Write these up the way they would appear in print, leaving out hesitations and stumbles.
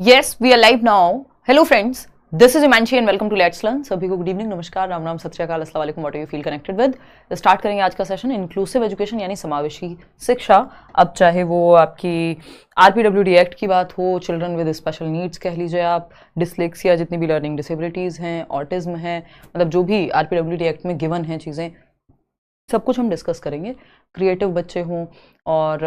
Yes, we are live now. Hello friends, this is Imanchi and welcome to Let's Learn. सभी को good evening, नमस्कार, राम राम, सत श्री अकाल, अस्सलाम वालेकुम, what you feel connected with. Start करेंगे आज का सेशन इंक्लूसिव एजुकेशन यानी समावेशी शिक्षा। अब चाहे वो आपकी RPWD एक्ट की बात हो, चिल्ड्रन विद स्पेशल नीड्स कह लीजिए आप, डिसलेक्सिया, जितनी भी लर्निंग डिसेबिलिटीज़ हैं, ऑटिज्म है, मतलब जो भी RPWD एक्ट में गिवन हैं चीज़ें, सब कुछ हम डिस्कस करेंगे। क्रिएटिव बच्चे हों और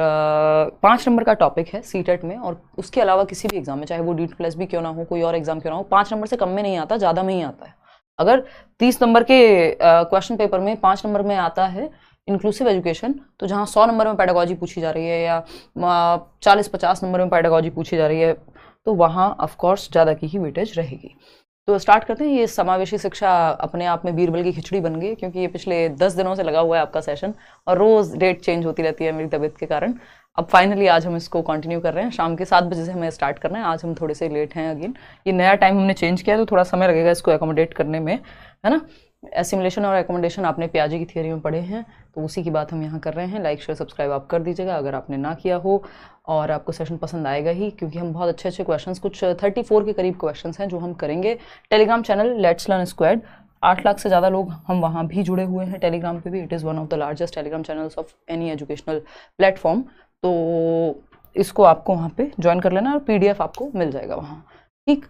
5 नंबर का टॉपिक है सीटेट में, और उसके अलावा किसी भी एग्जाम में, चाहे वो DEET+ भी क्यों ना हो, कोई और एग्जाम क्यों ना हो, 5 नंबर से कम में नहीं आता, ज़्यादा में ही आता है। अगर 30 नंबर के क्वेश्चन पेपर में 5 नंबर में आता है इंक्लूसिव एजुकेशन, तो जहाँ 100 नंबर में पेडागोजी पूछी जा रही है या 40-50 नंबर में पेडागोजी पूछी जा रही है, तो वहाँ ऑफकोर्स ज़्यादा की ही वेटेज रहेगी। तो स्टार्ट करते हैं। ये समावेशी शिक्षा अपने आप में बीरबल की खिचड़ी बन गई, क्योंकि ये पिछले 10 दिनों से लगा हुआ है आपका सेशन, और रोज़ डेट चेंज होती रहती है मेरी तबीयत के कारण। अब फाइनली आज हम इसको कंटिन्यू कर रहे हैं। शाम के 7 बजे से हमें स्टार्ट करना है। आज हम थोड़े से लेट हैं अगेन, ये नया टाइम हमने चेंज किया, तो थोड़ा समय लगेगा इसको एकोमोडेट करने में, है ना। एसिमुलेशन और एकोमोडेशन आपने पियाजे की थियरी में पढ़े हैं, तो उसी की बात हम यहाँ कर रहे हैं। लाइक शेयर सब्सक्राइब आप कर दीजिएगा अगर आपने ना किया हो, और आपको सेशन पसंद आएगा ही, क्योंकि हम बहुत अच्छे अच्छे क्वेश्चंस, कुछ 34 के करीब क्वेश्चंस हैं जो हम करेंगे। Telegram channel let's learn squad, 8 lakh से ज़्यादा लोग हम वहाँ भी जुड़े हुए हैं टेलीग्राम पे भी। It is one of the largest Telegram channels of any educational platform. तो इसको आपको वहाँ पे ज्वाइन कर लेना और PDF आपको मिल जाएगा वहाँ, ठीक।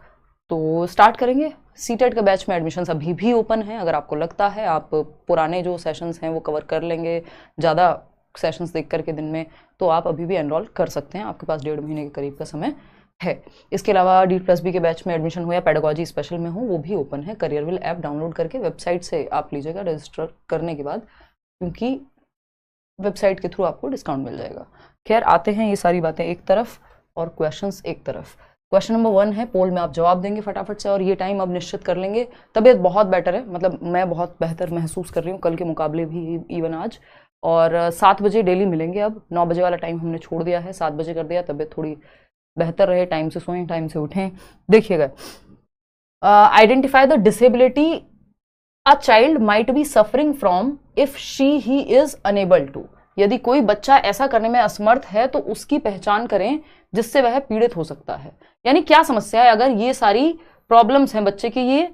तो स्टार्ट करेंगे। सीटेट का बैच में एडमिशन्स अभी भी ओपन है। अगर आपको लगता है आप पुराने जो सेशंस हैं वो कवर कर लेंगे ज़्यादा सेशंस देख करके दिन में, तो आप अभी भी एनरोल कर सकते हैं। आपके पास 1.5 महीने के करीब का समय है। इसके अलावा DEET+ के बैच में एडमिशन हो या पेडागोजी स्पेशल में हो, वो भी ओपन है। करियरविल ऐप डाउनलोड करके वेबसाइट से आप लीजिएगा रजिस्टर करने के बाद, क्योंकि वेबसाइट के थ्रू आपको डिस्काउंट मिल जाएगा। खैर, आते हैं ये सारी बातें एक तरफ और क्वेश्चंस एक तरफ। क्वेश्चन नंबर 1 है, पोल में आप जवाब देंगे फटाफट से, और ये टाइम अब निश्चित कर लेंगे। तबीयत बहुत बेटर है, मतलब मैं बहुत बेहतर महसूस कर रही हूँ कल के मुकाबले भी, इवन आज। और 7 बजे डेली मिलेंगे। अब 9 बजे वाला टाइम हमने छोड़ दिया है, 7 बजे कर दिया। तबीयत थोड़ी बेहतर रहे, टाइम से सोएं, टाइम से उठें। देखिएगा, identify the disability a child might be suffering from if she he is unable to. यदि कोई बच्चा ऐसा करने में असमर्थ है तो उसकी पहचान करें जिससे वह पीड़ित हो सकता है। यानी क्या समस्या है, अगर ये सारी प्रॉब्लम्स हैं बच्चे की, ये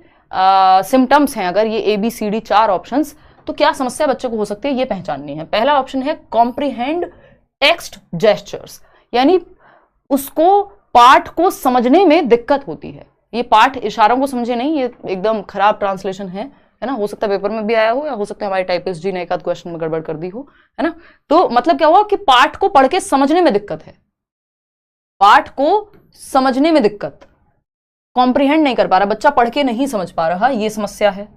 सिम्टम्स हैं, अगर ये ABCD 4 ऑप्शंस, तो क्या समस्या बच्चे को हो सकती है, ये पहचाननी है। पहला ऑप्शन है कॉम्प्रिहेंड टेक्स्ट जेस्चर्स, यानी उसको पाठ को समझने में दिक्कत होती है। ये पाठ इशारों को समझे नहीं, ये एकदम खराब ट्रांसलेशन है ना। हो सकता है पेपर में भी आया हो, या हो सकता है हमारे टाइपिस्ट जी ने एक आध क्वेश्चन में गड़बड़ कर दी हो, है ना। तो मतलब क्या हुआ कि पाठ को पढ़ के समझने में दिक्कत है, पाठ को समझने में दिक्कत, कॉम्प्रिहेंड नहीं कर पा रहा बच्चा, पढ़ के नहीं समझ पा रहा, ये समस्या है।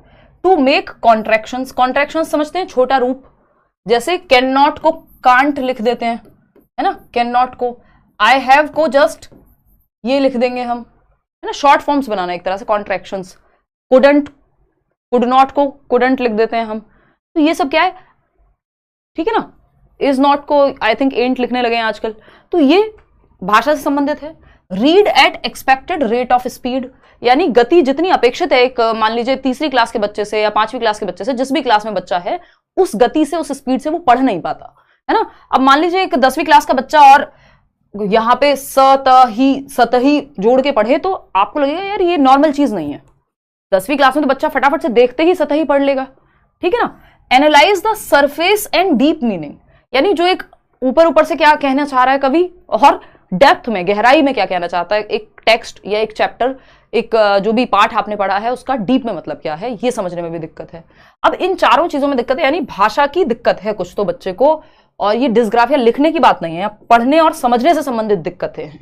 टू मेक कॉन्ट्रैक्शंस, कॉन्ट्रैक्शंस समझते हैं, छोटा रूप, जैसे कैन नॉट को कांट लिख देते हैं, है ना। कैन नॉट को आई हैव को जस्ट ये लिख देंगे हम, है ना। शॉर्ट फॉर्म्स बनाना एक तरह से कॉन्ट्रैक्शंस। कुडंट, कुड नॉट को कुडंट लिख देते हैं हम। तो ये सब क्या है, ठीक है ना। इज नॉट को आई थिंक एंट लिखने लगे हैं आजकल। तो ये भाषा से संबंधित है। Read eight expected rate of speed, यानी गति जितनी अपेक्षित है, एक मान लीजिए 3री क्लास के बच्चे से या 5वीं क्लास के बच्चे से, जिस भी क्लास में बच्चा है, उस गति से, उस स्पीड से वो पढ़ नहीं पाता, है ना। अब मान लीजिए एक 10वीं क्लास का बच्चा और यहाँ पे सतही जोड़ के पढ़े, तो आपको लगेगा यार ये नॉर्मल चीज नहीं है। 10वीं क्लास में तो बच्चा फटाफट से देखते ही सतही पढ़ लेगा, ठीक है ना। Analyse the surface and deep meaning, यानी जो एक ऊपर ऊपर से क्या कहना चाह रहा है कवि, और डेप्थ में, गहराई में क्या कहना चाहता है एक टेक्स्ट या एक चैप्टर, एक जो भी पाठ आपने पढ़ा है उसका डीप में मतलब क्या है, ये समझने में भी दिक्कत है। अब इन चारों चीजों में दिक्कत है, यानी भाषा की दिक्कत है कुछ तो बच्चे को, और ये डिस्ग्राफिया लिखने की बात नहीं है, पढ़ने और समझने से संबंधित दिक्कतें हैं,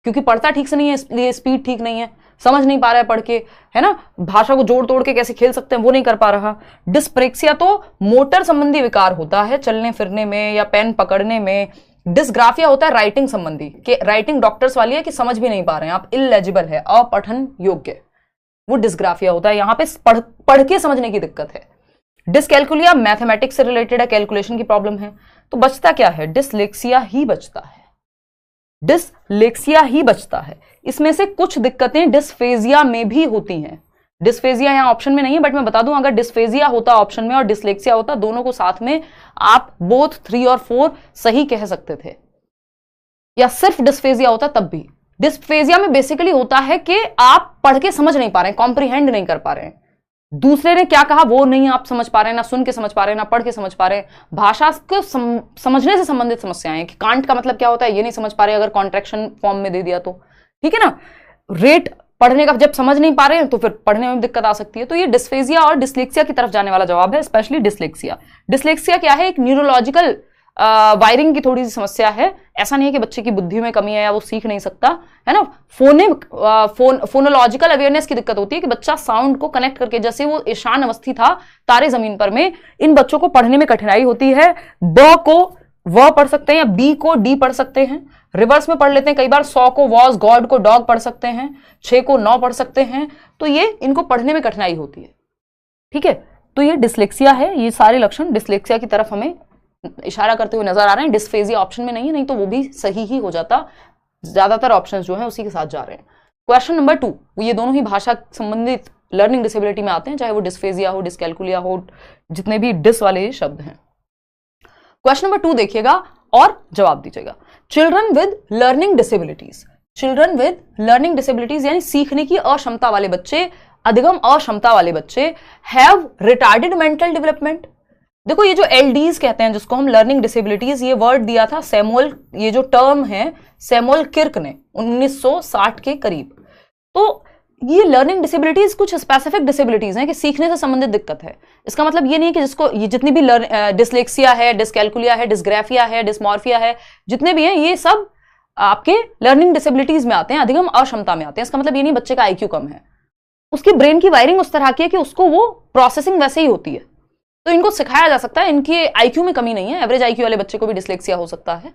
क्योंकि पढ़ता ठीक से नहीं है, इसलिए स्पीड ठीक नहीं है, समझ नहीं पा रहा है पढ़ के, है ना। भाषा को जोड़ तोड़ के कैसे खेल सकते हैं वो नहीं कर पा रहा। डिस्प्रेक्सिया तो मोटर संबंधी विकार होता है, चलने फिरने में या पेन पकड़ने में। डिस्ग्राफिया होता है राइटिंग संबंधी, कि राइटिंग डॉक्टर्स वाली है कि समझ भी नहीं पा रहे हैं आप, इलेजिबल है, अपठन योग्य, वो डिस्ग्राफिया होता है। यहां पे पढ़ के समझने की दिक्कत है। डिसकैलकुलिया मैथमेटिक्स से रिलेटेड है, कैलकुलेशन की प्रॉब्लम है। तो बचता क्या है, डिसलेक्सिया ही बचता है, डिसलेक्सिया ही बचता है। इसमें से कुछ दिक्कतें डिस्फेजिया में भी होती हैं। डिस्फेजिया यहां ऑप्शन में नहीं है, बट मैं बता दूं, अगर डिस्फेजिया होता ऑप्शन में और डिसलेक्सिया होता, दोनों को साथ में आप बोथ 3 और 4 सही कह सकते थे, या सिर्फ डिस्फेजिया होता तब भी। डिस्फेजिया में बेसिकली होता है कि आप पढ़ के समझ नहीं पा रहे हैं, कॉम्प्रिहेंड नहीं कर पा रहे हैं, दूसरे ने क्या कहा वो नहीं आप समझ पा रहे हैं, ना सुन के समझ पा रहे हैं, ना पढ़ के समझ पा रहे हैं। भाषा को समझने से संबंधित समस्याएं हैं कि कांट का मतलब क्या होता है ये नहीं समझ पा रहे, अगर कॉन्ट्रैक्शन फॉर्म में दे दिया तो, ठीक है ना। रेट पढ़ने का जब समझ नहीं पा रहे हैं तो फिर पढ़ने में दिक्कत आ सकती है। तो ये डिस्फेजिया और डिस्लेक्सिया की तरफ जाने वाला जवाब है, स्पेशली डिस्लेक्सिया। डिस्लेक्सिया क्या है, एक न्यूरोलॉजिकल वायरिंग की थोड़ी सी समस्या है। ऐसा नहीं है कि बच्चे की बुद्धि में कमी है या वो सीख नहीं सकता है ना। फोनोलॉजिकल अवेयरनेस की दिक्कत होती है कि बच्चा साउंड को कनेक्ट करके, जैसे वो ईशान अवस्थी था तारे जमीन पर में, इन बच्चों को पढ़ने में कठिनाई होती है। ब को व पढ़ सकते हैं या बी को डी पढ़ सकते हैं, रिवर्स में पढ़ लेते हैं कई बार। 100 को वॉज, गॉड को डॉग पढ़ सकते हैं, 6 को 9 पढ़ सकते हैं। तो ये इनको पढ़ने में कठिनाई होती है, ठीक है। तो ये डिस्लेक्सिया है। ये सारे लक्षण डिस्लेक्सिया की तरफ हमें इशारा करते हुए नजर आ रहे हैं। डिस्फेजिया ऑप्शन में नहीं है, नहीं तो वो भी सही ही हो जाता। ज्यादातर ऑप्शंस जो हैं उसी के साथ जा रहे हैं। क्वेश्चन नंबर 2, ये दोनों ही भाषा संबंधित लर्निंग डिसेबिलिटी में आते हैं, चाहे वो डिस्फेजिया हो, डिसकैलकुलिया हो, जितने भी डिस वाले शब्द हैं। क्वेश्चन नंबर 2 देखिएगा और जवाब दीजिएगा। Children with learning disabilities, children with learning disabilities यानी सीखने की अक्षमता वाले बच्चे, अधिगम अक्षमता वाले बच्चे, हैव रिटार्डेड मेंटल डेवलपमेंट। देखो ये जो एलडीज कहते हैं जिसको हम लर्निंग डिसेबिलिटीज, ये वर्ड दिया था सैमुअल, ये जो टर्म है सैमुअल किर्क ने 1960 के करीब। तो ये लर्निंग डिसेबिलिटीज कुछ स्पेसिफिक डिसेबिलिटीज हैं कि सीखने से संबंधित दिक्कत है। इसका मतलब ये नहीं है कि जिसको ये जितनी भी डिसलेक्सिया है, डिसकैलकुलिया है, डिसग्राफिया है, डिस्मॉर्फिया है, जितने भी हैं ये सब आपके लर्निंग डिसेबिलिटीज में आते हैं, अधिगम अक्षमता में आते हैं। इसका मतलब ये नहीं बच्चे का आईक्यू कम है, उसकी ब्रेन की वायरिंग उस तरह की है कि उसको वो प्रोसेसिंग वैसे ही होती है। तो इनको सिखाया जा सकता है, इनके आईक्यू में कमी नहीं है। एवरेज आईक्यू वाले बच्चे को भी डिसलेक्सिया हो सकता है।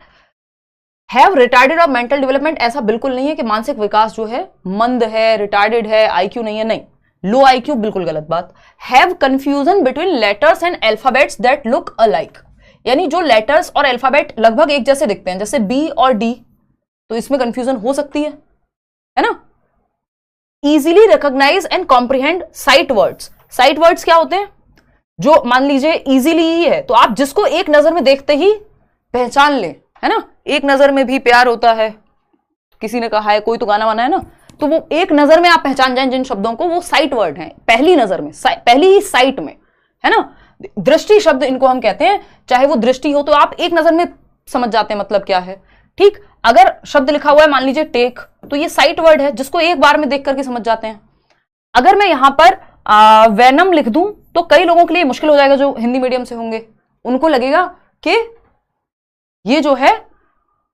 Have retarded of mental development, ऐसा बिल्कुल नहीं है कि मानसिक विकास जो है मंद है, रिटार्डेड है, आईक्यू नहीं है, नहीं। लो आईक्यू बिल्कुल गलत बात। Have confusion between letters and alphabets that look alike, यानी जो लेटर्स और अल्फाबेट लगभग एक जैसे दिखते हैं, जैसे बी और डी, तो इसमें कंफ्यूजन हो सकती है ना। Easily recognise and comprehend sight words, sight words क्या होते हैं, जो मान लीजिए इजीली ही है तो आप जिसको एक नजर में देखते ही पहचान ले, है ना। एक नजर में भी प्यार होता है, किसी ने कहा है, कोई तो गाना वाना है ना, तो वो एक नजर में आप पहचान जाएं जिन शब्दों को, वो साइट वर्ड हैं, पहली नजर में, पहली ही साइट में, है ना। दृष्टि शब्द इनको हम कहते हैं, चाहे वो दृष्टि हो तो आप एक नजर में समझ जाते हैं मतलब क्या है, ठीक। अगर शब्द लिखा हुआ है मान लीजिए टेक, तो ये साइट वर्ड है जिसको एक बार में देख करके समझ जाते हैं। अगर मैं यहां पर वेनम लिख दूं तो कई लोगों के लिए मुश्किल हो जाएगा, जो हिंदी मीडियम से होंगे उनको लगेगा कि ये जो है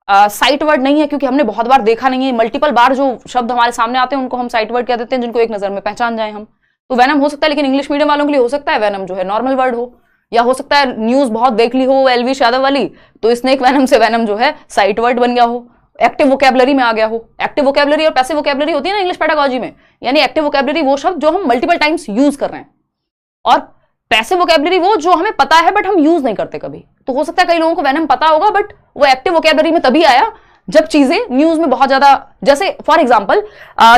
साइट वर्ड नहीं है, क्योंकि हमने बहुत बार देखा नहीं है। मल्टीपल बार जो शब्द हमारे सामने आते हैं उनको हम साइट वर्ड कह देते हैं, जिनको एक नजर में पहचान जाए हम। तो वेनम हो सकता है, लेकिन इंग्लिश मीडियम वालों के लिए हो सकता है वेनम जो है नॉर्मल वर्ड हो, या हो सकता है न्यूज बहुत देख ली हो एलवी यादव वाली, तो स्नेक वेनम से वेनम जो है साइट वर्ड बन गया हो, एक्टिव वोकैबुलरी में आ गया हो। एक्टिव वोकैबुलरी और पैसिव वोकैबुलरी होती है ना इंग्लिश पेडागोजी में, यानी एक्टिव वोकैबुलरी वो शब्द जो हम मल्टीपल टाइम्स यूज कर रहे हैं, और पैसिव वोकैबुलरी वो जो हमें पता है बट हम यूज नहीं करते कभी। तो हो सकता है कई लोगों को वेनम पता होगा बट वो एक्टिव वोकैबुलरी में तभी आया जब चीजें न्यूज में बहुत ज्यादा, जैसे फॉर एग्जांपल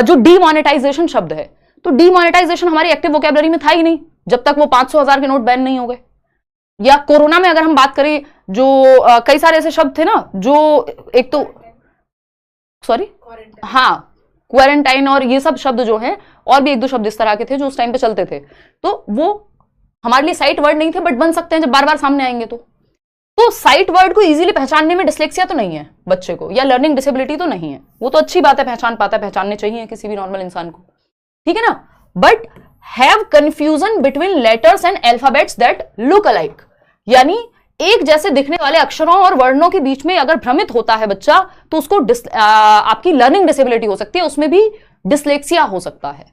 जो डीमोनेटाइजेशन शब्द है, तो डीमोनेटाइजेशन हमारी एक्टिव वोकैबुलरी में था ही नहीं जब तक वो 500,000 के नोट बैन नहीं हो गए। या कोरोना में अगर हम बात करें, जो कई सारे ऐसे शब्द थे ना, जो एक तो सॉरी हाँ क्वारंटाइन और ये सब शब्द जो हैं, और भी एक दो शब्द इस तरह के थे जो उस टाइम पे चलते थे, तो वो हमारे लिए साइट वर्ड नहीं थे बट बन सकते हैं जब बार बार सामने आएंगे। तो साइट वर्ड को इजीली पहचानने में डिस्लेक्सिया तो नहीं है बच्चे को, या लर्निंग डिसेबिलिटी तो नहीं है, वो तो अच्छी बात है, पहचान पाता है, पहचानने चाहिए किसी भी नॉर्मल इंसान को, ठीक है ना। But have confusion between letters and alphabets that look alike, यानी एक जैसे दिखने वाले अक्षरों और वर्णों के बीच में अगर भ्रमित होता है बच्चा, तो उसको आपकी लर्निंग डिसेबिलिटी हो सकती है, उसमें भी डिस्लेक्सिया हो सकता है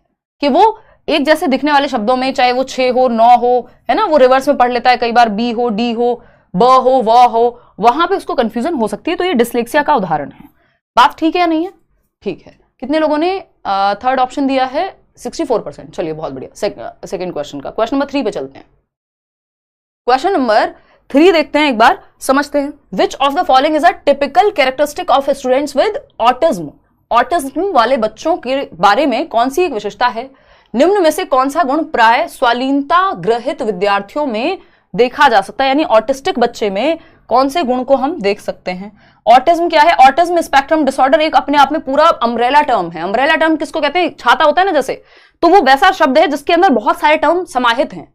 कि वो एक जैसे दिखने वाले शब्दों में, चाहे वो 6 हो 9 हो, है ना, वो रिवर्स में पढ़ लेता है कई बार, बी हो डी हो, ब हो व हो, वहां पे उसको कंफ्यूजन हो सकती है। तो ये डिस्लेक्सिया का उदाहरण है। बात ठीक है या नहीं है? ठीक है। कितने लोगों ने थर्ड ऑप्शन दिया है? 64%। चलिए बहुत बढ़िया। सेकंड क्वेश्चन का, क्वेश्चन नंबर 3 पे चलते हैं। क्वेश्चन नंबर 3 देखते हैं, एक बार समझते हैं। विच of the following is a typical characteristic of students with autism? Autism वाले बच्चों के बारे में कौन सी एक विशेषता है? निम्न में से कौन सा गुण प्राय स्वालीनता ग्रहित विद्यार्थियों में देखा जा सकता है? यानी ऑटिस्टिक बच्चे में कौन से गुण को हम देख सकते हैं? ऑटिज्म क्या है? ऑटिज्म स्पेक्ट्रम डिसऑर्डर एक अपने आप में पूरा अम्ब्रेला टर्म है। अम्ब्रेला टर्म किसको कहते हैं? छाता होता है ना जैसे, तो वो वैसा शब्द है जिसके अंदर बहुत सारे टर्म समाहित हैं।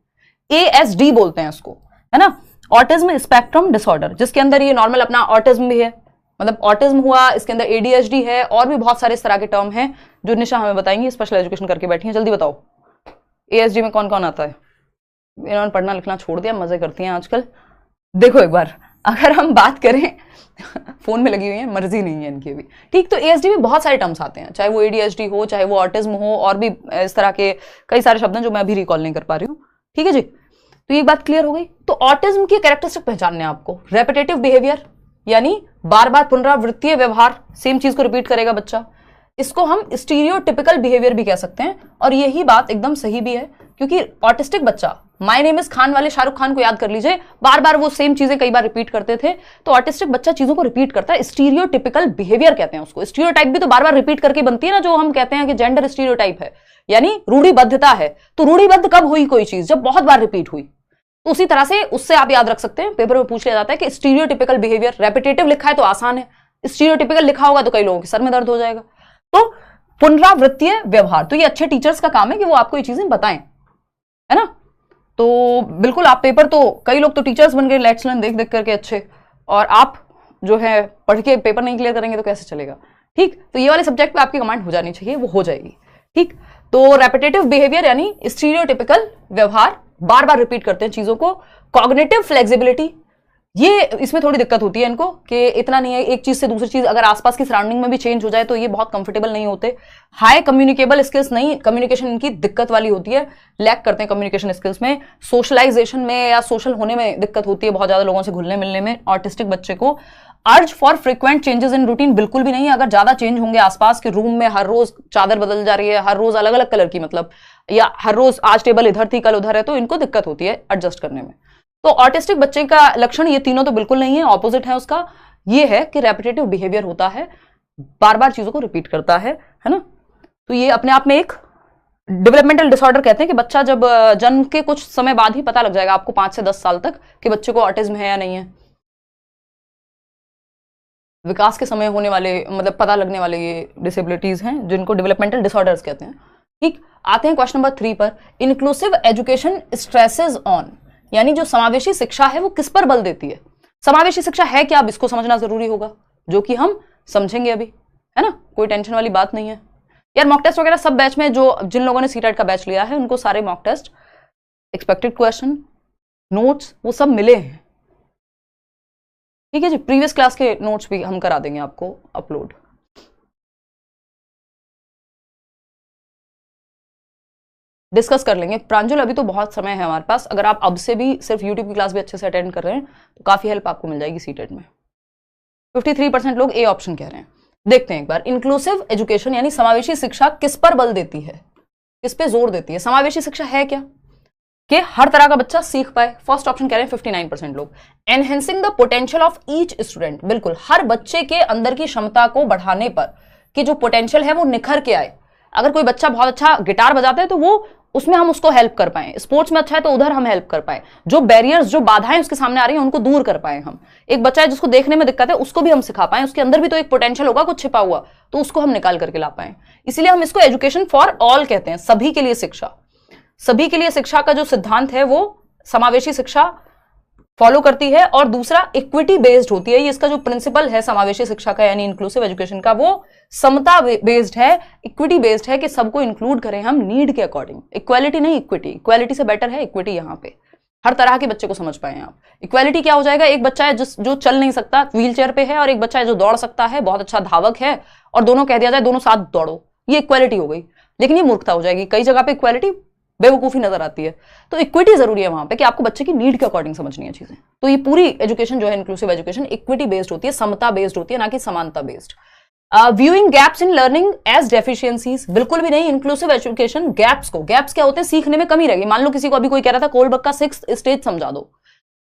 ASD बोलते हैं उसको, है ना, ऑटिज्म स्पेक्ट्रम डिसऑर्डर, जिसके अंदर ये नॉर्मल अपना ऑटिज्म भी है, मतलब ऑटिज्म हुआ, इसके अंदर ADHD है, और भी बहुत सारे इस तरह के टर्म हैं जो निशा हमें बताएंगी, स्पेशल एजुकेशन करके बैठी हैं। जल्दी बताओ ASD में कौन कौन आता है? इन्होंने पढ़ना लिखना छोड़ दिया, मजे करती हैं आजकल। देखो एक बार अगर हम बात करें फोन में लगी हुई है, मर्जी नहीं है इनकी भी, ठीक। तो ASD में बहुत सारे टर्म्स आते हैं, चाहे वो ADHD हो, चाहे वो ऑटिज्म हो, और भी इस तरह के कई सारे शब्द हैं जो मैं अभी रिकॉल नहीं कर पा रही हूँ, ठीक है जी। तो ये बात क्लियर हो गई। तो ऑटिज्म की कैरेक्टरिस्टिक पहचानने आपको, रेपिटेटिव बिहेवियर यानी बार बार पुनरावृत्तीय व्यवहार, सेम चीज को रिपीट करेगा बच्चा, इसको हम स्टीरियोटिपिकल बिहेवियर भी कह सकते हैं। और यही बात एकदम सही भी है, क्योंकि ऑटिस्टिक बच्चा, माय नेम इज खान वाले शाहरुख खान को याद कर लीजिए, बार बार वो सेम चीजें कई बार रिपीट करते थे, तो ऑटिस्टिक बच्चा चीजों को रिपीट करता है, स्टीरियोटिपिकल बिहेवियर कहते हैं उसको। स्टीरियोटाइप भी तो बार बार रिपीट करके बनती है ना, जो हम कहते हैं कि जेंडर स्टीरियोटाइप है, यानी रूढ़िबद्धता है। तो रूढ़िबद्ध कब हुई कोई चीज? जब बहुत बार रिपीट हुई। तो उसी तरह से उससे आप याद रख सकते हैं, पेपर में पूछ लिया जाता है कि स्टीरियोटिपिकल बिहेवियर, रेपिटेटिव लिखा है तो आसान है, स्टीरियोटिपिकल लिखा होगा तो कई लोगों के सर में दर्द हो जाएगा। तो पुनरावृत्तीय व्यवहार, तो ये अच्छे टीचर्स का काम है कि वो आपको ये चीजें बताएं, है ना। तो बिल्कुल आप पेपर, तो कई लोग तो टीचर्स बन गए लेट्स लर्न देख देख करके अच्छे, और आप जो है पढ़ के पेपर नहीं क्लियर करेंगे तो कैसे चलेगा, ठीक। तो ये वाले सब्जेक्ट पे आपकी कमांड हो जानी चाहिए, वो हो जाएगी, ठीक। तो रेपिटेटिव बिहेवियर यानी स्टीरियोटिपिकल व्यवहार, बार बार रिपीट करते हैं चीजों को। कॉग्निटिव फ्लेक्सिबिलिटी, ये इसमें थोड़ी दिक्कत होती है इनको कि इतना नहीं है, एक चीज से दूसरी चीज अगर आसपास की सराउंडिंग में भी चेंज हो जाए तो ये बहुत कंफर्टेबल नहीं होते। हाई कम्युनिकेबल स्किल्स नहीं, कम्युनिकेशन इनकी दिक्कत वाली होती है, लैक करते हैं कम्युनिकेशन स्किल्स में। सोशलाइजेशन में या सोशल होने में दिक्कत होती है, बहुत ज्यादा लोगों से घुलने मिलने में ऑटिस्टिक बच्चे को। Urge for frequent changes in routine बिल्कुल भी नहीं है। अगर ज्यादा चेंज होंगे आसपास के रूम में, हर रोज चादर बदल जा रही है, हर रोज अलग अलग कलर की, मतलब, या हर रोज आज टेबल इधर थी कल उधर है, तो इनको दिक्कत होती है एडजस्ट करने में। तो ऑटिस्टिक बच्चे का लक्षण ये तीनों तो बिल्कुल नहीं है, ऑपोजिट है उसका। ये है कि रेपिटेटिव बिहेवियर होता है, बार बार चीजों को रिपीट करता है ना। तो ये अपने आप में एक डेवलपमेंटल डिसऑर्डर कहते हैं कि बच्चा जब जन्म के कुछ समय बाद ही पता लग जाएगा आपको 5 से 10 साल तक कि बच्चे को ऑटिज्म है या नहीं है। विकास के समय होने वाले, मतलब पता लगने वाले ये डिसेबिलिटीज हैं जिनको डेवलपमेंटल डिसऑर्डर्स कहते हैं, ठीक। आते हैं क्वेश्चन नंबर 3 पर। इंक्लूसिव एजुकेशन स्ट्रेसेस ऑन, यानी जो समावेशी शिक्षा है वो किस पर बल देती है? समावेशी शिक्षा है क्या, अब इसको समझना जरूरी होगा, जो कि हम समझेंगे अभी, है ना। कोई टेंशन वाली बात नहीं है यार। मॉक टेस्ट वगैरह सब बैच में, जो जिन लोगों ने सीटेट का बैच लिया है उनको सारे mock test, expected question, notes, वो सब मिले हैं, ठीक है जी। प्रीवियस क्लास के नोट्स भी हम करा देंगे आपको अपलोड। डिस्कस कर लेंगे। प्रांजल अभी तो बहुत समय है हमारे पास, अगर आप अब से भी सिर्फ यूट्यूब की क्लास भी अच्छे से अटेंड कर रहे हैं तो काफी हेल्प आपको मिल जाएगी सीटेट में। 53% लोग ए ऑप्शन कह रहे हैं। देखते हैं एक बार, इंक्लूसिव एजुकेशन यानी समावेशी शिक्षा किस पर बल देती है, किस पे जोर देती है? समावेशी शिक्षा है क्या कि हर तरह का बच्चा सीख पाए। फर्स्ट ऑप्शन कह रहे हैं 59% लोग। Enhancing the potential of each student, बिल्कुल हर बच्चे के अंदर की क्षमता को बढ़ाने पर, कि जो पोटेंशियल है वो निखर के आए। अगर कोई बच्चा बहुत अच्छा गिटार बजाता है तो वो उसमें हम उसको हेल्प कर पाए, स्पोर्ट्स में अच्छा है तो उधर हम हेल्प कर पाए, जो बैरियर्स, जो बाधाएं उसके सामने आ रही हैं उनको दूर कर पाए हम। एक बच्चा है जिसको देखने में दिक्कत है, उसको भी हम सिखा पाए, उसके अंदर भी तो एक पोटेंशियल होगा कुछ छिपा हुआ, तो उसको हम निकाल करके ला पाए। इसीलिए हम इसको एजुकेशन फॉर ऑल कहते हैं, सभी के लिए शिक्षा। सभी के लिए शिक्षा का जो सिद्धांत है वो समावेशी शिक्षा फॉलो करती है, और दूसरा इक्विटी बेस्ड होती है। ये इसका जो प्रिंसिपल है समावेशी शिक्षा का यानी इंक्लूसिव एजुकेशन का, वो समता बेस्ड है, इक्विटी बेस्ड है, कि सबको इंक्लूड करें हम नीड के अकॉर्डिंग। इक्वालिटी नहीं, इक्विटी। इक्वालिटी से बेटर है इक्विटी। यहाँ पे हर तरह के बच्चे को समझ पाए आप। इक्वालिटी क्या हो जाएगा, एक बच्चा है जो चल नहीं सकता, व्हील चेयर पे है, और एक बच्चा है जो दौड़ सकता है, बहुत अच्छा धावक है, और दोनों कह दिया जाए दोनों साथ दौड़ो, ये इक्वालिटी हो गई। लेकिन ये मूर्खता हो जाएगी। कई जगह पे इक्वालिटी बेवकूफी नजर आती है। तो इक्विटी जरूरी है वहां पे कि आपको बच्चे की नीड के अकॉर्डिंग समझनी है चीजें। तो ये पूरी एजुकेशन जो है इंक्लूसिव एजुकेशन इक्विटी बेस्ड होती है, समता बेस्ड होती है, ना कि समानता based. Viewing gaps in learning as deficiencies, बिल्कुल भी नहीं। इंक्लूसिव एजुकेशन गैप्स क्या होते हैं, सीखने में कमी रहेगी। मान लो किसी को अभी कोई कह रहा था कोलबर्ग का 6th स्टेज समझा दो,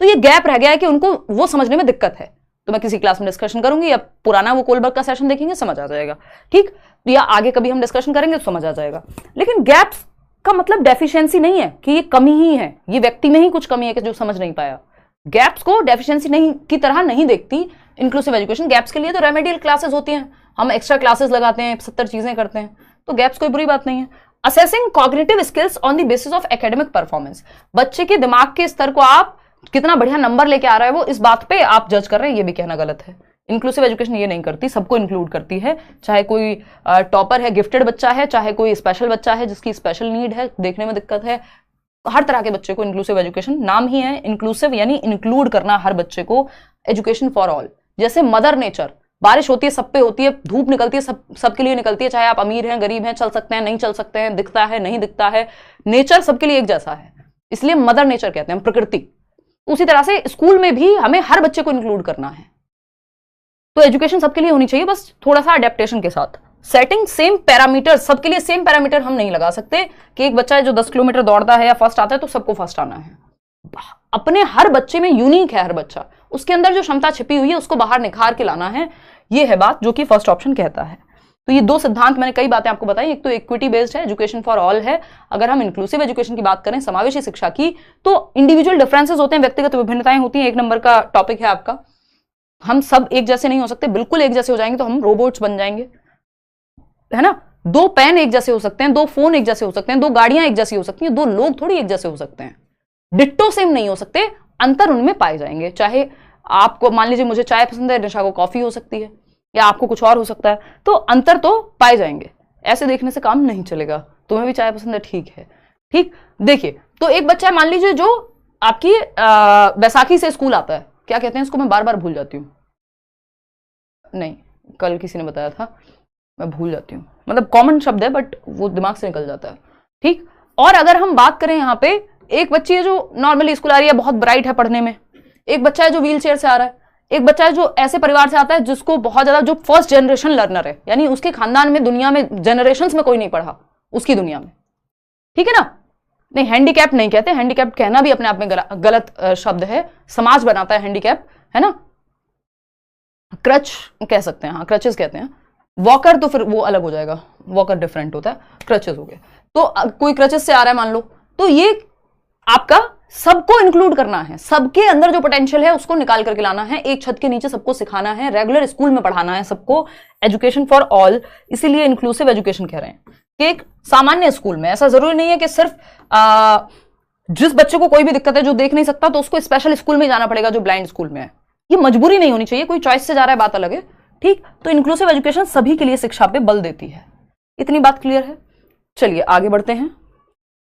तो ये गैप रह गया है कि उनको वो समझने में दिक्कत है। तो मैं किसी क्लास में डिस्कशन करूंगी, या पुराना वो कोलबर्ग का सेशन देखेंगे, समझ आ जाएगा, ठीक। या आगे कभी हम डिस्कशन करेंगे तो समझ आ जाएगा। लेकिन गैप्स का मतलब डेफिशिएंसी नहीं है कि ये कमी ही है, ये व्यक्ति में ही कुछ कमी है कि जो समझ नहीं पाया। गैप्स को डेफिशिएंसी नहीं की तरह नहीं देखती इंक्लूसिव एजुकेशन। गैप्स के लिए तो रेमेडियल क्लासेस होती हैं, हम एक्स्ट्रा क्लासेस लगाते हैं, 70 चीजें करते हैं, तो गैप्स कोई बुरी बात नहीं है। Assessing cognitive skills on the basis of academic performance, बच्चे के दिमाग के स्तर को आप कितना बढ़िया नंबर लेके आ रहा है वो इस बात पे आप जज कर रहे हैं, ये भी कहना गलत है। इंक्लूसिव एजुकेशन ये नहीं करती, सबको इंक्लूड करती है, चाहे कोई टॉपर है, गिफ्टेड बच्चा है, चाहे कोई स्पेशल बच्चा है जिसकी स्पेशल नीड है, देखने में दिक्कत है, हर तरह के बच्चे को इंक्लूसिव एजुकेशन, नाम ही है इंक्लूसिव यानी इंक्लूड करना हर बच्चे को, एजुकेशन फॉर ऑल। जैसे मदर नेचर, बारिश होती है सब पे होती है, धूप निकलती है सबके लिए निकलती है, चाहे आप अमीर हैं गरीब हैं, चल सकते हैं नहीं चल सकते हैं, दिखता है नहीं दिखता है, नेचर सबके लिए एक जैसा है, इसलिए मदर नेचर कहते हैं, प्रकृति। उसी तरह से स्कूल में भी हमें हर बच्चे को इंक्लूड करना है, तो एजुकेशन सबके लिए होनी चाहिए, बस थोड़ा सा अडेप्टेशन के साथ। सेटिंग सेम पैरामीटर, सबके लिए सेम पैरामीटर हम नहीं लगा सकते कि एक बच्चा है जो 10 किलोमीटर दौड़ता है या फर्स्ट आता है तो सबको फर्स्ट आना है। अपने हर बच्चे में यूनिक है हर बच्चा, उसके अंदर जो क्षमता छिपी हुई है उसको बाहर निखार के लाना है, ये है बात जो कि फर्स्ट ऑप्शन कहता है। तो ये दो सिद्धांत मैंने कई बातें आपको बताई, एक तो इक्विटी बेस्ड है, एजुकेशन फॉर ऑल है। अगर हम इंक्लूसिव एजुकेशन की बात करें, समावेशी शिक्षा की, तो इंडिविजुअल डिफरेंसेस होते हैं, व्यक्तिगत विभिन्नताएं होती हैं। 1 नंबर का टॉपिक है आपका, हम सब एक जैसे नहीं हो सकते, बिल्कुल एक जैसे हो जाएंगे तो हम रोबोट्स बन जाएंगे, है ना। 2 पेन एक जैसे हो सकते हैं, 2 फोन एक जैसे हो सकते हैं, 2 गाड़ियां एक जैसी हो सकती हैं, 2 लोग थोड़ी एक जैसे हो सकते हैं, डिट्टो सेम नहीं हो सकते, अंतर उनमें पाए जाएंगे। चाहे आपको मान लीजिए मुझे चाय पसंद है, निशा को कॉफी हो सकती है, या आपको कुछ और हो सकता है, तो अंतर तो पाए जाएंगे। ऐसे देखने से काम नहीं चलेगा, तुम्हें भी चाय पसंद है, ठीक है, ठीक। देखिए, तो एक बच्चा मान लीजिए जो आपकी बैसाखी से स्कूल आता है, क्या कहते हैं इसको, मैं बार बार भूल जाती हूँ, नहीं कल किसी ने बताया था, मैं भूल जाती हूँ, मतलब कॉमन शब्द है बट वो दिमाग से निकल जाता है, ठीक। और अगर हम बात करें यहाँ पे, एक बच्ची है जो नॉर्मली स्कूल आ रही है, बहुत ब्राइट है पढ़ने में, एक बच्चा है जो व्हील चेयर से आ रहा है, एक बच्चा है जो ऐसे परिवार से आता है जिसको बहुत ज्यादा, जो फर्स्ट जनरेशन लर्नर है, यानी उसके खानदान में दुनिया में जनरेशंस में कोई नहीं पढ़ा उसकी दुनिया में, ठीक है ना। नहीं, हैंडीकैप नहीं कहते, हैंडीकैप कहना भी अपने आप में गलत शब्द है, समाज बनाता है हैंडीकैप, है ना। क्रच कह सकते हैं, हाँ क्रचेस कहते हैं। वॉकर तो फिर वो अलग हो जाएगा, वॉकर डिफरेंट होता है, क्रचेस हो गए। तो कोई क्रचेस से आ रहा है मान लो, तो ये आपका सबको इंक्लूड करना है, सबके अंदर जो पोटेंशियल है उसको निकाल करके लाना है, एक छत के नीचे सबको सिखाना है, रेगुलर स्कूल में पढ़ाना है सबको, एजुकेशन फॉर ऑल। इसीलिए इंक्लूसिव एजुकेशन कह रहे हैं कि एक सामान्य स्कूल में, ऐसा जरूरी नहीं है कि सिर्फ जिस बच्चे को कोई भी दिक्कत है, जो देख नहीं सकता, तो उसको स्पेशल स्कूल में जाना पड़ेगा जो ब्लाइंड स्कूल में है, ये मजबूरी नहीं होनी चाहिए, कोई चॉइस से जा रहा है बात अलग है, ठीक। तो इंक्लूसिव एजुकेशन सभी के लिए शिक्षा पे बल देती है, इतनी बात क्लियर है। चलिए आगे बढ़ते हैं,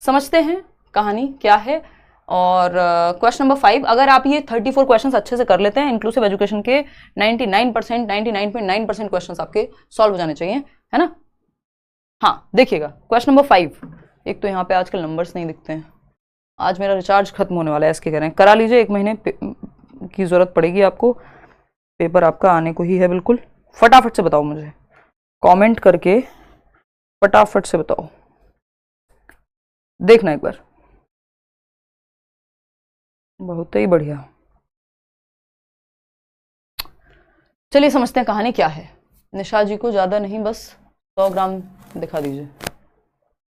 समझते हैं कहानी क्या है। और क्वेश्चन नंबर 5, अगर आप ये 34 क्वेश्चंस अच्छे से कर लेते हैं, इंक्लूसिव एजुकेशन के 99%, 99.9% क्वेश्चंस आपके सॉल्व हो जाने चाहिए, है ना। हाँ देखिएगा क्वेश्चन नंबर 5, एक तो यहाँ पे आजकल नंबर्स नहीं दिखते हैं, आज मेरा रिचार्ज खत्म होने वाला है, इसके कह रहे हैं करा लीजिए, 1 महीने की जरूरत पड़ेगी आपको, पेपर आपका आने को ही है बिल्कुल। फटाफट से बताओ मुझे, कमेंट करके फटाफट से बताओ, देखना एक बार, बहुत ही बढ़िया। चलिए समझते हैं कहानी क्या है। निशा जी को ज्यादा नहीं, बस 100 ग्राम दिखा दीजिए,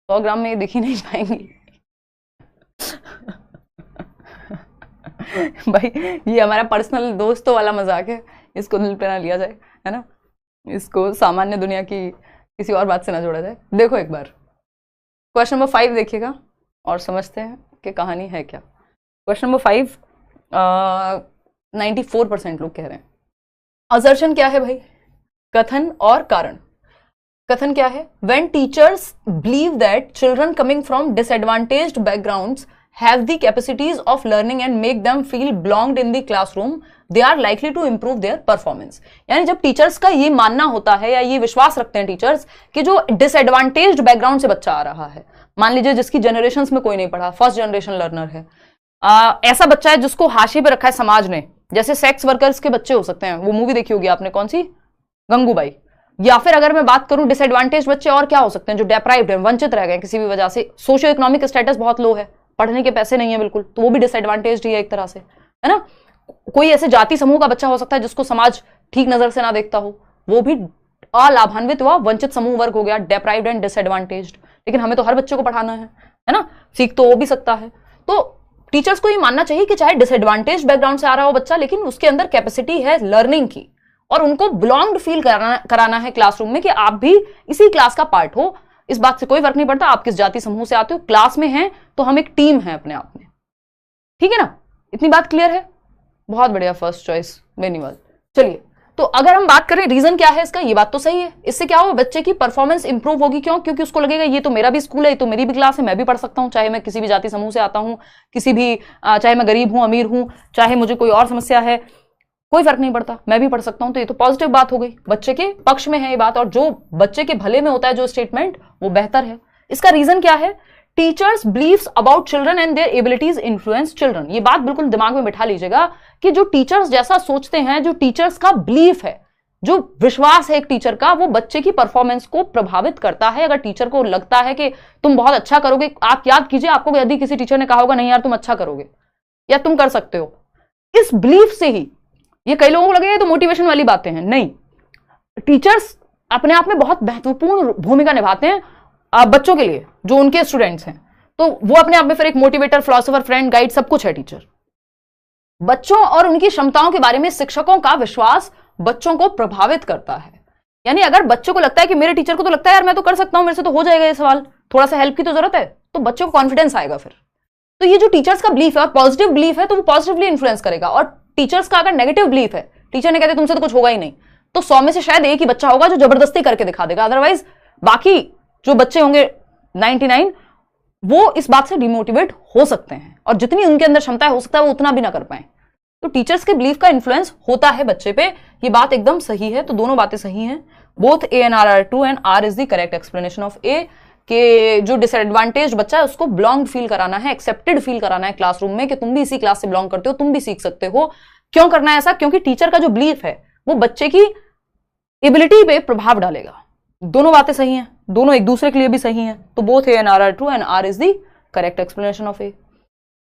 100 ग्राम में ये दिख ही नहीं पाएंगी भाई ये हमारा पर्सनल दोस्तों वाला मजाक है, इसको दिल पे ना लिया जाए, है ना, इसको सामान्य दुनिया की किसी और बात से ना जोड़ा जाए। देखो एक बार क्वेश्चन नंबर 5 देखिएगा और समझते हैं कि कहानी है क्या। क्वेश्चन नंबर 5, 94% लोग कह रहे हैं। असर्शन क्या है भाई, कथन और कारण। कथन क्या है, when teachers believe that children coming from disadvantaged backgrounds have the capacities of learning and make them feel belonged in the classroom, they are likely to improve their performance। यानी जब टीचर्स का ये मानना होता है या ये विश्वास रखते हैं टीचर्स कि जो डिसएडवांटेज्ड बैकग्राउंड से बच्चा आ रहा है, मान लीजिए जिसकी जनरेशंस में कोई नहीं पढ़ा, फर्स्ट जनरेशन लर्नर है, ऐसा बच्चा है जिसको हाशिए पे रखा है समाज ने, जैसे सेक्स वर्कर्स के बच्चे हो सकते हैं, वो मूवी देखी होगी आपने, कौन सी, गंगूबाई। या फिर अगर मैं बात करूं डिसएडवांटेज बच्चे और क्या हो सकते हैं, जो डेप्राइव्ड है, वंचित रह गए किसी भी वजह से, सोशियो इकोनॉमिक स्टेटस बहुत लो है, पढ़ने के पैसे नहीं है बिल्कुल, तो वो भी डिसएडवांटेज ही है एक तरह से, है ना। कोई ऐसे जाति समूह का बच्चा हो सकता है जिसको समाज ठीक नजर से ना देखता हो, वो भी अलाभान्वित हुआ, वंचित समूह वर्ग हो गया, डेप्राइव्ड एंड डिसएडवांटेज्ड। लेकिन हमें तो हर बच्चे को पढ़ाना है ना, सीख तो वो भी सकता है। तो टीचर्स को ये मानना चाहिए कि चाहे डिसएडवांटेज बैकग्राउंड से आ रहा हो बच्चा, लेकिन उसके अंदर कैपेसिटी है लर्निंग की, और उनको बिलोंग्ड फील कराना है क्लासरूम में कि आप भी इसी क्लास का पार्ट हो। इस बात से कोई फर्क नहीं पड़ता आप किस जाति समूह से आते हो, क्लास में हैं तो हम एक टीम है अपने आप में। ठीक है ना, इतनी बात क्लियर है? बहुत बढ़िया, फर्स्ट चॉइस बेनीवाल। चलिए, तो अगर हम बात करें रीजन क्या है इसका, ये बात तो सही है, इससे क्या होगा, बच्चे की परफॉर्मेंस इंप्रूव होगी। क्यों? क्योंकि उसको लगेगा ये तो मेरा भी स्कूल है, ये तो मेरी भी क्लास है, मैं भी पढ़ सकता हूं, चाहे मैं किसी भी जाति समूह से आता हूं, किसी भी चाहे मैं गरीब हूं, अमीर हूं, चाहे मुझे कोई और समस्या है, कोई फर्क नहीं पड़ता, मैं भी पढ़ सकता हूं। तो ये तो पॉजिटिव बात हो गई, बच्चे के पक्ष में है ये बात, और जो बच्चे के भले में होता है जो स्टेटमेंट, वो बेहतर है। इसका रीजन क्या है? Teachers believes about children and their abilities influence children. ये बात बिल्कुल दिमाग में बिठा लीजिएगा कि जो टीचर्स जैसा सोचते हैं, जो टीचर्स का बिलीफ है, जो विश्वास है एक टीचर का, वो बच्चे की परफॉर्मेंस को प्रभावित करता है। अगर टीचर को लगता है कि तुम बहुत अच्छा करोगे, आप याद कीजिए आपको यदि किसी टीचर ने कहा होगा नहीं यार तुम अच्छा करोगे या तुम कर सकते हो, इस बिलीफ से ही, ये कई लोगों को लगेगा तो मोटिवेशन वाली बातें हैं, नहीं, टीचर्स अपने आप में बहुत महत्वपूर्ण भूमिका निभाते हैं बच्चों के लिए, जो उनके स्टूडेंट्स हैं, तो वो अपने आप में फिर एक मोटिवेटर, फिलोसोफर, फ्रेंड, गाइड, सब कुछ है टीचर। बच्चों और उनकी क्षमताओं के बारे में शिक्षकों का विश्वास बच्चों को प्रभावित करता है। यानी अगर बच्चों को लगता है कि मेरे टीचर को तो लगता है यार मैं तो कर सकता हूं, मेरे से तो हो जाएगा ये सवाल, थोड़ा सा हेल्प की तो जरूरत है, तो बच्चों को कॉन्फिडेंस आएगा फिर। तो ये जो टीचर्स का बिलीफ है और पॉजिटिव बिलीफ है, तो वो पॉजिटिवली इन्फ्लुएंस करेगा। और टीचर्स का अगर नेगेटिव बिलीफ है, टीचर ने कहते तुमसे तो कुछ होगा ही नहीं, तो 100 में से शायद एक ही बच्चा होगा जो जबरदस्ती करके दिखा देगा, अदरवाइज बाकी जो बच्चे होंगे 99 वो इस बात से डिमोटिवेट हो सकते हैं, और जितनी उनके अंदर क्षमता हो सकता है वो उतना भी ना कर पाए। तो टीचर्स के बिलीफ का इन्फ्लुएंस होता है बच्चे पे, ये बात एकदम सही है। तो दोनों बातें सही हैं, both A and R are true, and R is the correct explanation of A, कि जो डिसएडवांटेज बच्चा है उसको बिलोंग फील कराना है, एक्सेप्टेड फील कराना है क्लासरूम में, कि तुम भी इसी क्लास से बिलोंग करते हो, तुम भी सीख सकते हो। क्यों करना है ऐसा? क्योंकि टीचर का जो बिलीफ है वो बच्चे की एबिलिटी पे प्रभाव डालेगा। दोनों बातें सही हैं, दोनों एक दूसरे के लिए भी सही हैं। तो both A and R are true, and R is the correct explanation of A.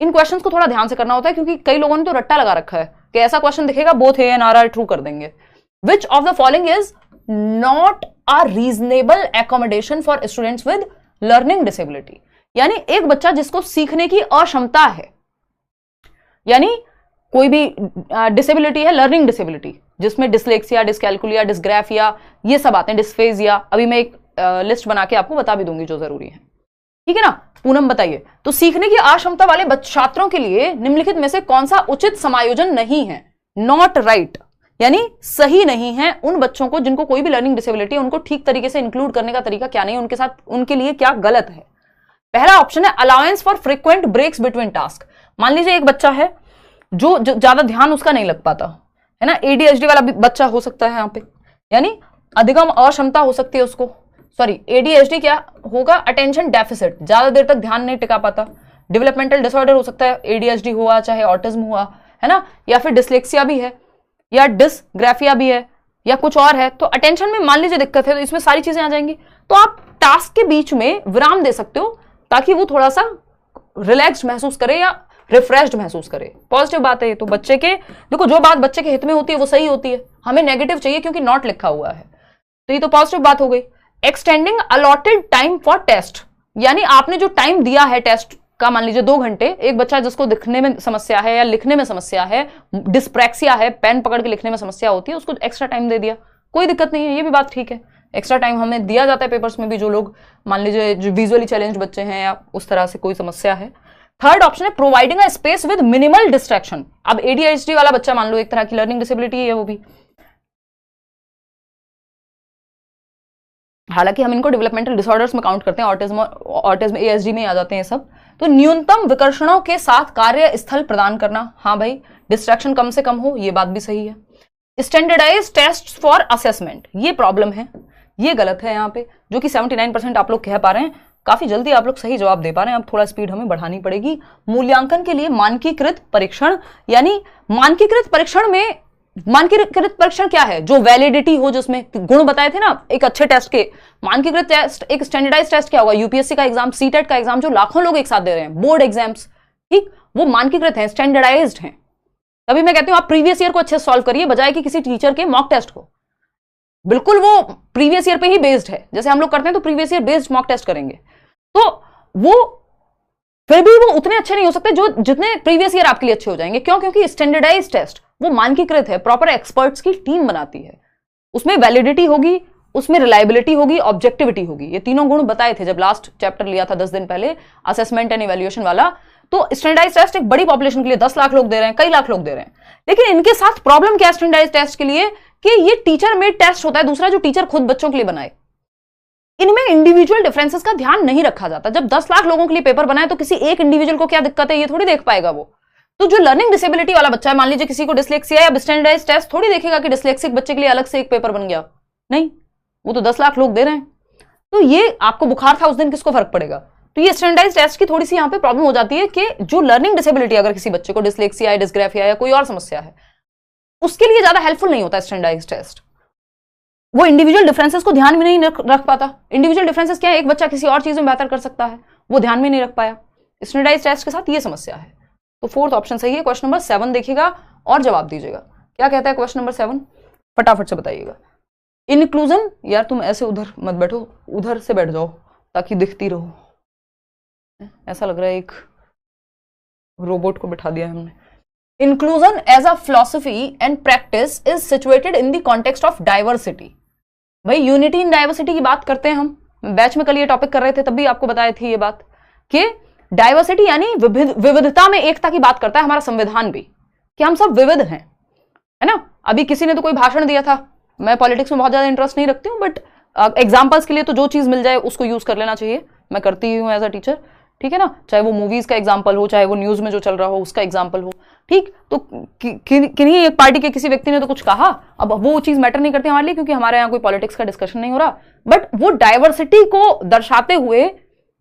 इन क्वेश्चंस को थोड़ा ध्यान से करना होता है, क्योंकि कई लोगों ने तो रट्टा लगा रखा है कि ऐसा क्वेश्चन दिखेगा both A and R are true कर देंगे। Which of the following is not a reasonable accommodation for students with learning disability? यानी एक बच्चा जिसको सीखने की अक्षमता है, यानी कोई भी डिसेबिलिटी है, लर्निंग डिसेबिलिटी, जिसमें डिसलेक्सिया, डिसकैलकुलिया, डिसग्राफिया, ये सब आते हैं, डिस्फेजिया, अभी मैं एक लिस्ट बना के आपको बता भी दूंगी जो जरूरी है। ठीक है ना? पूनम बताइए, तो सीखने की अक्षमता वाले छात्रों के लिए निम्नलिखित में से कौन सा उचित समायोजन नहीं है? नॉट राइट, यानी सही नहीं है। उन बच्चों को जिनको कोई भी लर्निंग डिसेबिलिटी है, उनको ठीक तरीके से इंक्लूड करने का तरीका क्या नहीं है, उनके साथ, उनके लिए क्या गलत है? पहला ऑप्शन है allowance for frequent breaks between task. मान लीजिए एक बच्चा है जो ज्यादा ध्यान उसका नहीं लग पाता है ना, एडीएचडी वाला भी बच्चा हो सकता है यहाँ पे, यानी अधिगम अक्षमता हो सकती है उसको, सॉरी एडीएचडी क्या होगा, अटेंशन डेफिसिट, ज्यादा देर तक ध्यान नहीं टिका पाता। डेवलपमेंटल डिसऑर्डर हो सकता है, एडीएचडी हुआ चाहे ऑटिज्म हुआ, है ना, या फिर डिसलेक्सिया भी है, या डिसग्राफिया भी है, या कुछ और है। तो अटेंशन में मान लीजिए दिक्कत है, तो इसमें सारी चीजें आ जाएंगी। तो आप टास्क के बीच में विराम दे सकते हो ताकि वो थोड़ा सा रिलैक्स्ड महसूस करे या रिफ्रेश्ड महसूस करे। पॉजिटिव बात है ये। तो बच्चे के, देखो जो बात बच्चे के हित में होती है वो सही होती है, हमें नेगेटिव चाहिए क्योंकि नॉट लिखा हुआ है, तो ये तो पॉजिटिव बात हो गई। Extending allotted time for test, यानी आपने जो टाइम दिया है टेस्ट का, मान लीजिए 2 घंटे, एक बच्चा जिसको दिखने में समस्या है या लिखने में समस्या है, डिस्प्रैक्सिया है, पेन पकड़ के लिखने में समस्या होती है, उसको एक्स्ट्रा टाइम दे दिया, कोई दिक्कत नहीं है, ये भी बात ठीक है। एक्स्ट्रा टाइम हमें दिया जाता है पेपर्स में भी, जो लोग मान लीजिए जो विजुअली चैलेंज बच्चे हैं या उस तरह से कोई समस्या है। थर्ड ऑप्शन है providing a space with minimal distraction. अब एडीएचडी वाला बच्चा मान लो एक तरह की लर्निंग डिसेबिलिटी है वो भी, हालांकि हम इनको डेवलपमेंटल डिसऑर्डर्स में काउंट करते हैं, ऑटिज्म एएसडी में आ जाते हैं सब। तो न्यूनतम विकर्षणों के साथ कार्य स्थल प्रदान करना, हाँ भाई, डिस्ट्रैक्शन कम से कम हो, ये बात भी सही है। स्टैंडर्डाइज टेस्ट फॉर असेसमेंट, ये प्रॉब्लम है, ये गलत है यहाँ पे, जो कि 79% आप लोग कह पा रहे हैं। काफी जल्दी आप लोग सही जवाब दे पा रहे हैं, अब थोड़ा स्पीड हमें बढ़ानी पड़ेगी। मूल्यांकन के लिए मानकीकृत परीक्षण, यानी मानकीकृत परीक्षण में, मानकीकृत परीक्षण क्या है? जो वैलिडिटी हो, जिसमें गुण बताए थे ना एक अच्छे टेस्ट के। मानकीकृत टेस्ट, एक स्टैंडर्डाइज टेस्ट क्या होगा? यूपीएससी का एग्जाम, सीटेट का एग्जाम, जो लाखों लोग एक साथ दे रहे हैं, बोर्ड एग्जाम्स, ठीक, वो मानकीकृत हैं, स्टैंडर्डाइज्ड हैं। तभी मैं कहती हूं आप प्रीवियस ईयर को अच्छे सॉल्व करिए बजाय कि किसी टीचर के मॉक टेस्ट को। बिल्कुल वो प्रीवियस ईयर पे ही बेस्ड है, जैसे हम लोग करते हैं तो previous year based mock test करेंगे, तो वो फिर भी वो उतने अच्छे नहीं हो सकते जो जितने प्रीवियस ईयर आपके लिए अच्छे हो जाएंगे। क्यों? क्योंकि स्टैंडर्डाइज टेस्ट वो मानकीकृत है, प्रॉपर एक्सपर्ट्स की टीम बनाती है, उसमें वैलिडिटी होगी, उसमें रिलायबिलिटी होगी, ऑब्जेक्टिविटी होगी। ये तीनों गुण बताए थे जब लास्ट चैप्टर लिया था 10 दिन पहले, असेसमेंट एंड इवैल्यूएशन वाला। तो स्टैंडर्डाइज टेस्ट एक बड़ी पॉपुलेशन के लिए 10 लाख लोग दे रहे हैं, कई लाख लोग दे रहे हैं, लेकिन इनके साथ प्रॉब्लम क्या है स्टैंडर्डाइज टेस्ट के लिए कि ये टीचर मेड टेस्ट होता है, दूसरा जो टीचर खुद बच्चों के लिए बनाए। इनमें इंडिविजुअल डिफरेंसेस का ध्यान नहीं रखा जाता। जब 10 लाख लोगों के लिए पेपर बनाए तो किसी एक इंडिविजुअल को क्या दिक्कत है ये थोड़ी देख पाएगा वो। तो जो लर्निंग डिसेबिलिटी वाला बच्चा है, मान लीजिए किसी को डिसलेक्सिया है, अब स्टैंडर्डाइज टेस्ट थोड़ी देखेगा कि डिसलेक्सिक बच्चे के लिए अलग से एक पेपर बन गया, नहीं, वो तो 10 लाख लोग दे रहे हैं। तो ये आपको बुखार था उस दिन, किसको फर्क पड़ेगा? तो ये स्टैंडर्डाइज टेस्ट की थोड़ी सी यहाँ पे प्रॉब्लम हो जाती है कि जो लर्निंग डिसेबिलिटी, अगर किसी बच्चे को डिसलेक्सिया है, डिस्ग्राफिया या कोई और समस्या है, उसके लिए ज्यादा हेल्पफुल नहीं होता स्टैंडर्डाइज टेस्ट। वो इंडिविजुअल डिफरेंसेस को ध्यान में नहीं रख पाता। इंडिविजुअल डिफरेंसेस क्या है? एक बच्चा किसी और चीज में बेहतर कर सकता है, वो ध्यान में नहीं रख पाया। स्टैंडर्डाइज टेस्ट के साथ ये समस्या है। तो फोर्थ ऑप्शन सही है। क्वेश्चन नंबर 7 देखिएगा और जवाब दीजिएगा। क्या कहता है क्वेश्चन नंबर 7? फटाफट से बताइएगा। इंक्लूजन, यार तुम ऐसे उधर मत बैठो, उधर से बैठ जाओ ताकि दिखती रहो। ऐसा लग रहा है एक रोबोट को बिठा दिया हमने। Inclusion as a philosophy and practice is situated in the context of diversity. भाई यूनिटी इन डाइवर्सिटी की बात करते हैं हम, बैच में कल ये टॉपिक कर रहे थे, तब भी आपको बताई थी ये बात कि डाइवर्सिटी यानी विविधता में एकता की बात करता है हमारा संविधान भी, कि हम सब विविध हैं, है ना। अभी किसी ने तो कोई भाषण दिया था, मैं पॉलिटिक्स में बहुत ज्यादा इंटरेस्ट नहीं रखती हूँ, बट एग्जाम्पल्स के लिए तो जो चीज मिल जाए उसको यूज कर लेना चाहिए, मैं करती हूँ एज अ टीचर, ठीक है ना। चाहे वो मूवीज का एग्जाम्पल हो, चाहे वो न्यूज में जो चल रहा हो उसका एग्जाम्पल हो, ठीक। तो किन्हीं एक पार्टी के किसी व्यक्ति ने तो कुछ कहा, अब वो चीज मैटर नहीं करती हमारे लिए, क्योंकि हमारे यहाँ कोई पॉलिटिक्स का डिस्कशन नहीं हो रहा, बट वो डाइवर्सिटी को दर्शाते हुए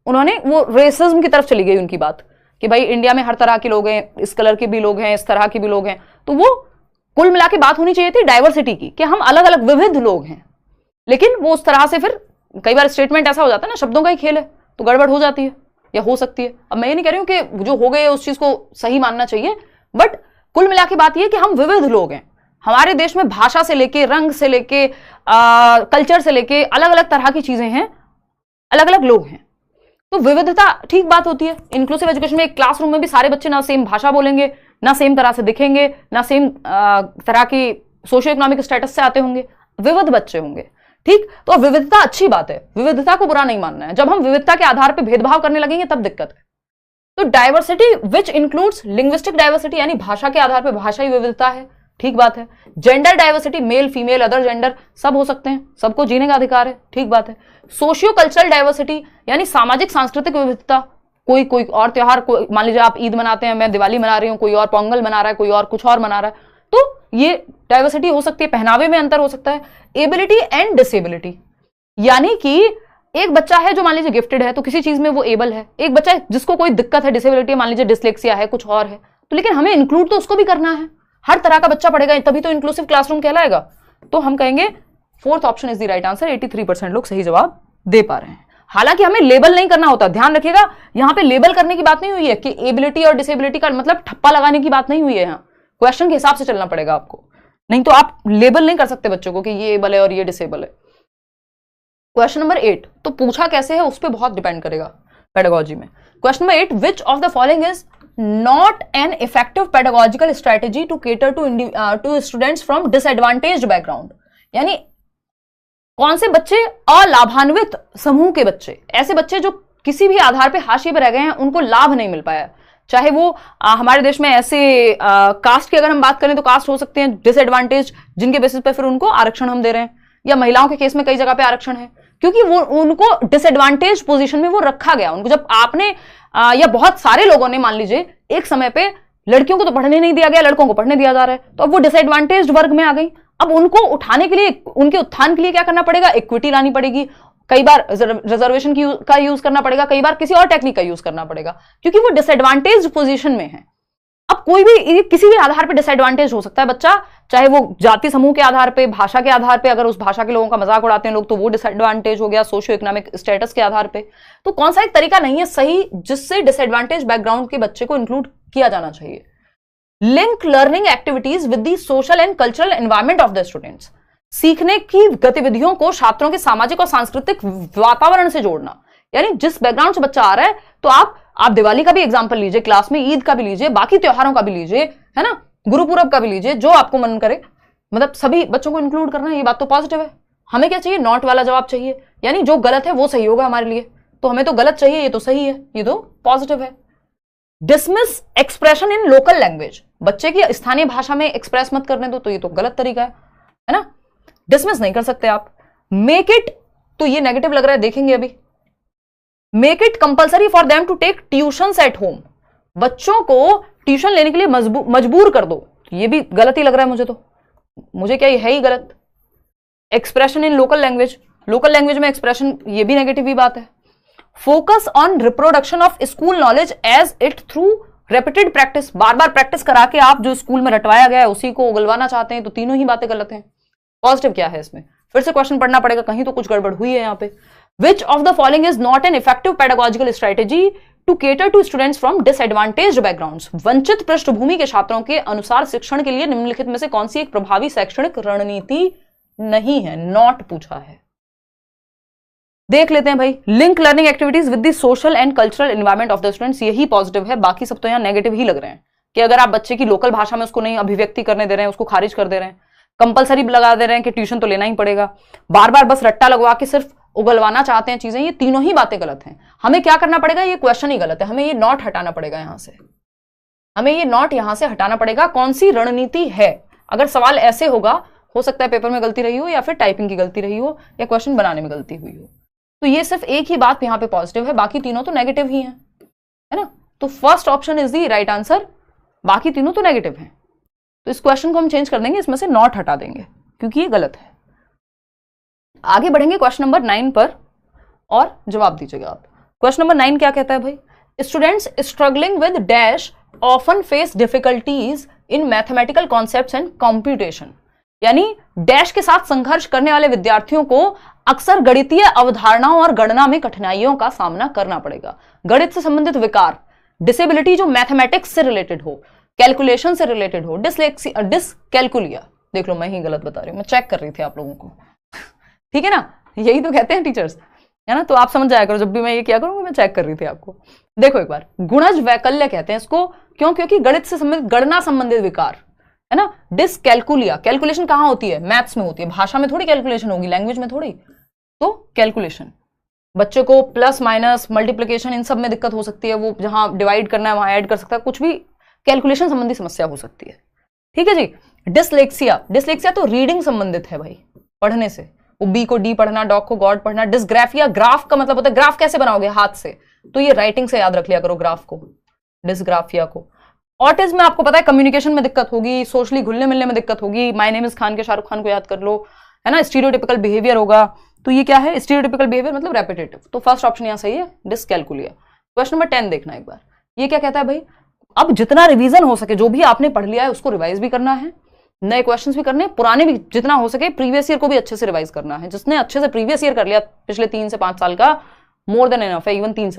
उन्होंने वो रेसिज्म की तरफ चली गई उनकी बात, कि भाई इंडिया में हर तरह के लोग हैं, इस कलर के भी लोग हैं, इस तरह के भी लोग हैं। तो वो कुल मिला के बात होनी चाहिए थी डाइवर्सिटी की, कि हम अलग अलग विविध लोग हैं, लेकिन वो उस तरह से फिर कई बार स्टेटमेंट ऐसा हो जाता है ना, शब्दों का ही खेल है, तो गड़बड़ हो जाती है या हो सकती है। अब मैं ये नहीं कह रही हूं कि जो हो गए उस चीज को सही मानना चाहिए, बट कुल मिला के बात यह कि हम विविध लोग हैं। हमारे देश में भाषा से लेके, रंग से लेके, कल्चर से लेके अलग अलग तरह की चीजें हैं, अलग अलग लोग हैं, तो विविधता ठीक बात होती है। इंक्लूसिव एजुकेशन में एक क्लासरूम में भी सारे बच्चे ना सेम भाषा बोलेंगे, ना सेम तरह से दिखेंगे, ना सेम तरह की सोशियो इकोनॉमिक स्टेटस से आते होंगे, विविध बच्चे होंगे, ठीक। तो विविधता अच्छी बात है, विविधता को बुरा नहीं मानना है। जब हम विविधता के आधार पर भेदभाव करने लगेंगे तब दिक्कत है। तो diversity which includes linguistic diversity, यानी भाषा के आधार पर भाषाई विविधता है, ठीक बात है। Gender diversity, male female other gender सब हो सकते हैं, सबको जीने का अधिकार है, ठीक बात है। सोशियो कल्चरल डाइवर्सिटी यानी सामाजिक सांस्कृतिक विविधता, कोई और त्योहार, मान लीजिए आप ईद मनाते हैं, मैं दिवाली मना रही हूं, कोई और पोंगल मना रहा है, कोई और कुछ और मना रहा है, तो ये डाइवर्सिटी हो सकती है। पहनावे में अंतर हो सकता है। एबिलिटी एंड डिसेबिलिटी, यानी कि एक बच्चा है जो मान लीजिए गिफ्टेड है, तो किसी चीज में वो एबल है। एक बच्चा है जिसको कोई दिक्कत है, डिसेबिलिटी, मान लीजिए डिसलेक्सिया है, कुछ और है, तो लेकिन हमें इंक्लूड तो उसको भी करना है। हर तरह का बच्चा पढ़ेगा तभी तो इंक्लूसिव क्लासरूम कहलाएगा। तो हम कहेंगे fourth option is the right answer. 83% लोग सही जवाब दे पा रहे हैं। हालांकि हमें लेबल नहीं करना होता, ध्यान रखिएगा, यहां पे लेबल करने की बात नहीं हुई है कि एबिलिटी और डिसेबिलिटी का मतलब ठप्पा लगाने की बात नहीं हुई है। यहां क्वेश्चन के हिसाब से चलना पड़ेगा आपको, नहीं तो आप लेबल नहीं कर सकते बच्चों को कि ये एबल है और ये डिसेबल है। क्वेश्चन नंबर 8 तो पूछा कैसे है उस पर बहुत डिपेंड करेगा पेडागोजी में। Question number 8, which of the following is not an effective pedagogical strategy to cater to students from disadvantaged background, यानी कौन से बच्चे अलाभान्वित समूह के बच्चे, ऐसे बच्चे जो किसी भी आधार पे हाशिए पर रह गए हैं, उनको लाभ नहीं मिल पाया। चाहे वो हमारे देश में ऐसे कास्ट की अगर हम बात करें तो कास्ट हो सकते हैं डिसएडवांटेज, जिनके बेसिस पे फिर उनको आरक्षण हम दे रहे हैं, या महिलाओं के केस में कई जगह पे आरक्षण है, क्योंकि वो उनको डिसएडवांटेज पोजीशन में वो रखा गया। उनको जब आपने या बहुत सारे लोगों ने मान लीजिए एक समय पे लड़कियों को तो पढ़ने नहीं दिया गया, लड़कों को पढ़ने दिया जा रहा है, तो अब वो डिसएडवांटेज वर्ग में आ गई। अब उनको उठाने के लिए, उनके उत्थान के लिए क्या करना पड़ेगा? इक्विटी लानी पड़ेगी, कई बार रिजर्वेशन का यूज करना पड़ेगा, कई बार किसी और टेक्निक का यूज करना पड़ेगा, क्योंकि वो डिसएडवांटेज पोजीशन में है। अब कोई भी किसी भी आधार पे डिसएडवांटेज हो सकता है बच्चा, चाहे वो जाति समूह के आधार पे, भाषा के आधार पे, अगर उस भाषा के लोगों का मजाक उड़ाते हैं लोग तो वो डिसएडवांटेज हो गया, सोशियो इकोनॉमिक स्टेटस के आधार पे। तो कौन सा एक तरीका नहीं है सही जिससे डिसएडवांटेज बैकग्राउंड के बच्चे को इंक्लूड किया जाना चाहिए? Link learning activities with the social and cultural environment of the students, सीखने की गतिविधियों को छात्रों के सामाजिक और सांस्कृतिक वातावरण से जोड़ना। यानी जिस बैकग्राउंड से बच्चा आ रहा है, तो आप आप दिवाली का भी एग्जाम्पल लीजिए, क्लास में ईद का भी लीजिए, बाकी त्योहारों का भी लीजिए, है ना, गुरुपूरब का भी लीजिए, जो आपको मन करे, मतलब सभी बच्चों को इंक्लूड करना है, ये बात तो पॉजिटिव है। हमें क्या चाहिए, नॉट वाला जवाब चाहिए, यानी जो गलत है वो सही होगा हमारे लिए, तो हमें तो गलत चाहिए, ये तो सही है, ये तो पॉजिटिव है। Dismiss expression in local language, बच्चे की स्थानीय भाषा में एक्सप्रेस मत करने दो, तो ये तो गलत तरीका है ना, डिसमिस नहीं कर सकते आप। मेक इट, तो ये नेगेटिव लग रहा है, देखेंगे अभी। Make it compulsory for them to take tuitions at home, बच्चों को ट्यूशन लेने के लिए मजबूर कर दो, ये भी गलत ही लग रहा है मुझे, तो मुझे क्या, ये है ही गलत। Expression in local language, local language में एक्सप्रेशन, ये भी नेगेटिव ही बात है। Focus on reproduction of school knowledge as it through repeated practice, बार बार प्रैक्टिस करा के आप जो स्कूल में रटवाया गया है उसी को उगलवाना चाहते हैं, तो तीनों ही बातें गलत हैं। पॉजिटिव क्या है इसमें, फिर से क्वेश्चन पढ़ना पड़ेगा, कहीं तो कुछ गड़बड़ हुई है यहाँ पे। Which of the following is not an effective pedagogical strategy to cater to students from disadvantaged backgrounds, वंचित पृष्ठभूमि के छात्रों के अनुसार शिक्षण के लिए निम्नलिखित में से कौन सी एक प्रभावी शैक्षणिक रणनीति नहीं है, नॉट पूछा है। देख लेते हैं भाई, link learning activities with the social and cultural environment of the students, यही पॉजिटिव है, बाकी सब तो यहाँ नेगेटिव ही लग रहे हैं, कि अगर आप बच्चे की लोकल भाषा में उसको नहीं अभिव्यक्ति करने दे रहे हैं, उसको खारिज कर दे रहे हैं, कंपलसरी लगा दे रहे हैं कि ट्यूशन तो लेना ही पड़ेगा, बार बार बस रट्टा लगवा के सिर्फ उगलवाना चाहते हैं चीजें, ये तीनों ही बातें गलत हैं। हमें क्या करना पड़ेगा, ये क्वेश्चन ही गलत है, हमें ये नॉट हटाना पड़ेगा यहां से, हमें ये नॉट यहां से हटाना पड़ेगा। कौन सी रणनीति है, अगर सवाल ऐसे होगा, हो सकता है पेपर में गलती रही हो, या फिर टाइपिंग की गलती रही हो, या क्वेश्चन बनाने में गलती हुई हो, तो ये सिर्फ एक ही बात यहाँ पे पॉजिटिव है, बाकी तीनों तो नेगेटिव ही है ना, तो first option is the right answer, बाकी तीनों तो नेगेटिव हैं। तो इस क्वेश्चन को हम चेंज कर देंगे, इसमें से नॉट हटा देंगे क्योंकि ये गलत है। आगे बढ़ेंगे क्वेश्चन नंबर 9 पर और जवाब दीजिएगा आप। क्वेश्चन नंबर 9 क्या कहता है भाई, students struggling with dash often face difficulties in mathematical concepts and computation, यानी डैश के साथ संघर्ष करने वाले विद्यार्थियों को अक्सर गणितीय अवधारणाओं और गणना में कठिनाइयों का सामना करना पड़ेगा। गणित से संबंधित विकार, डिसेबिलिटी जो मैथमेटिक्स से रिलेटेड हो, कैलकुलेशन से रिलेटेड हो, डिसकैलकुलिया, देख लो मैं ही गलत बता रही हूं, मैं चेक कर रही थी आप लोगों को, ठीक है ना, यही तो कहते हैं टीचर्स, है ना, तो आप समझ जाया करो, जब भी मैं ये क्या करूंगा, मैं चेक कर रही थी आपको। देखो एक बार, गुणज वैकल्य कहते हैं इसको, क्यों, क्योंकि गणित से संबंधित, गणना संबंधित विकार, है ना। डिसकैलकुलिया, कैलकुलेशन कहां होती है, मैथ्स में होती है, भाषा में थोड़ी कैलकुलेशन होगी, लैंग्वेज में थोड़ी, तो कैलकुलेशन, बच्चे को प्लस माइनस मल्टीप्लिकेशन इन सब में दिक्कत हो सकती है, वो जहां डिवाइड करना है वहां ऐड कर सकता है, कुछ भी कैलकुलेशन संबंधी समस्या हो सकती है, ठीक है जी। डिसलेक्सिया, डिसलेक्सिया तो रीडिंग संबंधित है भाई, पढ़ने से, वो बी को डी पढ़ना, डॉग को गॉड पढ़ना। डिसग्राफिया, ग्राफ का मतलब होता है, ग्राफ कैसे बनाओगे, हाथ से, तो ये राइटिंग से याद रख लिया करो ग्राफ को, डिसग्राफिया को। ऑटिज्म में आपको पता है कम्युनिकेशन में दिक्कत होगी, सोशली घुलने मिलने में दिक्कत होगी, माय नेम इज खान के शाहरुख खान को याद कर लो, है ना। स्टीरियोटिपिकल बिहेवियर होगा, तो ये क्या है, स्टीरियोटिपिकल बिहेवियर मतलब रेपिटेटिव, तो फर्स्ट ऑप्शन यहां सही है, डिसकैलकुलिया। क्वेश्चन नंबर 10 देखना एक बार, ये क्या कहता है भाई, अब जितना रिवीजन हो सके, जो भी आपने पढ़ लिया है उसको रिवाइज भी करना है, नए क्वेश्चंस भी करने हैं, पुराने भी जितना हो सके, प्रीवियस ईयर को भी अच्छे से रिवाइज करना है। जिसने अच्छे से प्रीवियस ईयर कर लिया पिछले 3 से 5 साल का, मोर देन एनफ है, इवन 3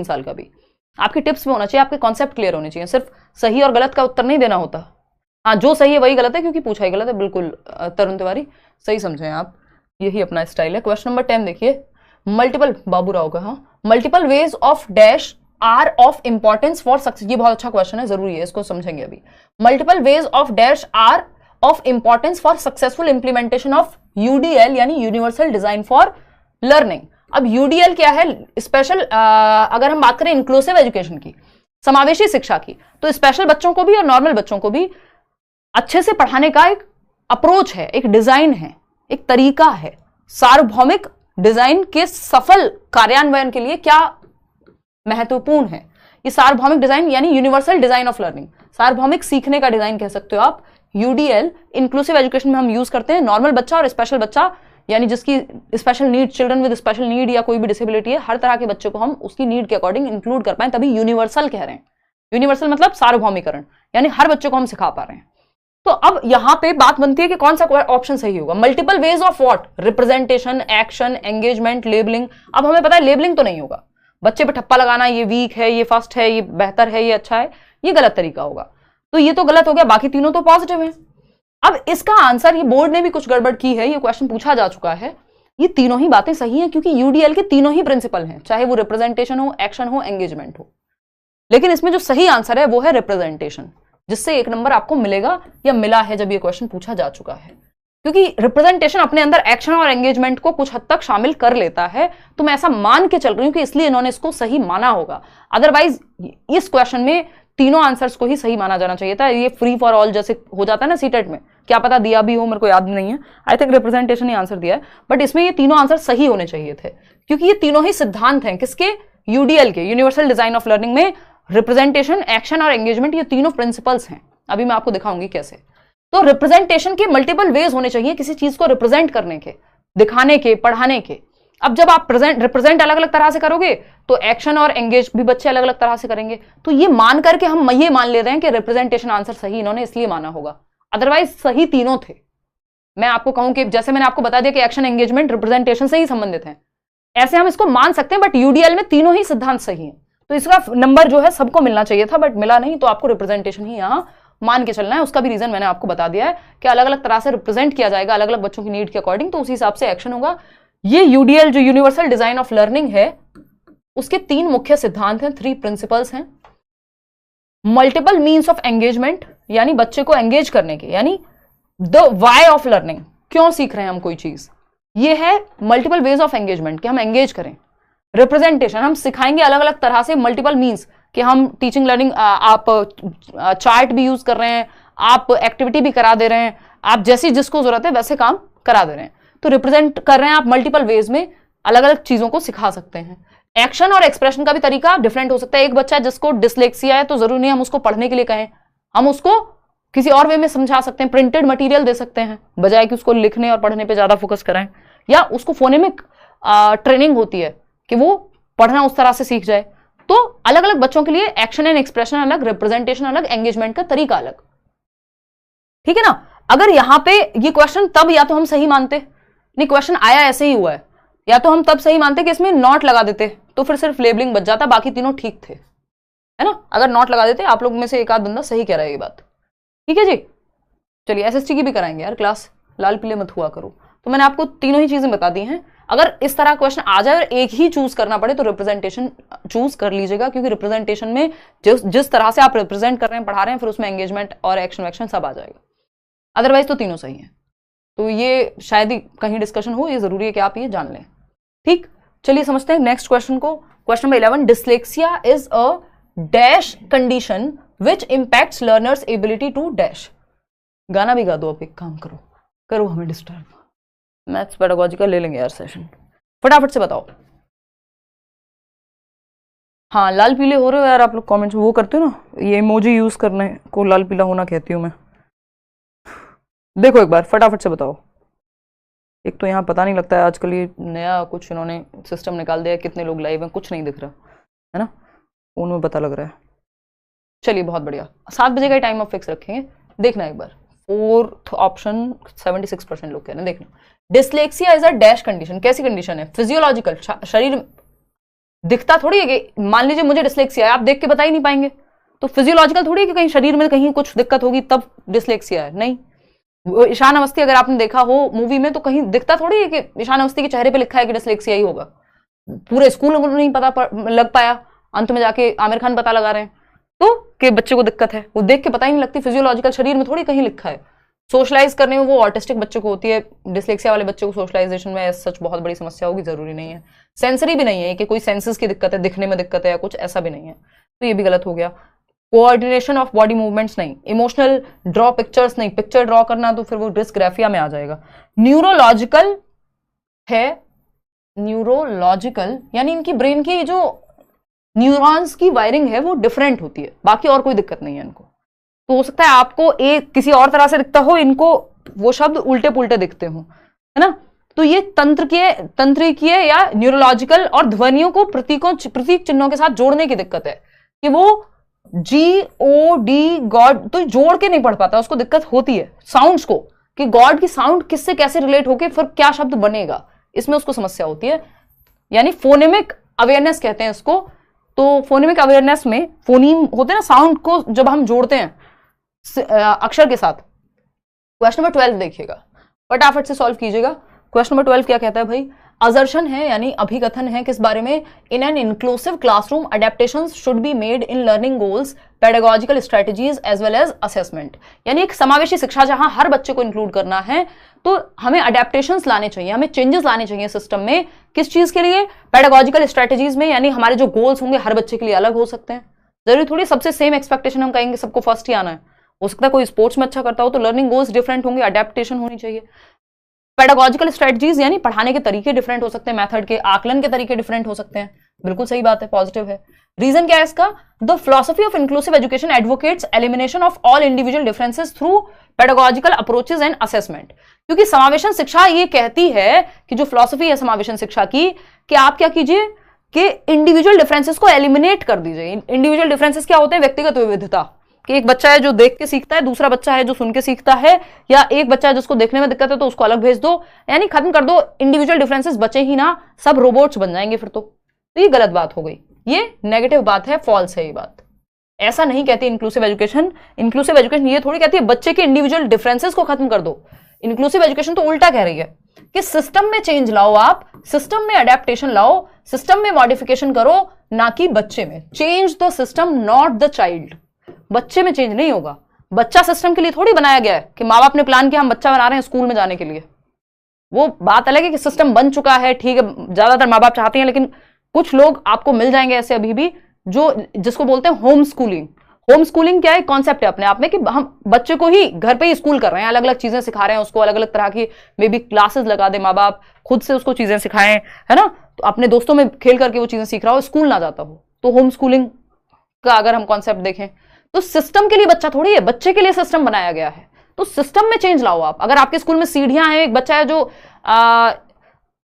साल का भी। आपकी टिप्स में होना चाहिए, आपके कॉन्सेप्ट क्लियर होने चाहिए, सिर्फ सही और गलत का उत्तर नहीं देना होता। हाँ, जो सही है वही गलत है, क्योंकि पूछा ही गलत है, बिल्कुल तरुण तिवारी सही समझे आप, यही अपना स्टाइल है। क्वेश्चन नंबर 10 देखिए, मल्टीपल, बाबू राव का, हाँ, multiple ways of dash are of importance for success, ये बहुत अच्छा क्वेश्चन है, जरूरी है, इसको समझेंगे अभी। Multiple ways of dash are of importance for successful implementation of UDL, यानी यूनिवर्सल डिजाइन फॉर लर्निंग। अब यूडीएल क्या है, स्पेशल, अगर हम बात करें इंक्लूसिव एजुकेशन की, समावेशी शिक्षा की, तो स्पेशल बच्चों को भी और नॉर्मल बच्चों को भी अच्छे से पढ़ाने का एक अप्रोच है, एक डिजाइन है, एक तरीका है। सार्वभौमिक डिजाइन के सफल कार्यान्वयन के लिए क्या महत्वपूर्ण है, ये सार्वभौमिक डिजाइन यानी यूनिवर्सल डिजाइन ऑफ लर्निंग, सार्वभौमिक सीखने का डिजाइन कह सकते हो आप। यूडीएल इंक्लूसिव एजुकेशन में हम यूज करते हैं, नॉर्मल बच्चा और स्पेशल बच्चा, यानी जिसकी special need, children with special need या कोई भी डिसेबिलिटी है, हर तरह के बच्चे को हम उसकी नीड के अकॉर्डिंग इंक्लूड कर पाए, तभी यूनिवर्सल कह रहे हैं। यूनिवर्सल मतलब सार्वभौमिकरण, यानी हर बच्चे को हम सिखा पा रहे हैं। तो अब यहां पे बात बनती है कि कौन सा ऑप्शन सही होगा। Multiple ways of what, representation, action, engagement, labelling. अब हमें पता है लेबलिंग तो नहीं होगा, बच्चे पे ठप्पा लगाना, ये वीक है, ये फर्स्ट है, ये बेहतर है, ये अच्छा है, ये गलत तरीका होगा, तो ये तो गलत हो गया, बाकी तीनों तो पॉजिटिव है। अब इसका आंसर, ये बोर्ड ने भी कुछ गड़बड़ की है, ये क्वेश्चन पूछा जा चुका है, ये तीनों ही बातें सही हैं, क्योंकि यूडीएल के तीनों ही प्रिंसिपल हैं, चाहे वो रिप्रेजेंटेशन हो, एक्शन हो, एंगेजमेंट हो, लेकिन इसमें जो सही आंसर है वो है रिप्रेजेंटेशन, जिससे 1 नंबर आपको मिलेगा या मिला है जब ये क्वेश्चन पूछा जा चुका है, क्योंकि रिप्रेजेंटेशन अपने अंदर एक्शन और एंगेजमेंट को कुछ हद तक शामिल कर लेता है। तो मैं ऐसा मान के चल रही हूं कि इसलिए इन्होंने इसको सही माना होगा, अदरवाइज इस क्वेश्चन में तीनों आंसर्स को ही सही माना जाना चाहिए था। ये फ्री फॉर ऑल जैसे हो जाता है ना सीटेट में, क्या पता दिया भी हो, मेरे को याद नहीं है, I think representation he answer दिया है, बट इसमें ये तीनों आंसर सही होने चाहिए थे, क्योंकि ये तीनों ही सिद्धांत हैं किसके, यूडीएल के, यूनिवर्सल डिजाइन ऑफ लर्निंग में रिप्रेजेंटेशन, एक्शन और एंगेजमेंट ये तीनों प्रिंसिपल्स हैं। अभी मैं आपको दिखाऊंगी कैसे। तो रिप्रेजेंटेशन के मल्टीपल वेज होने चाहिए किसी चीज को रिप्रेजेंट करने के, दिखाने के, पढ़ाने के। अब जब आप रिप्रेजेंट अलग अलग तरह से करोगे तो एक्शन और एंगेज भी बच्चे अलग अलग तरह से करेंगे। तो ये मान करके हम ये मान ले रहे हैं कि रिप्रेजेंटेशन आंसर सही इन्होंने इसलिए माना होगा, अदरवाइज सही तीनों थे। मैं आपको कहूं कि जैसे मैंने आपको बता दिया कि एक्शन एंगेजमेंट रिप्रेजेंटेशन से ही संबंधित है, ऐसे हम इसको मान सकते हैं, बट यूडीएल में तीनों ही सिद्धांत सही है। तो इसका नंबर जो है सबको मिलना चाहिए था, बट मिला नहीं, तो आपको रिप्रेजेंटेशन ही यहां मान के चलना है। उसका भी रीजन मैंने आपको बता दिया है कि अलग अलग तरह से रिप्रेजेंट किया जाएगा अलग अलग बच्चों की नीड के अकॉर्डिंग, तो उसी हिसाब से एक्शन होगा। ये यूडीएल जो यूनिवर्सल डिजाइन ऑफ लर्निंग है उसके 3 मुख्य सिद्धांत हैं, 3 प्रिंसिपल्स हैं। मल्टीपल मीन्स ऑफ एंगेजमेंट, यानी बच्चे को एंगेज करने के, यानी द वाई ऑफ लर्निंग, क्यों सीख रहे हैं हम कोई चीज, ये है मल्टीपल वेज ऑफ एंगेजमेंट कि हम एंगेज करें। रिप्रेजेंटेशन, हम सिखाएंगे अलग अलग तरह से, मल्टीपल मीन्स कि हम टीचिंग लर्निंग, आप चार्ट भी यूज कर रहे हैं, आप एक्टिविटी भी करा दे रहे हैं, आप जैसी जिसको जरूरत है वैसे काम करा दे रहे हैं, तो रिप्रेजेंट कर रहे हैं आप मल्टीपल वेज में, अलग अलग चीजों को सिखा सकते हैं। एक्शन और एक्सप्रेशन का भी तरीका डिफरेंट हो सकता है। एक बच्चा जिसको डिसलेक्सिया है तो जरूरी नहीं हम उसको पढ़ने के लिए कहें, हम उसको किसी और वे में समझा सकते हैं, प्रिंटेड मटेरियल दे सकते हैं बजाय कि उसको लिखने और पढ़ने पे ज्यादा फोकस कराएं, या उसको फोनेमिक ट्रेनिंग होती है कि वो पढ़ना उस तरह से सीख जाए। तो अलग अलग बच्चों के लिए एक्शन एंड एक्सप्रेशन अलग, रिप्रेजेंटेशन अलग, एंगेजमेंट का तरीका अलग, ठीक है ना। अगर यहां पे ये क्वेश्चन तब या तो हम सही मानते, नहीं क्वेश्चन आया ऐसे ही हुआ है, या तो हम तब सही मानते कि इसमें नॉट लगा देते तो फिर सिर्फ लेबलिंग बच जाता, बाकी तीनों ठीक थे, है ना। अगर नॉट लगा देते, आप लोग में से एक आध बंदा सही कह रहा है ये बात, ठीक है जी। चलिए एसएसटी की भी कराएंगे यार क्लास, लाल पीले मत हुआ करो। तो मैंने आपको तीनों ही चीजें बता दी हैं। अगर इस तरह क्वेश्चन आ जाए और एक ही चूज करना पड़े तो रिप्रेजेंटेशन चूज कर लीजिएगा, क्योंकि रिप्रेजेंटेशन में जिस तरह से आप रिप्रेजेंट कर रहे हैं, पढ़ा रहे हैं, फिर उसमें एंगेजमेंट और एक्शन वैक्शन सब आ जाएगा, अदरवाइज तो तीनों सही है। तो ये शायद ही कहीं डिस्कशन हो, ये जरूरी है कि आप ये जान लें, ठीक। चलिए समझते हैं नेक्स्ट क्वेश्चन को। Question number 11, dyslexia is a dash condition which impacts learners ability to dash. गाना भी गा दो, आप एक काम करो हमें डिस्टर्ब। मैथ्स पेडागोजिकल ले लेंगे यार सेशन, फटाफट से बताओ। हाँ लाल पीले हो रहे हो यार आप लोग, कमेंट्स वो करते हो ना, ये इमोजी यूज करने को लाल पीला होना कहती हूँ मैं। देखो एक बार फटाफट से बताओ। एक तो यहाँ पता नहीं लगता है आजकल, ये नया कुछ इन्होंने सिस्टम निकाल दिया है, कितने लोग लाइव हैं कुछ नहीं दिख रहा है ना, फोन में पता लग रहा है। चलिए बहुत बढ़िया, 7 बजे का टाइम आप फिक्स रखेंगे, देखना एक बार। 4th ऑप्शन 76% लोग कह रहे हैं, देखना। Dyslexia is a dash condition, कैसी कंडीशन है, फिजियोलॉजिकल, शरीर दिखता थोड़ी है कि मान लीजिए मुझे डिसलेक्सिया है, आप देख के बता ही नहीं पाएंगे, तो फिजियोलॉजिकल थोड़ी है कि कहीं शरीर में कहीं कुछ दिक्कत होगी तब डिसलेक्सिया है, नहीं। ईशान अवस्थी अगर आपने देखा हो मूवी में तो कहीं दिखता थोड़ी है कि ईशान अवस्थी के चेहरे पे लिखा है कि डिसलेक्सिया ही होगा, पूरे स्कूल में नहीं पता लग पाया, अंत में जाके आमिर खान पता लगा रहे हैं तो कि बच्चे को दिक्कत है, वो देख के पता ही नहीं लगती, फिजियोलॉजिकल शरीर में थोड़ी कहीं लिखा है। सोशलाइज करने में वो ऑटिस्टिक बच्चे को होती है, डिसलेक्सिया वाले बच्चे को सोशलाइजेशन में सच बहुत बड़ी समस्या होगी, जरूरी नहीं है। सेंसरी भी नहीं है कि कोई सेंसेस की दिक्कत है, दिखने में दिक्कत है या कुछ, ऐसा भी नहीं है, तो ये भी गलत हो गया। कोऑर्डिनेशन ऑफ बॉडी मूवमेंट्स नहीं, इमोशनल ड्रॉ पिक्चर्स नहीं, पिक्चर ड्रॉ करना तो फिर वो डिस्ग्राफिया में आ जाएगा। न्यूरोलॉजिकल है, न्यूरोलॉजिकल यानी इनकी ब्रेन की जो न्यूरॉन्स की वायरिंग है वो डिफरेंट होती है, बाकी और कोई दिक्कत नहीं है इनको। तो हो सकता है आपको एक किसी और तरह से दिखता हो, इनको वो शब्द उल्टे पुल्टे दिखते हो, है ना। तो ये तंत्रिकीय या न्यूरोलॉजिकल और ध्वनियों को प्रतीक चिन्हों के साथ जोड़ने की दिक्कत है कि वो GOD गॉड तो जोड़ के नहीं पढ़ पाता, उसको दिक्कत होती है साउंड्स को कि गॉड की साउंड किससे कैसे रिलेट होके फिर क्या शब्द बनेगा, इसमें उसको समस्या होती है, यानी फोनेमिक अवेयरनेस कहते हैं इसको। तो फोनेमिक अवेयरनेस में फोनीम होते हैं ना, साउंड को जब हम जोड़ते हैं अक्षर के साथ। क्वेश्चन नंबर 12 देखिएगा, फटाफट से सॉल्व कीजिएगा। क्वेश्चन नंबर 12 क्या कहता है भाई, असर्शन है यानी अभिकथन है किस बारे में, in an inclusive classroom adaptations should be made in learning goals, pedagogical strategies as well as assessment. यानी एक समावेशी शिक्षा जहां हर बच्चे को इंक्लूड करना है तो हमें अडेप्टेशंस लाने चाहिए, हमें चेंजेस लाने चाहिए सिस्टम में। किस चीज के लिए, पेडागोजिकल स्ट्रेटजीज में, यानी हमारे जो गोल्स होंगे हर बच्चे के लिए अलग हो सकते हैं। जरूरी थोड़ी सबसे सेम एक्सपेक्टेशन हम कहेंगे सबको फर्स्ट ही आना है, हो सकता है कोई स्पोर्ट्स में अच्छा करता हो तो लर्निंग गोल्स डिफरेंट होंगे, अडेप्टेशन होनी चाहिए। पेडागोजिकल स्ट्रेटजीज यानी पढ़ाने के तरीके डिफरेंट हो सकते हैं, मेथड के आकलन के तरीके डिफरेंट हो सकते हैं, बिल्कुल सही बात है, पॉजिटिव है। रीजन क्या है इसका, the philosophy of inclusive education advocates elimination of all individual differences through pedagogical approaches and assessment. क्योंकि समावेशन शिक्षा ये कहती है कि जो फिलॉसफी है समावेशन शिक्षा की, कि आप क्या कीजिए कि इंडिविजुअल डिफरेंसेस को एलिमिनेट कर दीजिए। इंडिविजुअल डिफरेंसेस क्या होते हैं, व्यक्तिगत विविधता, कि एक बच्चा है जो देख के सीखता है, दूसरा बच्चा है जो सुन के सीखता है, या एक बच्चा है जिसको देखने में दिक्कत है तो उसको अलग भेज दो, यानी खत्म कर दो इंडिविजुअल डिफरेंसेस, बचे ही ना, सब रोबोट्स बन जाएंगे फिर तो ये गलत बात हो गई, ये नेगेटिव बात है, फॉल्स है ये बात। ऐसा नहीं कहती इंक्लूसिव एजुकेशन। इंक्लूसिव एजुकेशन ये थोड़ी कहती है बच्चे के इंडिविजुअल डिफरेंसेस को खत्म कर दो। इंक्लूसिव एजुकेशन तो उल्टा कह रही है कि सिस्टम में चेंज लाओ, आप सिस्टम में अडेप्टेशन लाओ, सिस्टम में मॉडिफिकेशन करो, ना कि बच्चे में। Change the system not the child. बच्चे में चेंज नहीं होगा, बच्चा सिस्टम के लिए थोड़ी बनाया गया है कि माँ बाप ने प्लान किया हम बच्चा बना रहे हैं स्कूल में जाने के लिए। वो बात अलग है कि सिस्टम बन चुका है, ठीक है, ज्यादातर माँ बाप चाहते हैं, लेकिन कुछ लोग आपको मिल जाएंगे ऐसे अभी भी जो जिसको बोलते हैं होम स्कूलिंग। होम स्कूलिंग क्या है, कॉन्सेप्ट है अपने आप में कि हम बच्चे को ही घर पे ही स्कूल कर रहे हैं, अलग अलग चीजें सिखा रहे हैं उसको, अलग अलग तरह की मे बी क्लासेस लगा दे माँ बाप, खुद से उसको चीजें सिखाएं, है ना, तो अपने दोस्तों में खेल करके वो चीजें सीख रहा हो, स्कूल ना जाता हो। तो होम स्कूलिंग का अगर हम कॉन्सेप्ट देखें तो सिस्टम के लिए बच्चा थोड़ी है, बच्चे के लिए सिस्टम बनाया गया है, तो सिस्टम में चेंज लाओ आप। अगर आपके स्कूल में सीढ़ियां हैं, एक बच्चा है जो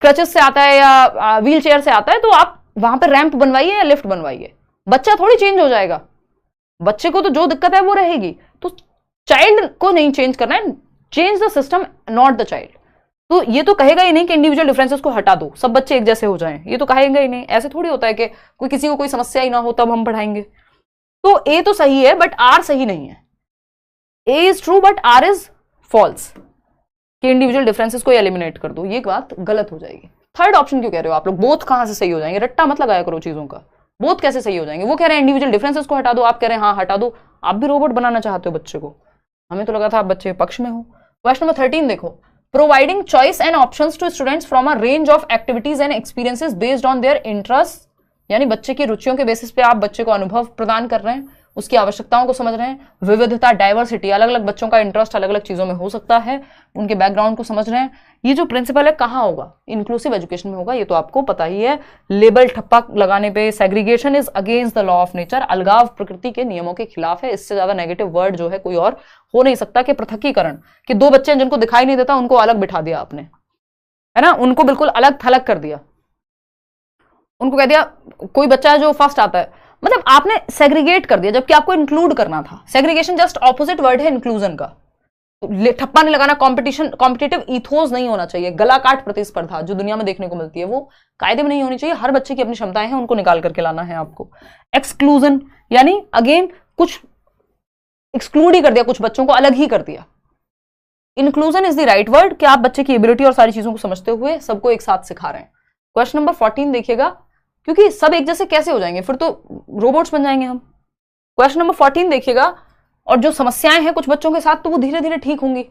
क्रचेस से आता है या व्हील चेयर से आता है, तो आप वहां पर रैंप बनवाइए या लिफ्ट बनवाइए, बच्चा थोड़ी चेंज हो जाएगा, बच्चे को तो जो दिक्कत है वो रहेगी। तो चाइल्ड को नहीं चेंज करना है, change the system not the child. तो ये तो कहेगा ही नहीं कि इंडिविजुअल डिफरेंसेस को हटा दो, सब बच्चे एक जैसे हो जाएं, ये तो कहेगा ही नहीं। ऐसे थोड़ी होता है कि कोई किसी को कोई समस्या ही ना हो तब हम पढ़ाएंगे। तो ए तो सही है बट आर सही नहीं है। A is true but R is false, कि इंडिविजुअल डिफरेंसेस को एलिमिनेट कर दो, ये बात गलत हो जाएगी। थर्ड ऑप्शन क्यों कह रहे हो आप लोग, बोथ कहां से सही हो जाएंगे, रट्टा मत लगाया करो चीजों का, बोथ कैसे सही हो जाएंगे। वो कह रहे हैं इंडिविजुअल डिफरेंसेस को हटा दो, आप कह रहे हैं हाँ हटा दो, आप भी रोबोट बनाना चाहते हो बच्चे को, हमें तो लगा था आप बच्चे पक्ष में हो। क्वेश्चन नंबर 13 देखो, providing choice and options to students from a range of activities and experiences based on their interest, यानी बच्चे की रुचियों के बेसिस पे आप बच्चे को अनुभव प्रदान कर रहे हैं, उसकी आवश्यकताओं को समझ रहे हैं। विविधता, डाइवर्सिटी, अलग अलग बच्चों का इंटरेस्ट अलग अलग चीजों में हो सकता है, उनके बैकग्राउंड को समझ रहे हैं। ये जो प्रिंसिपल है कहाँ होगा, इंक्लूसिव एजुकेशन में होगा, ये तो आपको पता ही है। लेबल ठप्पा लगाने पे, segregation is against the law of nature, अलगाव प्रकृति के नियमों के खिलाफ है। इससे ज्यादा नेगेटिव वर्ड जो है कोई और हो नहीं सकता कि पृथकीकरण, कि दो बच्चे हैं जिनको दिखाई नहीं देता उनको अलग बिठा दिया आपने, है ना, उनको बिल्कुल अलग थलग कर दिया, उनको कह दिया कोई बच्चा है जो फर्स्ट आता है, मतलब आपने सेग्रीगेट कर दिया जबकि आपको इंक्लूड करना था। सेग्रीगेशन जस्ट ऑपोजिट वर्ड है इंक्लूजन का। ठप्पा नहीं लगाना, कॉम्पिटिशन, कॉम्पिटिटिव इथोस नहीं होना चाहिए, गला काट प्रतिस्पर्धा जो दुनिया में देखने को मिलती है वो कायदे में नहीं होनी चाहिए। हर बच्चे की अपनी क्षमताएं हैं, उनको निकाल करके लाना है आपको। एक्सक्लूजन यानी अगेन कुछ एक्सक्लूड ही कर दिया, कुछ बच्चों को अलग ही कर दिया। Inclusion is the right word कि आप बच्चे की एबिलिटी और सारी चीजों को समझते हुए सबको एक साथ सिखा रहे हैं। क्वेश्चन नंबर 14 देखिएगा, क्योंकि सब एक जैसे कैसे हो जाएंगे, फिर तो रोबोट्स बन जाएंगे हम। क्वेश्चन नंबर 14 देखिएगा, और जो समस्याएं हैं कुछ बच्चों के साथ तो वो धीरे धीरे ठीक होंगी।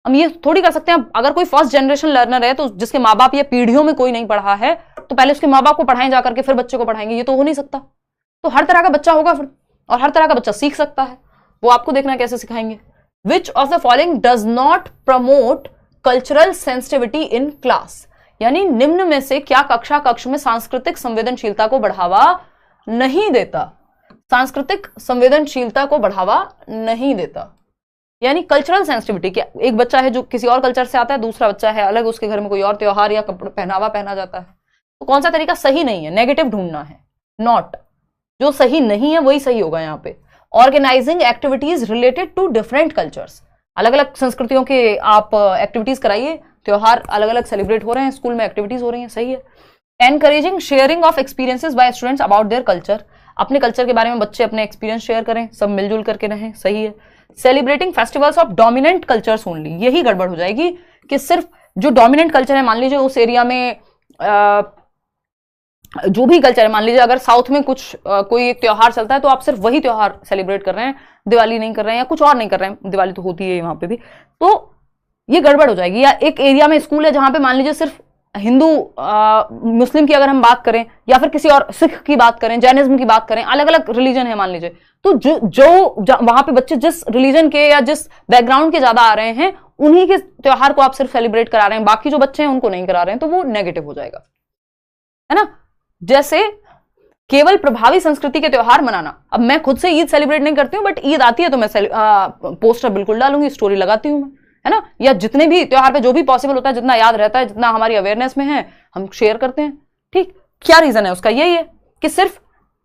हम ये थोड़ी कर सकते हैं, अगर कोई फर्स्ट जनरेशन लर्नर है तो जिसके माँ बाप या पीढ़ियों में कोई नहीं पढ़ा है तो पहले उसके माँ बाप को पढ़ाएं जाकर के फिर बच्चे को पढ़ाएंगे, ये तो हो नहीं सकता। तो हर तरह का बच्चा होगा फिर, और हर तरह का बच्चा सीख सकता है, वो आपको देखना कैसे सिखाएंगे। विच of the following does not promote cultural sensitivity in class, यानी निम्न में से क्या कक्ष में सांस्कृतिक संवेदनशीलता को बढ़ावा नहीं देता, सांस्कृतिक संवेदनशीलता को बढ़ावा नहीं देता। यानी कल्चरल सेंसिटिविटी, क्या एक बच्चा है जो किसी और कल्चर से आता है, दूसरा बच्चा है अलग, उसके घर में कोई और त्योहार या पहनावा पहना जाता है, तो कौन सा तरीका सही नहीं है, नेगेटिव ढूंढना है, नॉट, जो सही नहीं है वही सही होगा यहाँ पे। Organising activities related to different cultures, अलग अलग संस्कृतियों के आप एक्टिविटीज कराइए, त्योहार अलग अलग सेलिब्रेट हो रहे हैं, स्कूल में एक्टिविटीज हो रही हैं, सही है। Encouraging sharing of experiences by students about their culture, अपने कल्चर के बारे में बच्चे अपने एक्सपीरियंस शेयर करें, सब मिलजुल करके रहें, सही है। Celebrating festivals of dominant cultures only, यही गड़बड़ हो जाएगी कि सिर्फ जो डोमिनेंट कल्चर है, मान लीजिए उस एरिया में जो भी कल्चर है, मान लीजिए अगर साउथ में कुछ कोई एक त्योहार चलता है तो आप सिर्फ वही त्योहार सेलिब्रेट कर रहे हैं, दिवाली नहीं कर रहे हैं या कुछ और नहीं कर रहे हैं, दिवाली तो होती है वहां पे भी, तो ये गड़बड़ हो जाएगी। या एक एरिया में स्कूल है जहां पे मान लीजिए सिर्फ हिंदू मुस्लिम की अगर हम बात करें, या फिर किसी और सिख की बात करें, जैनिज्म की बात करें, अलग अलग रिलीजन है मान लीजिए, तो जो वहां पे बच्चे जिस रिलीजन के या जिस बैकग्राउंड के ज्यादा आ रहे हैं, उन्हीं के त्योहार को आप सिर्फ सेलिब्रेट करा रहे हैं, बाकी जो बच्चे हैं उनको नहीं करा रहे हैं, तो वो नेगेटिव हो जाएगा, है ना। जैसे केवल प्रभावी संस्कृति के त्योहार मनाना, अब मैं खुद से ईद सेलिब्रेट नहीं करती हूं, बट ईद आती है तो मैं पोस्टर बिल्कुल डालूंगी, स्टोरी लगाती हूं मैं, है ना। या जितने भी त्योहार पे जो भी पॉसिबल होता है, जितना याद रहता है, जितना हमारी अवेयरनेस में है, हम शेयर करते हैं। ठीक, क्या रीजन है उसका? यही है कि सिर्फ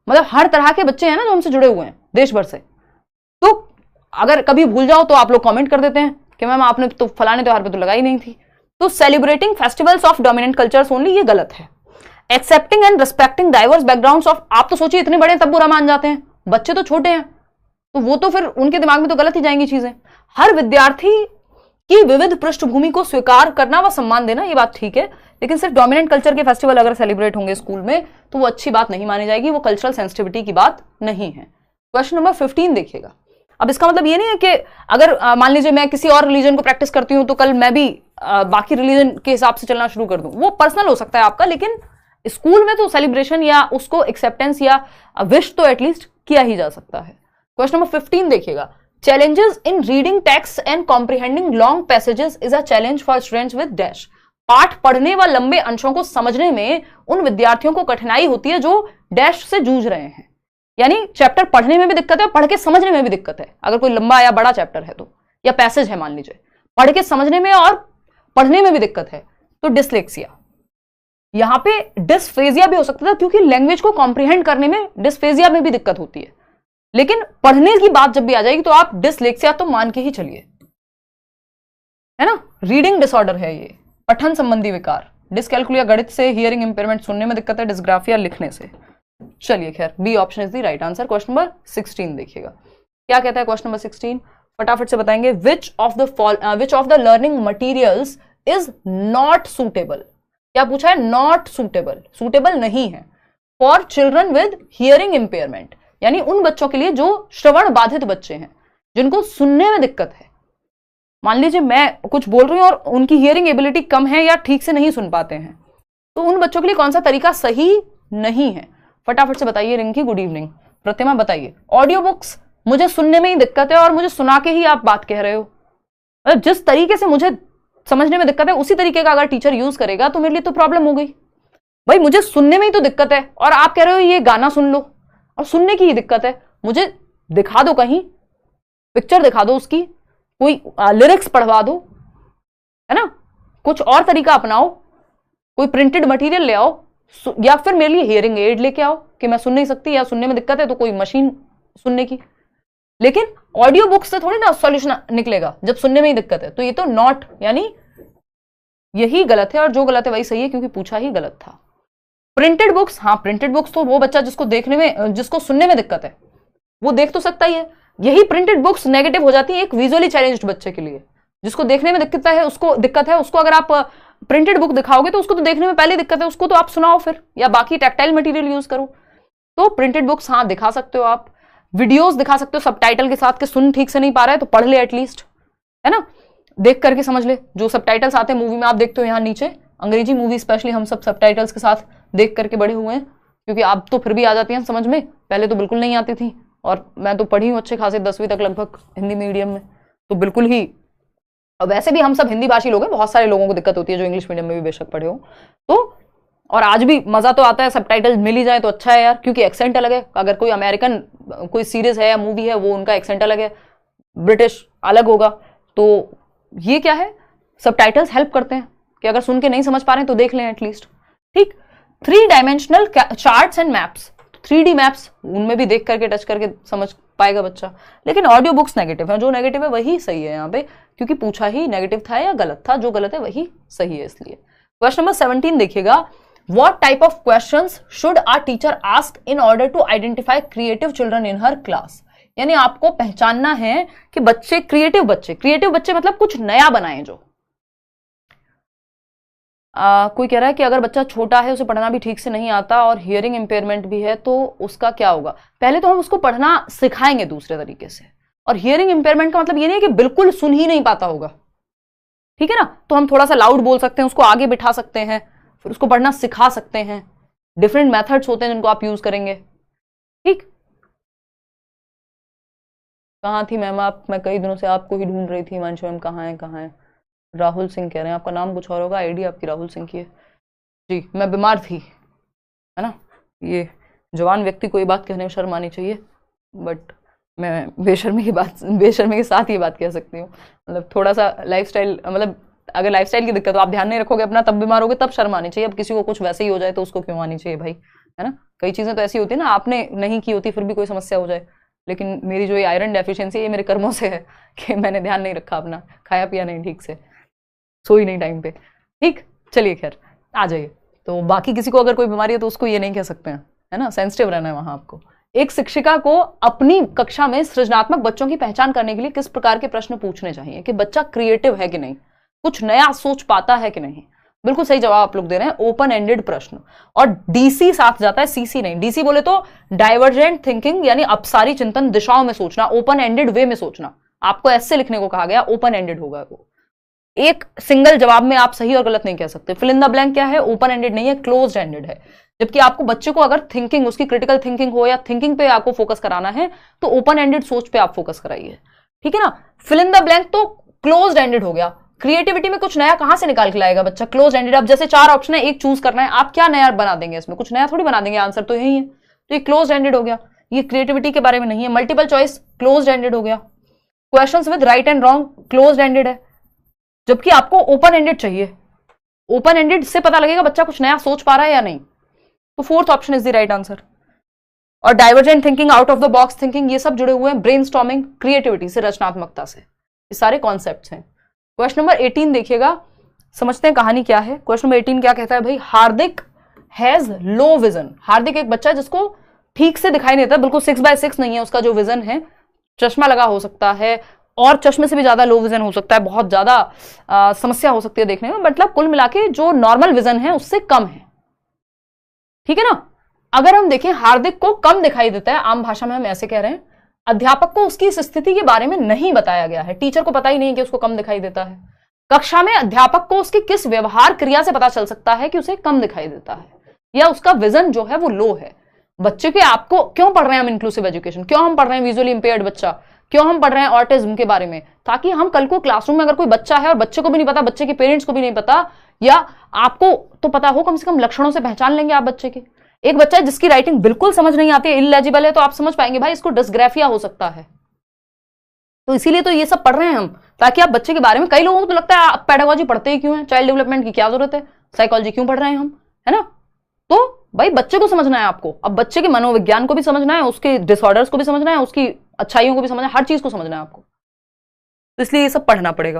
मतलब हर तरह के बच्चे हैं ना जो हमसे जुड़े हुए हैं देश भर से, तो अगर कभी भूल जाओ तो आप लोग कमेंट कर देते हैं कि मैम आपने तो फलाने त्योहार पे तो लगाई नहीं थी। तो celebrating festivals of dominant cultures only, ये गलत है। Accepting and respecting diverse backgrounds of, आप तो सोचिए इतने बड़े तब बुरा मान जाते हैं, बच्चे तो छोटे हैं, तो वो तो फिर उनके दिमाग में तो गलत ही जाएंगी चीजें। हर विद्यार्थी की विविध पृष्ठभूमि को स्वीकार करना व सम्मान देना, ये बात ठीक है, लेकिन सिर्फ डोमिनेंट कल्चर के फेस्टिवल अगर सेलिब्रेट होंगे स्कूल में तो वो अच्छी बात नहीं मानी जाएगी, वो कल्चरल सेंसिटिविटी की बात नहीं है। क्वेश्चन नंबर 15 देखिएगा। अब इसका मतलब ये नहीं है कि अगर मान लीजिए मैं किसी और रिलीजन को प्रैक्टिस करती हूं तो कल मैं भी बाकी रिलीजन के हिसाब से चलना शुरू कर दूं, वो पर्सनल हो सकता है आपका, लेकिन स्कूल में तो सेलिब्रेशन या उसको एक्सेप्टेंस या विश तो एटलीस्ट किया ही जा सकता है। क्वेश्चन नंबर 15 देखिएगा। Challenges in reading text and comprehending long passages is a challenge for students with dash. पाठ पढ़ने व लंबे अंशों को समझने में उन विद्यार्थियों को कठिनाई होती है जो डैश से जूझ रहे हैं, यानी चैप्टर पढ़ने में भी दिक्कत है, पढ़ के समझने में भी दिक्कत है। अगर कोई लंबा या बड़ा चैप्टर है तो, या पैसेज है मान लीजिए, पढ़ के समझने में और पढ़ने में भी दिक्कत है, तो डिसलेक्सिया। यहां पे डिस्फेजिया भी हो सकता था, क्योंकि लैंग्वेज को कॉम्प्रिहेंड करने में डिस्फेजिया में भी दिक्कत होती है, लेकिन पढ़ने की बात जब भी आ जाएगी तो आप डिसलेक्सिया तो मान के ही चलिए, है ना। रीडिंग डिसऑर्डर है ये, पठन संबंधी विकार। डिसकैलकुलिया गणित से, हियरिंग इंपेयरमेंट सुनने में दिक्कत है, डिसग्राफिया लिखने से। चलिए खैर, B option is the right answer. Question number 16 देखिएगा, क्या कहता है क्वेश्चन नंबर 16, फटाफट से बताएंगे। Which of the learning materials is not suitable. क्या पूछा है? नॉट सुटेबल, सुटेबल नहीं है for children with hearing impairment, यानी उन बच्चों के लिए जो श्रवण बाधित बच्चे हैं, जिनको सुनने में दिक्कत है। मान लीजिए मैं कुछ बोल रही हूं और उनकी हियरिंग एबिलिटी कम है या ठीक से नहीं सुन पाते हैं, तो उन बच्चों के लिए कौन सा तरीका सही नहीं है? फटाफट से बताइए। Rinki good evening. प्रतिमा बताइए। ऑडियो बुक्स, मुझे सुनने में ही दिक्कत है और मुझे सुना के ही आप बात कह रहे हो। जिस तरीके से मुझे समझने में दिक्कत है उसी तरीके का अगर टीचर यूज करेगा तो मेरे लिए तो प्रॉब्लम हो गई। भाई मुझे सुनने में ही तो दिक्कत है और आप कह रहे हो ये गाना सुन लो, और सुनने की ही दिक्कत है, मुझे दिखा दो, कहीं पिक्चर दिखा दो उसकी, कोई लिरिक्स पढ़वा दो, है ना, कुछ और तरीका अपनाओ, कोई प्रिंटेड मटेरियल ले आओ, या फिर मेरे लिए हियरिंग एड लेके आओ कि मैं सुन नहीं सकती या सुनने में दिक्कत है तो कोई मशीन सुनने की। लेकिन ऑडियो बुक से थोड़ी ना सॉल्यूशन निकलेगा जब सुनने में ही दिक्कत है। तो ये तो नॉट, यानी यही गलत है और जो गलत है वही सही है, क्योंकि पूछा ही गलत था। प्रिंटेड बुक्स, हाँ प्रिंटेड बुक्स तो वो बच्चा जिसको देखने में, जिसको सुनने में दिक्कत है वो देख तो सकता ही है। यही प्रिंटेड बुक्स नेगेटिव हो जाती है एक विजुअली चैलेंज्ड बच्चे के लिए, जिसको देखने में दिक्कत है, उसको अगर आप प्रिंटेड बुक दिखाओगे तो उसको तो देखने में पहले दिक्कत है, उसको तो आप सुनाओ फिर, या बाकी टैक्टाइल मटेरियल यूज करो। तो प्रिंटेड बुक्स हाँ दिखा सकते हो आप, वीडियोस दिखा सकते हो सबटाइटल के साथ, कि सुन ठीक से नहीं पा रहा है तो पढ़ ले एटलीस्ट, है ना, देख करके समझ ले। जो सबटाइटल्स आते हैं मूवी में आप देखते हो यहाँ नीचे, अंग्रेजी मूवी स्पेशली हम सब सबटाइटल्स के साथ देख करके बड़े हुए हैं, क्योंकि आप तो फिर भी आ जाती हैं समझ में, पहले तो बिल्कुल नहीं आती थी, और मैं तो पढ़ी हूँ अच्छे खासे 10वीं तक लगभग हिंदी मीडियम में, तो बिल्कुल ही। वैसे भी हम सब हिंदी भाषी लोग हैं, बहुत सारे लोगों को दिक्कत होती है जो इंग्लिश मीडियम में भी बेशक पढ़े हो, तो और आज भी मजा तो आता है, सबटाइटल मिल ही जाए तो अच्छा है यार, क्योंकि एक्सेंट अलग है। अगर कोई अमेरिकन कोई सीरीज है या मूवी है वो उनका एक्सेंट अलग है, ब्रिटिश अलग होगा, तो ये क्या है, सबटाइटल्स हेल्प करते हैं कि अगर सुन के नहीं समझ पा रहे हैं तो देख लें एटलीस्ट। ठीक, 3 dimensional charts and maps, 3D maps, उनमें भी देख करके टच करके समझ पाएगा बच्चा। लेकिन ऑडियो बुक्स नेगेटिव है, जो नेगेटिव है वही सही है यहाँ पे, क्योंकि पूछा ही नेगेटिव था या गलत था, जो गलत है वही सही है इसलिए। क्वेश्चन नंबर 17 देखिएगा। What type of questions should our teacher ask in order to identify creative children in her class? यानी आपको पहचानना है कि बच्चे क्रिएटिव बच्चे मतलब कुछ नया बनाएं, जो कोई कह रहा है कि अगर बच्चा छोटा है, उसे पढ़ना भी ठीक से नहीं आता और हियरिंग इंपेयरमेंट भी है, तो उसका क्या होगा? पहले तो हम उसको पढ़ना सिखाएंगे दूसरे तरीके से। और हियरिंग इंपेयरमेंट का मतलब ये नहीं है कि बिल्कुल सुन ही नहीं पाता होगा, ठीक है ना? तो हम थोड़ा सा लाउड बोल सकते हैं, उसको आगे बिठा सकते हैं, फिर उसको पढ़ना सिखा सकते हैं। डिफरेंट मेथड्स होते हैं जिनको आप यूज करेंगे, ठीक। कहाँ थी मैम आप? मैं कई दिनों से आपको ही ढूंढ रही थी। हिमांशु मैम कहाँ है, कहाँ है? राहुल सिंह कह रहे हैं, आपका नाम कुछ और होगा, आईडी आपकी राहुल सिंह की है जी। मैं बीमार थी, है ना? ये जवान व्यक्ति को ये बात कहने में शर्म आनी चाहिए, बट मैं बेशर्मी के साथ ये बात कह सकती हूँ। मतलब थोड़ा सा लाइफस्टाइल, मतलब अगर लाइफस्टाइल की दिक्कत हो, आप ध्यान नहीं रखोगे अपना, तब बीमार होगे, तब शर्म आनी चाहिए। अब किसी को कुछ वैसे ही हो जाए तो उसको क्यों आनी चाहिए भाई, है ना? कई चीजें तो ऐसी होती है ना, आपने नहीं की होती फिर भी कोई समस्या हो जाए, लेकिन मेरी जो ये आयरन डेफिशिएंसी है, ये मेरे कर्मों से है कि मैंने ध्यान नहीं रखा अपना, खाया पिया नहीं ठीक से, सोई नहीं टाइम पे, ठीक। चलिए खैर, आ जाइए। तो बाकी किसी को अगर कोई बीमारी है तो उसको ये नहीं कह सकते हैं, है ना? सेंसिटिव रहना है वहां आपको। एक शिक्षिका को अपनी कक्षा में सृजनात्मक बच्चों की पहचान करने के लिए किस प्रकार के प्रश्न पूछने चाहिए कि बच्चा क्रिएटिव है कि नहीं, कुछ नया सोच पाता है कि नहीं? बिल्कुल सही जवाब आप लोग दे रहे हैं, ओपन एंडेड प्रश्न। और डीसी साथ जाता है, सीसी नहीं। डीसी बोले तो डाइवर्जेंट थिंकिंग, यानी अपसारी चिंतन, दिशाओं में सोचना, ओपन एंडेड वे में सोचना। आपको ऐसे लिखने को कहा गया, ओपन एंडेड होगा वो। एक सिंगल जवाब में आप सही और गलत नहीं कह सकते। फिल इन द ब्लैंक क्या है? ओपन एंडेड नहीं है, क्लोज्ड एंडेड है। जबकि आपको बच्चे को अगर थिंकिंग, उसकी क्रिटिकल थिंकिंग हो या थिंकिंग पे आपको फोकस कराना है, तो ओपन एंडेड सोच पे आप फोकस कराइए, ठीक है ना? फिल इन द ब्लैंक तो क्लोज्ड एंडेड हो गया। क्रिएटिविटी में कुछ नया कहां से निकाल के लाएगा बच्चा? Close ended. अब जैसे 4 ऑप्शन है, एक चूज करना है, आप क्या नया बना देंगे इसमें? कुछ नया थोड़ी बना देंगे, आंसर तो यही है। तो ये क्लोज एंडेड हो गया, ये क्रिएटिविटी के बारे में नहीं है। मल्टीपल चॉइस क्लोज एंडेड हो गया। Questions with right and wrong close ended है, जबकि आपको ओपन एंडेड चाहिए। ओपन एंडेड से पता लगेगा बच्चा कुछ नया सोच पा रहा है या नहीं। तो fourth option is the right answer. और divergent thinking, out of the box thinking, ये सब जुड़े हुए हैं ब्रेनस्टॉर्मिंग, क्रिएटिविटी से, रचनात्मकता से। ये सारे कॉन्सेप्ट्स हैं। क्वेश्चन नंबर 18 देखिएगा, समझते हैं कहानी क्या है। क्वेश्चन नंबर 18 क्या कहता है भाई? हार्दिक हैज लो विजन। हार्दिक एक बच्चा है जिसको ठीक से दिखाई नहीं देता, बिल्कुल 6/6 नहीं है उसका जो विजन है। चश्मा लगा हो सकता है, और चश्मे से भी ज्यादा लो विजन हो सकता है, बहुत ज्यादा समस्या हो सकती है देखने में। मतलब कुल मिला के जो नॉर्मल विजन है उससे कम है, ठीक है ना? अगर हम देखें, हार्दिक को कम दिखाई देता है, आम भाषा में हम ऐसे कह रहे हैं। अध्यापक को उसकी इस स्थिति के बारे में नहीं बताया गया है, टीचर को पता ही नहीं कि उसको कम दिखाई देता है। कक्षा में अध्यापक को उसकी किस व्यवहार क्रिया से पता चल सकता है कि उसे कम दिखाई देता है या उसका विजन जो है वो लो है? बच्चे के आपको क्यों पढ़ रहे हैं हम इंक्लूसिव एजुकेशन? क्यों हम पढ़ रहे हैं विजुअली इंपेयर्ड बच्चा? क्यों हम पढ़ रहे हैं ऑटिज्म के बारे में? ताकि हम कल को क्लासरूम में अगर कोई बच्चा है और बच्चे को भी नहीं पता, बच्चे के पेरेंट्स को भी नहीं पता, या आपको तो पता हो, कम से कम लक्षणों से पहचान लेंगे आप बच्चे के। एक बच्चा है जिसकी राइटिंग बिल्कुल समझ नहीं आती है, इललेजिबल है, तो आप समझ पाएंगे भाई इसको डिस्ग्राफिया हो सकता है। तो इसीलिए तो ये सब पढ़ रहे हैं हम, ताकि आप बच्चे के बारे में, कई लोगों को तो लगता है आप पेडागोजी पढ़ते ही क्यों है, चाइल्ड डेवलपमेंट की क्या जरूरत है, साइकोलॉजी क्यों पढ़ रहे हैं हम, है ना? तो भाई बच्चे को समझना है आपको। अब बच्चे के मनोविज्ञान को भी समझना है, उसके डिसऑर्डर्स को भी समझना है, उसकी अच्छाइयों को भी समझना है, हर चीज को समझना है आपको। तो इसलिए ये सब पढ़ना पड़ेगा।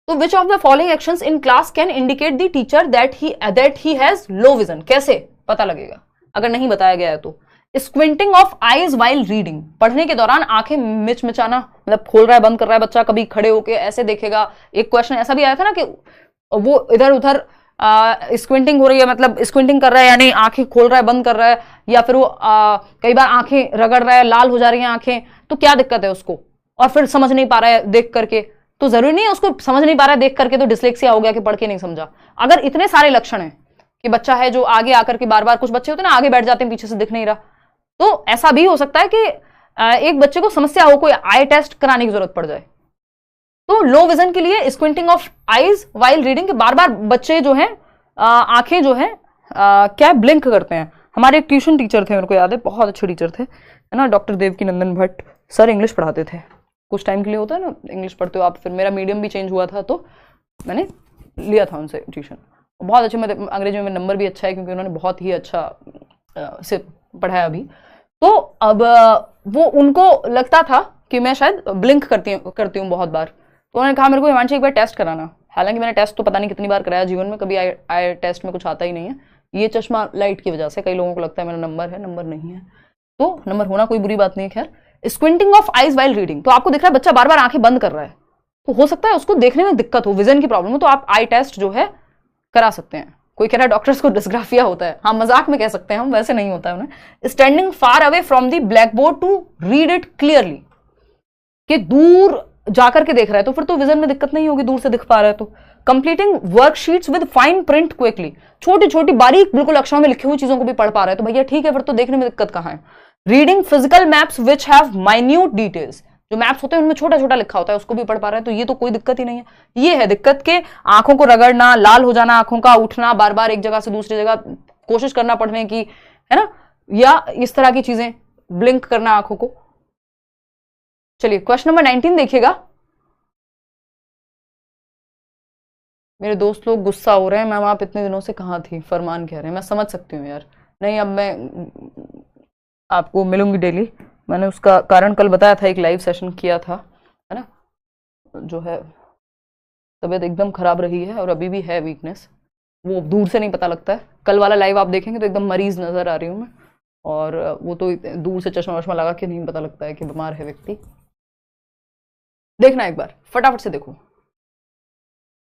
तो विच of the following actions in class can indicate the teacher that he has low vision? कैसे पता लगेगा अगर नहीं बताया गया है तो? स्क्विंटिंग ऑफ आईज वाइल रीडिंग, पढ़ने के दौरान आंखें मिचमिचाना, मतलब खोल रहा है बंद कर रहा है बच्चा, कभी खड़े होके ऐसे देखेगा। एक क्वेश्चन ऐसा भी आया था ना कि वो इधर उधर स्क्विंटिंग हो रही है, मतलब स्क्विंटिंग कर रहा है यानी आंखें खोल रहा है बंद कर रहा है, या फिर वो कई बार आंखें रगड़ रहा है, लाल हो जा रही हैं आंखें, तो क्या दिक्कत है उसको? और फिर समझ नहीं पा रहा है देख करके, तो जरूरी नहीं है उसको समझ नहीं पा रहा है देख करके तो डिसलेक्सिया हो गया कि पढ़ के नहीं समझा। अगर इतने सारे लक्षण हैं कि बच्चा है जो आगे आकर के बार बार, कुछ बच्चे होते हैं ना आगे बैठ जाते हैं पीछे से दिख नहीं रहा, तो ऐसा भी हो सकता है कि एक बच्चे को समस्या हो, कोई आई टेस्ट कराने की जरूरत पड़ जाए। तो लो विजन के लिए स्क्विंटिंग ऑफ आईज वाइल रीडिंग के बार बार बच्चे जो हैं आंखें जो हैं क्या ब्लिंक करते हैं। हमारे एक ट्यूशन टीचर थे, मेरे को याद है, बहुत अच्छे टीचर थे, है ना, डॉक्टर देवकी नंदन भट्ट सर, इंग्लिश पढ़ाते थे। कुछ टाइम के लिए होता है ना इंग्लिश पढ़ते हो आप, फिर मेरा मीडियम भी चेंज हुआ था तो मैंने लिया था उनसे ट्यूशन। बहुत अच्छे, मतलब अंग्रेजी में नंबर भी अच्छा है क्योंकि उन्होंने बहुत ही अच्छा से पढ़ाया अभी। तो अब वो उनको लगता था कि मैं शायद ब्लिंक करती हूँ बहुत बार, तो उन्होंने कहा मेरे को हिमांशी एक बार टेस्ट कराना। हालांकि मैंने टेस्ट तो पता नहीं कितनी बार कराया जीवन में, कभी आई टेस्ट में कुछ आता ही नहीं है। ये चश्मा लाइट की वजह से कई लोगों को लगता है मेरा नंबर है, नंबर नहीं है, तो नंबर होना कोई बुरी बात नहीं है। खैर, स्क्विंटिंग ऑफ आइज वाइल रीडिंग, तो आपको दिख रहा है बच्चा बार बार आंखें बंद कर रहा है, तो हो सकता है उसको देखने में दिक्कत हो, विजन की प्रॉब्लम हो, तो आप आई टेस्ट जो है करा सकते हैं। कोई कह रहा है डॉक्टर्स को डिस्ग्राफिया होता है, हाँ मजाक में कह सकते हैं हम, वैसे नहीं होता है उन्हें। Standing far away from the black board to read it clearly, कि दूर जाकर के देख रहा है तो फिर तो विजन में दिक्कत नहीं होगी, दूर से दिख पा रहा है तो। Completing worksheets with fine print quickly, छोटी छोटी बारीक बिल्कुल अक्षरों में लिखी हुई चीजों को भी पढ़ पा रहा है तो भैया ठीक है, फिर तो देखने में दिक्कत कहां है। Reading physical maps which have minute details, जो मैप्स होते हैं उनमें छोटा छोटा लिखा होता है उसको भी पढ़ पा रहा है तो ये तो कोई दिक्कत ही नहीं है। ये है दिक्कत के आंखों को रगड़ना, लाल हो जाना आंखों का, उठना बार बार एक जगह से दूसरी जगह, कोशिश करना पढ़ने की, है ना, या इस तरह की चीजें, ब्लिंक करना आंखों को। चलिए क्वेश्चन नंबर 19 देखिएगा। मेरे दोस्त लोग गुस्सा हो रहे हैं, मैम आप इतने दिनों से कहाँ थी, फरमान कह रहे हैं। मैं समझ सकती हूँ यार, नहीं अब मैं आपको मिलूंगी डेली, मैंने उसका कारण कल बताया था, एक लाइव सेशन किया था, है ना, जो है तबीयत एकदम खराब रही है और अभी भी है वीकनेस, वो दूर से नहीं पता लगता है। कल वाला लाइव आप देखेंगे तो एकदम मरीज नजर आ रही हूँ मैं, और वो तो दूर से चश्मा वश्मा लगा के नहीं पता लगता है कि बीमार है व्यक्ति। देखना एक बार, फटाफट से देखो।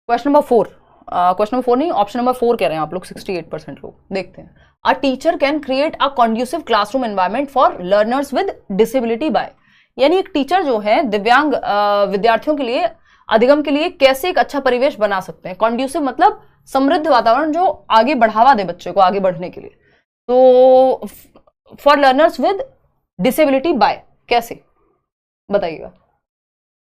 क्वेश्चन नंबर 4, क्वेश्चन नंबर 4 नहीं, ऑप्शन नंबर 4 कह रहे हैं आप लोग, 68% लोग। देखते हैं। A teacher can create a conducive classroom environment for learners with disability by, यानी एक टीचर जो है दिव्यांग विद्यार्थियों के लिए, अधिगम के लिए कैसे एक अच्छा परिवेश बना सकते हैं। कॉन्ड्यूसिव मतलब समृद्ध वातावरण जो आगे बढ़ावा दे बच्चे को आगे बढ़ने के लिए। तो for learners with disability by कैसे बताइएगा।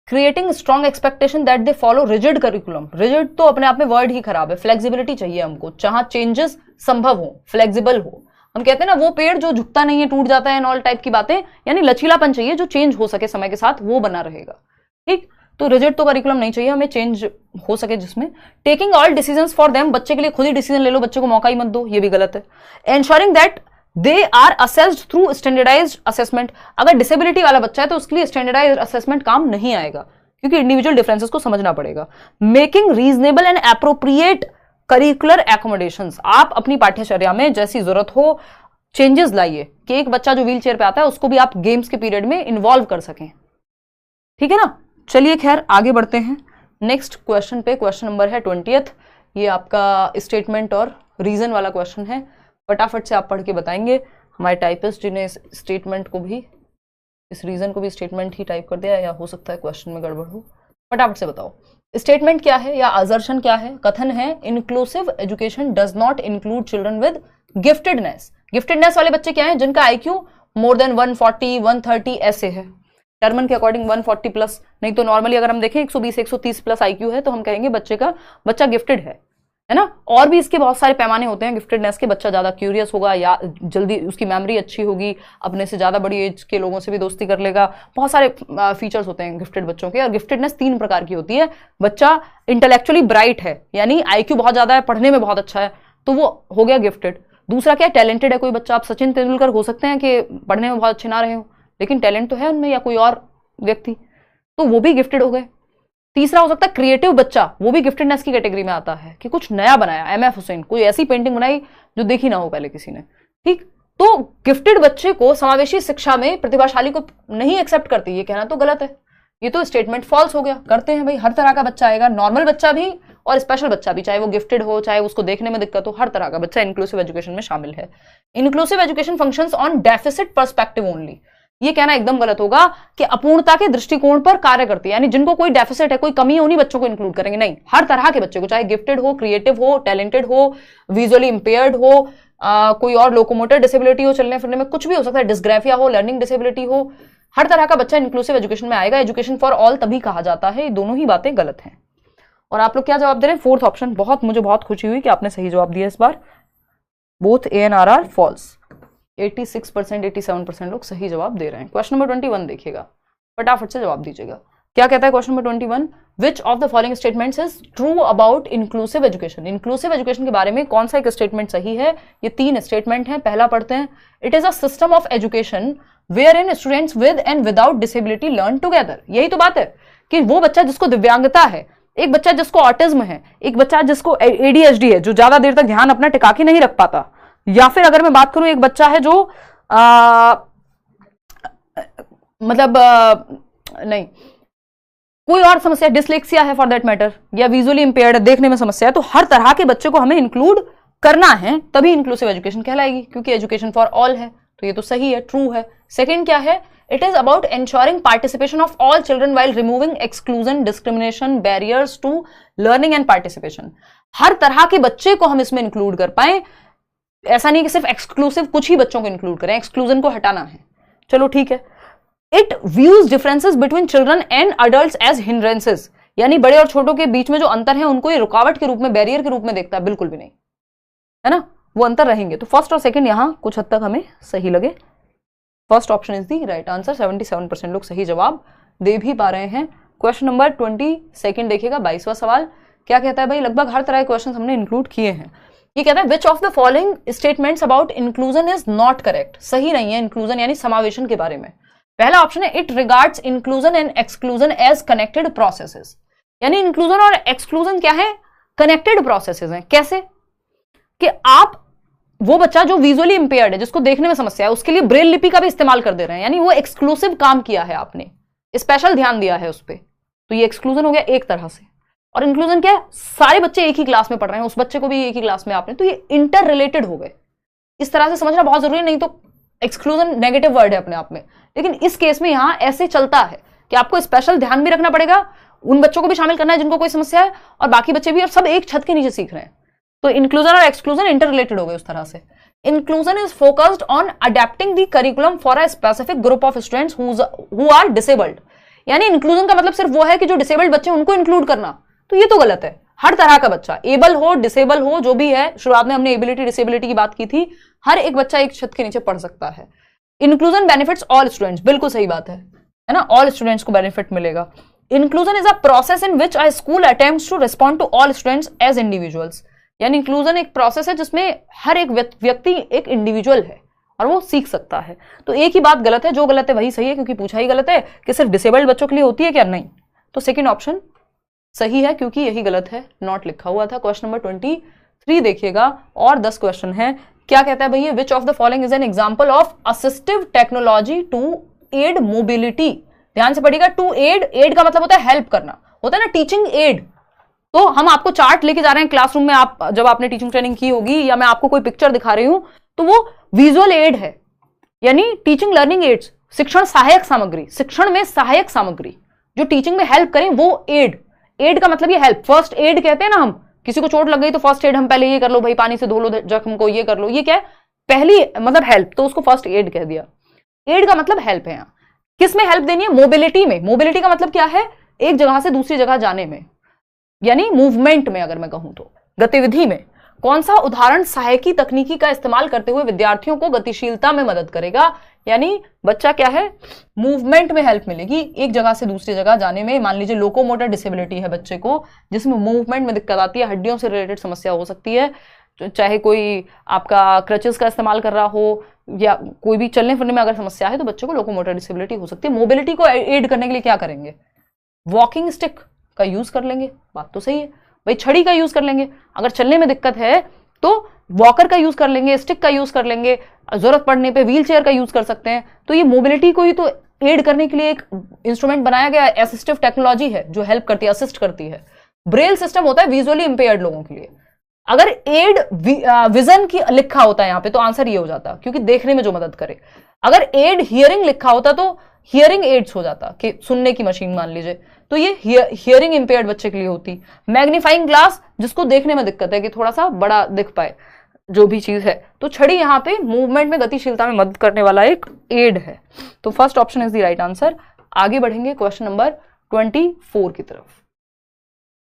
Creating strong expectation that they follow rigid curriculum, rigid तो अपने आप में वर्ड ही खराब है, फ्लेक्सिबिलिटी चाहिए हमको, जहां चेंजेस संभव हो, फ्लेक्सिबल हो। हम कहते हैं ना वो पेड़ जो झुकता नहीं है टूट जाता है एंड ऑल टाइप की बातें, यानी लचीलापन चाहिए जो चेंज हो सके समय के साथ, वो बना रहेगा। ठीक, तो रिजिड तो करिकुलम नहीं चाहिए हमें, चेंज हो सके जिसमें। Taking all decisions for them, बच्चे के लिए खुद ही डिसीजन ले लो, बच्चे को मौका ही मत दो, ये भी गलत है। Ensuring that they are assessed through standardised assessment, अगर डिसेबिलिटी वाला बच्चा है तो उसके लिए स्टैंडर्डाइज्ड असेसमेंट काम नहीं आएगा क्योंकि इंडिविजुअल डिफरेंसेस को समझना पड़ेगा। Making reasonable and appropriate curricular accommodations, आप अपनी पाठ्यचर्या में जैसी जरूरत हो चेंजेस लाइए कि एक बच्चा जो व्हील चेयर पे आता है उसको भी आप गेम्स के पीरियड में इन्वॉल्व कर सकें। ठीक है ना, चलिए खैर आगे बढ़ते हैं नेक्स्ट क्वेश्चन पे। क्वेश्चन नंबर है 20th, ये आपका स्टेटमेंट और रीजन वाला क्वेश्चन है, फटाफट से आप पढ़ के बताएंगे। हमारे टाइपिस्ट जिन्हें इस स्टेटमेंट को भी, इस रीजन को भी स्टेटमेंट ही टाइप कर दिया, या हो सकता है क्वेश्चन में गड़बड़ हो, फटाफट से बताओ। स्टेटमेंट क्या है या असर्शन क्या है? कथन है inclusive education does not include children with giftedness. Giftedness वाले बच्चे क्या है? जिनका आईक्यू मोर देन 140 130 ऐसे है, टर्मन के अकॉर्डिंग 140 प्लस, नहीं तो नॉर्मली अगर हम देखें 120 130 प्लस आईक्यू है तो हम कहेंगे बच्चा गिफ्टेड है ना। और भी इसके बहुत सारे पैमाने होते हैं गिफ्टेडनेस के, बच्चा ज्यादा क्यूरियस होगा या जल्दी उसकी मेमोरी अच्छी होगी, अपने से ज्यादा बड़ी एज के लोगों से भी दोस्ती कर लेगा, बहुत सारे फीचर्स होते हैं गिफ्टेड बच्चों के। और गिफ्टेडनेस 3 प्रकार की होती है। बच्चा इंटेलेक्चुअली ब्राइट है, यानी आईक्यू बहुत ज्यादा है, पढ़ने में बहुत अच्छा है, तो वो हो गया गिफ्टेड। दूसरा क्या है? टैलेंटेड है कोई बच्चा, आप सचिन तेंदुलकर हो सकते हैं कि पढ़ने में बहुत अच्छे ना रहे हो लेकिन टैलेंट तो है उनमें, या कोई और व्यक्ति, तो वो भी गिफ्टेड हो गए। तीसरा हो सकता है क्रिएटिव बच्चा, वो भी गिफ्टेडनेस की कैटेगरी में आता है कि कुछ नया बनाया, एमएफ हुसैन कोई ऐसी पेंटिंग बनाई जो देखी ना हो पहले किसी ने। ठीक, तो गिफ्टेड बच्चे को समावेशी शिक्षा में प्रतिभाशाली को नहीं एक्सेप्ट करती, ये कहना तो गलत है, ये तो स्टेटमेंट फॉल्स हो गया। करते हैं भाई, हर तरह का बच्चा आएगा, नॉर्मल बच्चा भी और स्पेशल बच्चा भी, चाहे वो गिफ्टेड हो चाहे उसको देखने में दिक्कत हो, हर तरह का बच्चा इंक्लूसिव एजुकेशन में शामिल है। Inclusive education functions on deficit perspective only, ये कहना एकदम गलत होगा कि अपूर्णता के दृष्टिकोण पर कार्य करती है, यानी जिनको कोई डेफिसिट है, कोई कमी है, उन्हीं बच्चों को इंक्लूड करेंगे। नहीं, हर तरह के बच्चे को, चाहे गिफ्टेड हो, क्रिएटिव हो, टैलेंटेड हो, विजुअली इंपेयर्ड हो, कोई और लोकोमोटर डिसेबिलिटी हो, चलने फिरने में कुछ भी हो सकता है, डिस्ग्राफिया हो, लर्निंग डिसेबिलिटी हो, हर तरह का बच्चा इंक्लूसिव एजुकेशन में आएगा। एजुकेशन फॉर ऑल तभी कहा जाता है। ये दोनों ही बातें गलत हैं। और आप लोग क्या जवाब दे रहे हैं? 4th option. मुझे बहुत खुशी हुई कि आपने सही जवाब दिया इस बार। Both A and R are false. 86% 87% लोग सही जवाब दे रहे हैं। क्वेश्चन नंबर 21 देखिएगा, फटाफट से जवाब दीजिएगा। क्या कहता है question number 21? Which of the following statements is true about inclusive education? Inclusive education के बारे में कौन सा एक स्टेटमेंट सही है? ये 3 स्टेटमेंट हैं। पहला पढ़ते हैं। It is a system of education wherein students with and without disability learn together. यही तो बात है कि वो बच्चा जिसको दिव्यांगता है, एक बच्चा जिसको ऑटिज्म है, एक बच्चा जिसको एडीएचडी है, जो ज्यादा देर तक ध्यान अपना टिका के नहीं रख पाता, या फिर अगर मैं बात करूं एक बच्चा है जो नहीं, कोई और समस्या, डिसलेक्सिया है फॉर दैट मैटर, या विजुअली इंपेयर्ड है, देखने में समस्या है, तो हर तरह के बच्चे को हमें इंक्लूड करना है, तभी इंक्लूसिव एजुकेशन कहलाएगी, क्योंकि एजुकेशन फॉर ऑल है। तो ये तो सही है, ट्रू है। सेकंड क्या है, it is about ensuring participation of all children while removing exclusion, discrimination, barriers to learning and participation. हर तरह के बच्चे को हम इसमें इंक्लूड कर पाए, ऐसा नहीं कि सिर्फ एक्सक्लूसिव कुछ ही बच्चों को इंक्लूड करें, एक्सक्लूजन को हटाना है। चलो ठीक है। It views differences between children and adults as hindrances, यानी बड़े और छोटों के बीच में जो अंतर है उनको ये रुकावट के रूप में, बैरियर के रूप में देखता है, बिल्कुल भी नहीं, है ना, वो अंतर रहेंगे। तो फर्स्ट और सेकंड यहां कुछ हद तक हमें सही लगे। First option is the right answer. 77% लोग सही जवाब दे भी पा रहे हैं। क्वेश्चन नंबर 22 देखिएगा, 22वां सवाल क्या कहता है भाई, लगभग हर तरह के क्वेश्चन हमने इंक्लूड किए हैं। ये कहता है which of the following statements about inclusion is not correct, सही नहीं है इंक्लूजन यानी समावेशन के बारे में। पहला ऑप्शन है it regards inclusion and exclusion as connected processes, यानी इंक्लूजन और एक्सक्लूजन क्या है, कनेक्टेड प्रोसेसेस हैं। कैसे कि आप वो बच्चा जो विजुअली इंपेयर्ड है, जिसको देखने में समस्या है, उसके लिए ब्रेल लिपि का भी इस्तेमाल कर दे रहे हैं, यानी वो एक्सक्लूसिव काम किया है, आपने स्पेशल ध्यान दिया है उस पर, तो ये एक्सक्लूजन हो गया एक तरह से। और इंक्लूजन क्या है, सारे बच्चे एक ही क्लास में पढ़ रहे हैं, उस बच्चे को भी एक ही क्लास में आपने, तो ये इंटर रिलेटेड हो गए। इस तरह से समझना बहुत जरूरी, नहीं तो एक्सक्लूजन नेगेटिव वर्ड है अपने आप में, लेकिन इस केस में यहां ऐसे चलता है कि आपको स्पेशल ध्यान भी रखना पड़ेगा, उन बच्चों को भी शामिल करना है जिनको कोई समस्या है, और बाकी बच्चे भी, और सब एक छत के नीचे सीख रहे हैं। तो इंक्लूजन और एक्सक्लूजन इंटर रिलेटेड हो गए उस तरह से। Inclusion is focused on adapting the curriculum for a specific group of students who are disabled, यानी इंक्लूजन का मतलब सिर्फ वो है कि जो डिसेबल्ड बच्चे उनको इंक्लूड करना, तो ये तो गलत है। हर तरह का बच्चा, एबल हो डिसेबल हो, जो भी है, शुरुआत में हमने एबिलिटी डिसेबिलिटी की बात की थी, हर एक बच्चा एक छत के नीचे पढ़ सकता है। इंक्लूजन बेनिफिट्स ऑल स्टूडेंट्स, बिल्कुल सही बात है ना, ऑल स्टूडेंट्स को बेनिफिट मिलेगा। Inclusion is a process in which a school attempts to respond to all students as individuals, यानी इंक्लूजन एक प्रोसेस है जिसमें हर एक व्यक्ति एक इंडिविजुअल है और वो सीख सकता है। तो एक ही बात गलत है, जो गलत है वही सही है, क्योंकि पूछा ही गलत है कि सिर्फ डिसेबल्ड बच्चों के लिए होती है क्या, नहीं। तो सेकंड ऑप्शन सही है, क्योंकि यही गलत है, नॉट लिखा हुआ था। क्वेश्चन नंबर 23 देखिएगा, और 10 क्वेश्चन है। क्या कहता है भैया, which of the following is an example of assistive technology to aid mobility. ध्यान से पढ़िएगा, टू एड, एड का मतलब होता है हेल्प करना, होता है ना टीचिंग एड। तो हम आपको चार्ट लेके जा रहे हैं क्लासरूम में, आप जब आपने टीचिंग ट्रेनिंग की होगी, या मैं आपको कोई पिक्चर दिखा रही हूं, तो वो विजुअल एड है, यानी टीचिंग लर्निंग एड्स, शिक्षण सहायक सामग्री, शिक्षण में सहायक सामग्री जो टीचिंग में हेल्प करें, वो एड। एड का मतलब ये हेल्प, फर्स्ट एड कहते हैं ना हम, किसी को चोट लग गई तो फर्स्ट एड हम पहले ये कर लो भाई, पानी से धो लो जख्म को, ये कर लो, ये क्या है, पहली मतलब हेल्प, तो उसको फर्स्ट एड कह दिया। एड का मतलब हेल्प है। यहाँ किस में हेल्प देनी है, मोबिलिटी में। मोबिलिटी का मतलब क्या है, एक जगह से दूसरी जगह जाने में, यानी मूवमेंट में, अगर मैं कहूं तो गतिविधि में। कौन सा उदाहरण सहायकी तकनीकी का इस्तेमाल करते हुए विद्यार्थियों को गतिशीलता में मदद करेगा, यानी बच्चा क्या है, मूवमेंट में हेल्प मिलेगी, एक जगह से दूसरी जगह जाने में। मान लीजिए लोकोमोटर डिसेबिलिटी है बच्चे को, जिसमें मूवमेंट में दिक्कत आती है, हड्डियों से रिलेटेड समस्या हो सकती है, चाहे कोई आपका क्रचेस का इस्तेमाल कर रहा हो, या कोई भी चलने फिरने में अगर समस्या है, तो बच्चे को लोकोमोटर डिसेबिलिटी हो सकती है। मोबिलिटी को एड करने के लिए क्या करेंगे, वॉकिंग स्टिक का यूज कर लेंगे, बात तो सही है भाई, छड़ी का यूज कर लेंगे, अगर चलने में दिक्कत है तो वॉकर का यूज कर लेंगे, स्टिक का यूज कर लेंगे, जरूरत पड़ने पे व्हील चेयर का यूज कर सकते हैं। तो ये मोबिलिटी को ही तो एड करने के लिए एक इंस्ट्रूमेंट बनाया गया है, असिस्टिव टेक्नोलॉजी है जो हेल्प करती है, असिस्ट करती है। ब्रेल सिस्टम होता है विजुअली इंपेयर्ड लोगों के लिए। अगर एड विजन की लिखा होता है यहाँ पे, तो आंसर ये हो जाता, क्योंकि देखने में जो मदद करे। अगर एड हियरिंग लिखा होता तो हियरिंग एड्स हो जाता, कि सुनने की मशीन मान लीजिए, तो ये हियरिंग इंपेयर्ड बच्चे के लिए होती। मैग्नीफाइंग ग्लास, जिसको देखने में दिक्कत है कि थोड़ा सा बड़ा दिख पाए जो भी चीज है, तो छड़ी यहाँ पे मूवमेंट में, गतिशीलता में मदद करने वाला एक एड है। तो first option is the right answer. आगे बढ़ेंगे क्वेश्चन नंबर 24 की तरफ।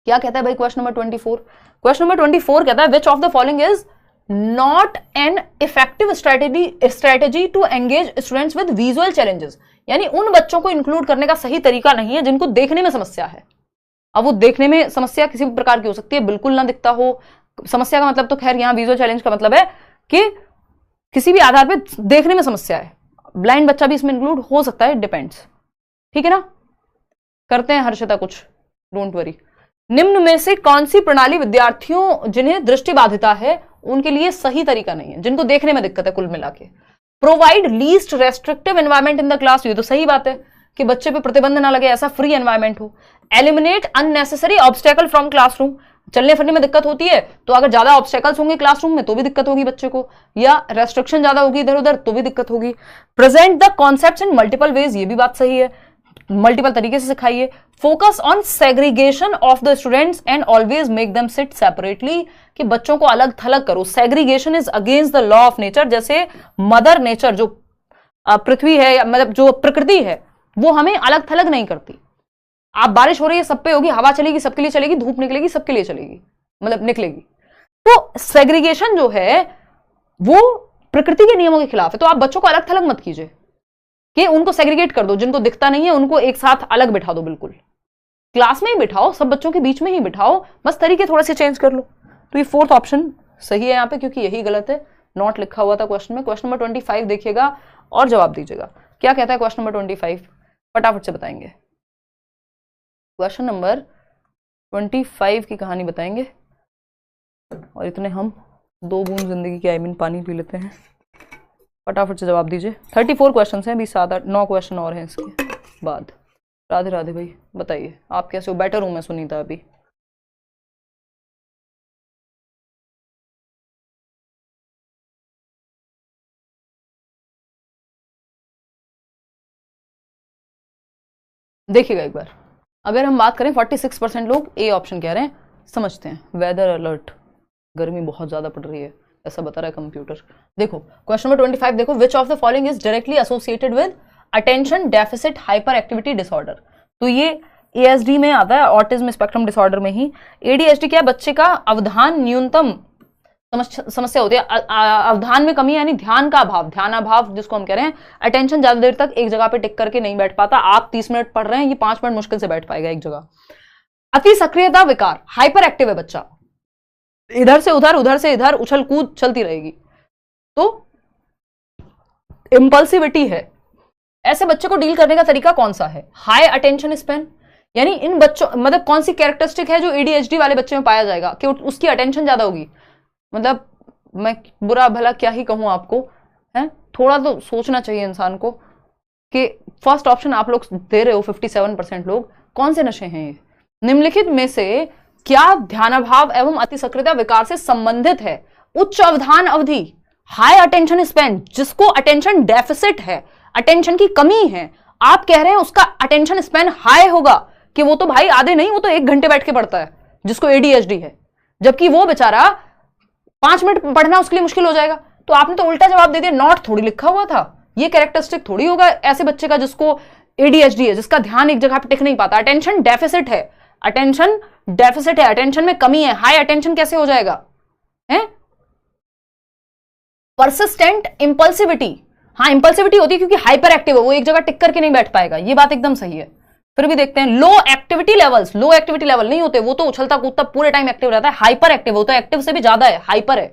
क्या कहता है भाई क्वेश्चन नंबर 24? क्वेश्चन नंबर 24 कहता है which of the following is not an effective strategy to engage students with visual challenges, यानी उन बच्चों को इंक्लूड करने का सही तरीका नहीं है जिनको देखने में समस्या है। अब वो देखने में समस्या किसी भी प्रकार की हो सकती है, बिल्कुल ना दिखता हो, समस्या का मतलब तो खैर यहाँ विजुअल चैलेंज का मतलब है कि किसी भी आधार पे देखने में समस्या है। ब्लाइंड बच्चा भी इसमें इंक्लूड हो सकता है, डिपेंड्स, ठीक है ना। करते हैं हर्षिता कुछ, डोंट वरी। निम्न में से कौन सी प्रणाली विद्यार्थियों जिन्हें दृष्टिबाधिता है उनके लिए सही तरीका नहीं है, जिनको देखने में दिक्कत है कुल मिला के। Provide least restrictive environment in the class, ये तो सही बात है, कि बच्चे पे प्रतिबंध ना लगे, ऐसा फ्री एनवायरमेंट हो। Eliminate unnecessary obstacle from classroom, चलने फिरने में दिक्कत होती है तो अगर ज्यादा ऑब्स्टेकल्स होंगे क्लासरूम में तो भी दिक्कत होगी बच्चे को, या रेस्ट्रिक्शन ज्यादा होगी इधर उधर तो भी दिक्कत होगी। Present the concepts in multiple ways, ये भी बात सही है, मल्टीपल तरीके से सिखाइए। Focus on segregation of the students and always make them sit separately, कि बच्चों को अलग थलग करो। Segregation is against the law of nature, जैसे मदर नेचर जो पृथ्वी है, मतलब जो प्रकृति है, वो हमें अलग थलग नहीं करती। आप बारिश हो रही है सब पे होगी, हवा चलेगी सबके लिए चलेगी, धूप निकलेगी सबके लिए चलेगी, मतलब निकलेगी। तो सेग्रीगेशन जो है वो प्रकृति के नियमों के खिलाफ है। तो आप बच्चों को अलग थलग मत कीजिए कि उनको सेग्रीगेट कर दो, जिनको दिखता नहीं है उनको एक साथ अलग बिठा दो, बिल्कुल क्लास में ही बिठाओ, सब बच्चों के बीच में ही बिठाओ, बस तरीके थोड़े से चेंज कर लो। तो ये फोर्थ ऑप्शन सही है यहाँ पे, क्योंकि यही गलत है, नॉट लिखा हुआ था क्वेश्चन में। क्वेश्चन नंबर 25 देखिएगा और जवाब दीजिएगा। क्या कहता है क्वेश्चन नंबर 25, फटाफट से बताएंगे। क्वेश्चन नंबर 25 की कहानी बताएंगे, और इतने हम 2 बूंद जिंदगी के पानी पी लेते हैं। फटाफट से जवाब दीजिए। 34 क्वेश्चन हैं, अभी 7-8-9 क्वेश्चन और हैं इसके बाद। राधे राधे भाई, बताइए आप कैसे हो? बेटर हूं मैं सुनीता अभी। देखिएगा एक बार, अगर हम बात करें 46% लोग ए ऑप्शन कह रहे हैं, समझते हैं। वेदर अलर्ट, गर्मी बहुत ज्यादा पड़ रही है ऐसा बता रहा है कंप्यूटर। देखो क्वेश्चन नंबर 25 देखो, विच of the following is directly associated with attention deficit hyper activity disorder. तो ये एएसडी में आता है, ऑटिज्म स्पेक्ट्रम डिसऑर्डर में ही। एडीएचडी क्या है? बच्चे का अवधान न्यूनतम समस्या होती है, अवधान में कमी यानी ध्यान का अभाव, ध्यानाभाव जिसको हम कह रहे हैं। अटेंशन ज्यादा देर तक एक जगह पे टिक करके नहीं बैठ पाता। आप 30 मिनट पढ़ रहे हैं, ये 5 मिनट मुश्किल से बैठ पाएगा एक जगह। अति सक्रियता विकार, हाइपर एक्टिव है बच्चा, इधर से उधर उधर से इधर उछल कूद चलती रहेगी। तो इंपल्सिविटी है। ऐसे बच्चे को डील करने का तरीका कौन सा है? हाई अटेंशन स्पैन, यानी इन बच्चों मतलब कौन सी कैरेक्टरिस्टिक है जो एडीएचडी वाले बच्चे में पाया जाएगा कि उसकी अटेंशन ज्यादा होगी। मतलब मैं बुरा भला क्या ही कहूं आपको, है थोड़ा तो सोचना चाहिए इंसान को कि फर्स्ट ऑप्शन आप लोग दे रहे हो 57% लोग, कौन से नशे हैं ये? निम्नलिखित में से क्या ध्यानाभाव एवं अति सक्रियता विकार से संबंधित है? उच्च अवधान अवधि, हाई अटेंशन स्पैन, जिसको अटेंशन डेफिसिट है, अटेंशन की कमी है, आप कह रहे हैं उसका अटेंशन स्पैन हाई होगा कि वो तो भाई आधे नहीं, वो तो 1 घंटे बैठ के पढ़ता है जिसको एडीएचडी है, जबकि वो बेचारा 5 मिनट पढ़ना उसके लिए मुश्किल हो जाएगा। तो आपने तो उल्टा जवाब दे दिया, नॉट थोड़ी लिखा हुआ था। ये कैरेक्टरिस्टिक थोड़ी होगा ऐसे बच्चे का जिसको एडीएचडी है, जिसका ध्यान एक जगह पे टिक नहीं पाता। अटेंशन डेफिसिट है, अटेंशन डेफिसिट है, अटेंशन में कमी है। हाई अटेंशन कैसे हो जाएगा? है परसिस्टेंट इंपल्सिविटी, हाँ इंपल्सिविटी होती है क्योंकि हाइपर एक्टिव है, वो एक जगह टिक करके नहीं बैठ पाएगा, ये बात एकदम सही है। फिर भी देखते हैं लो एक्टिविटी लेवल्स, लो एक्टिविटी लेवल नहीं होते, वो तो उछलता कूदता पूरे टाइम एक्टिव रहता है। हाइपर एक्टिव होता है, एक्टिव से भी ज्यादा है, हाइपर है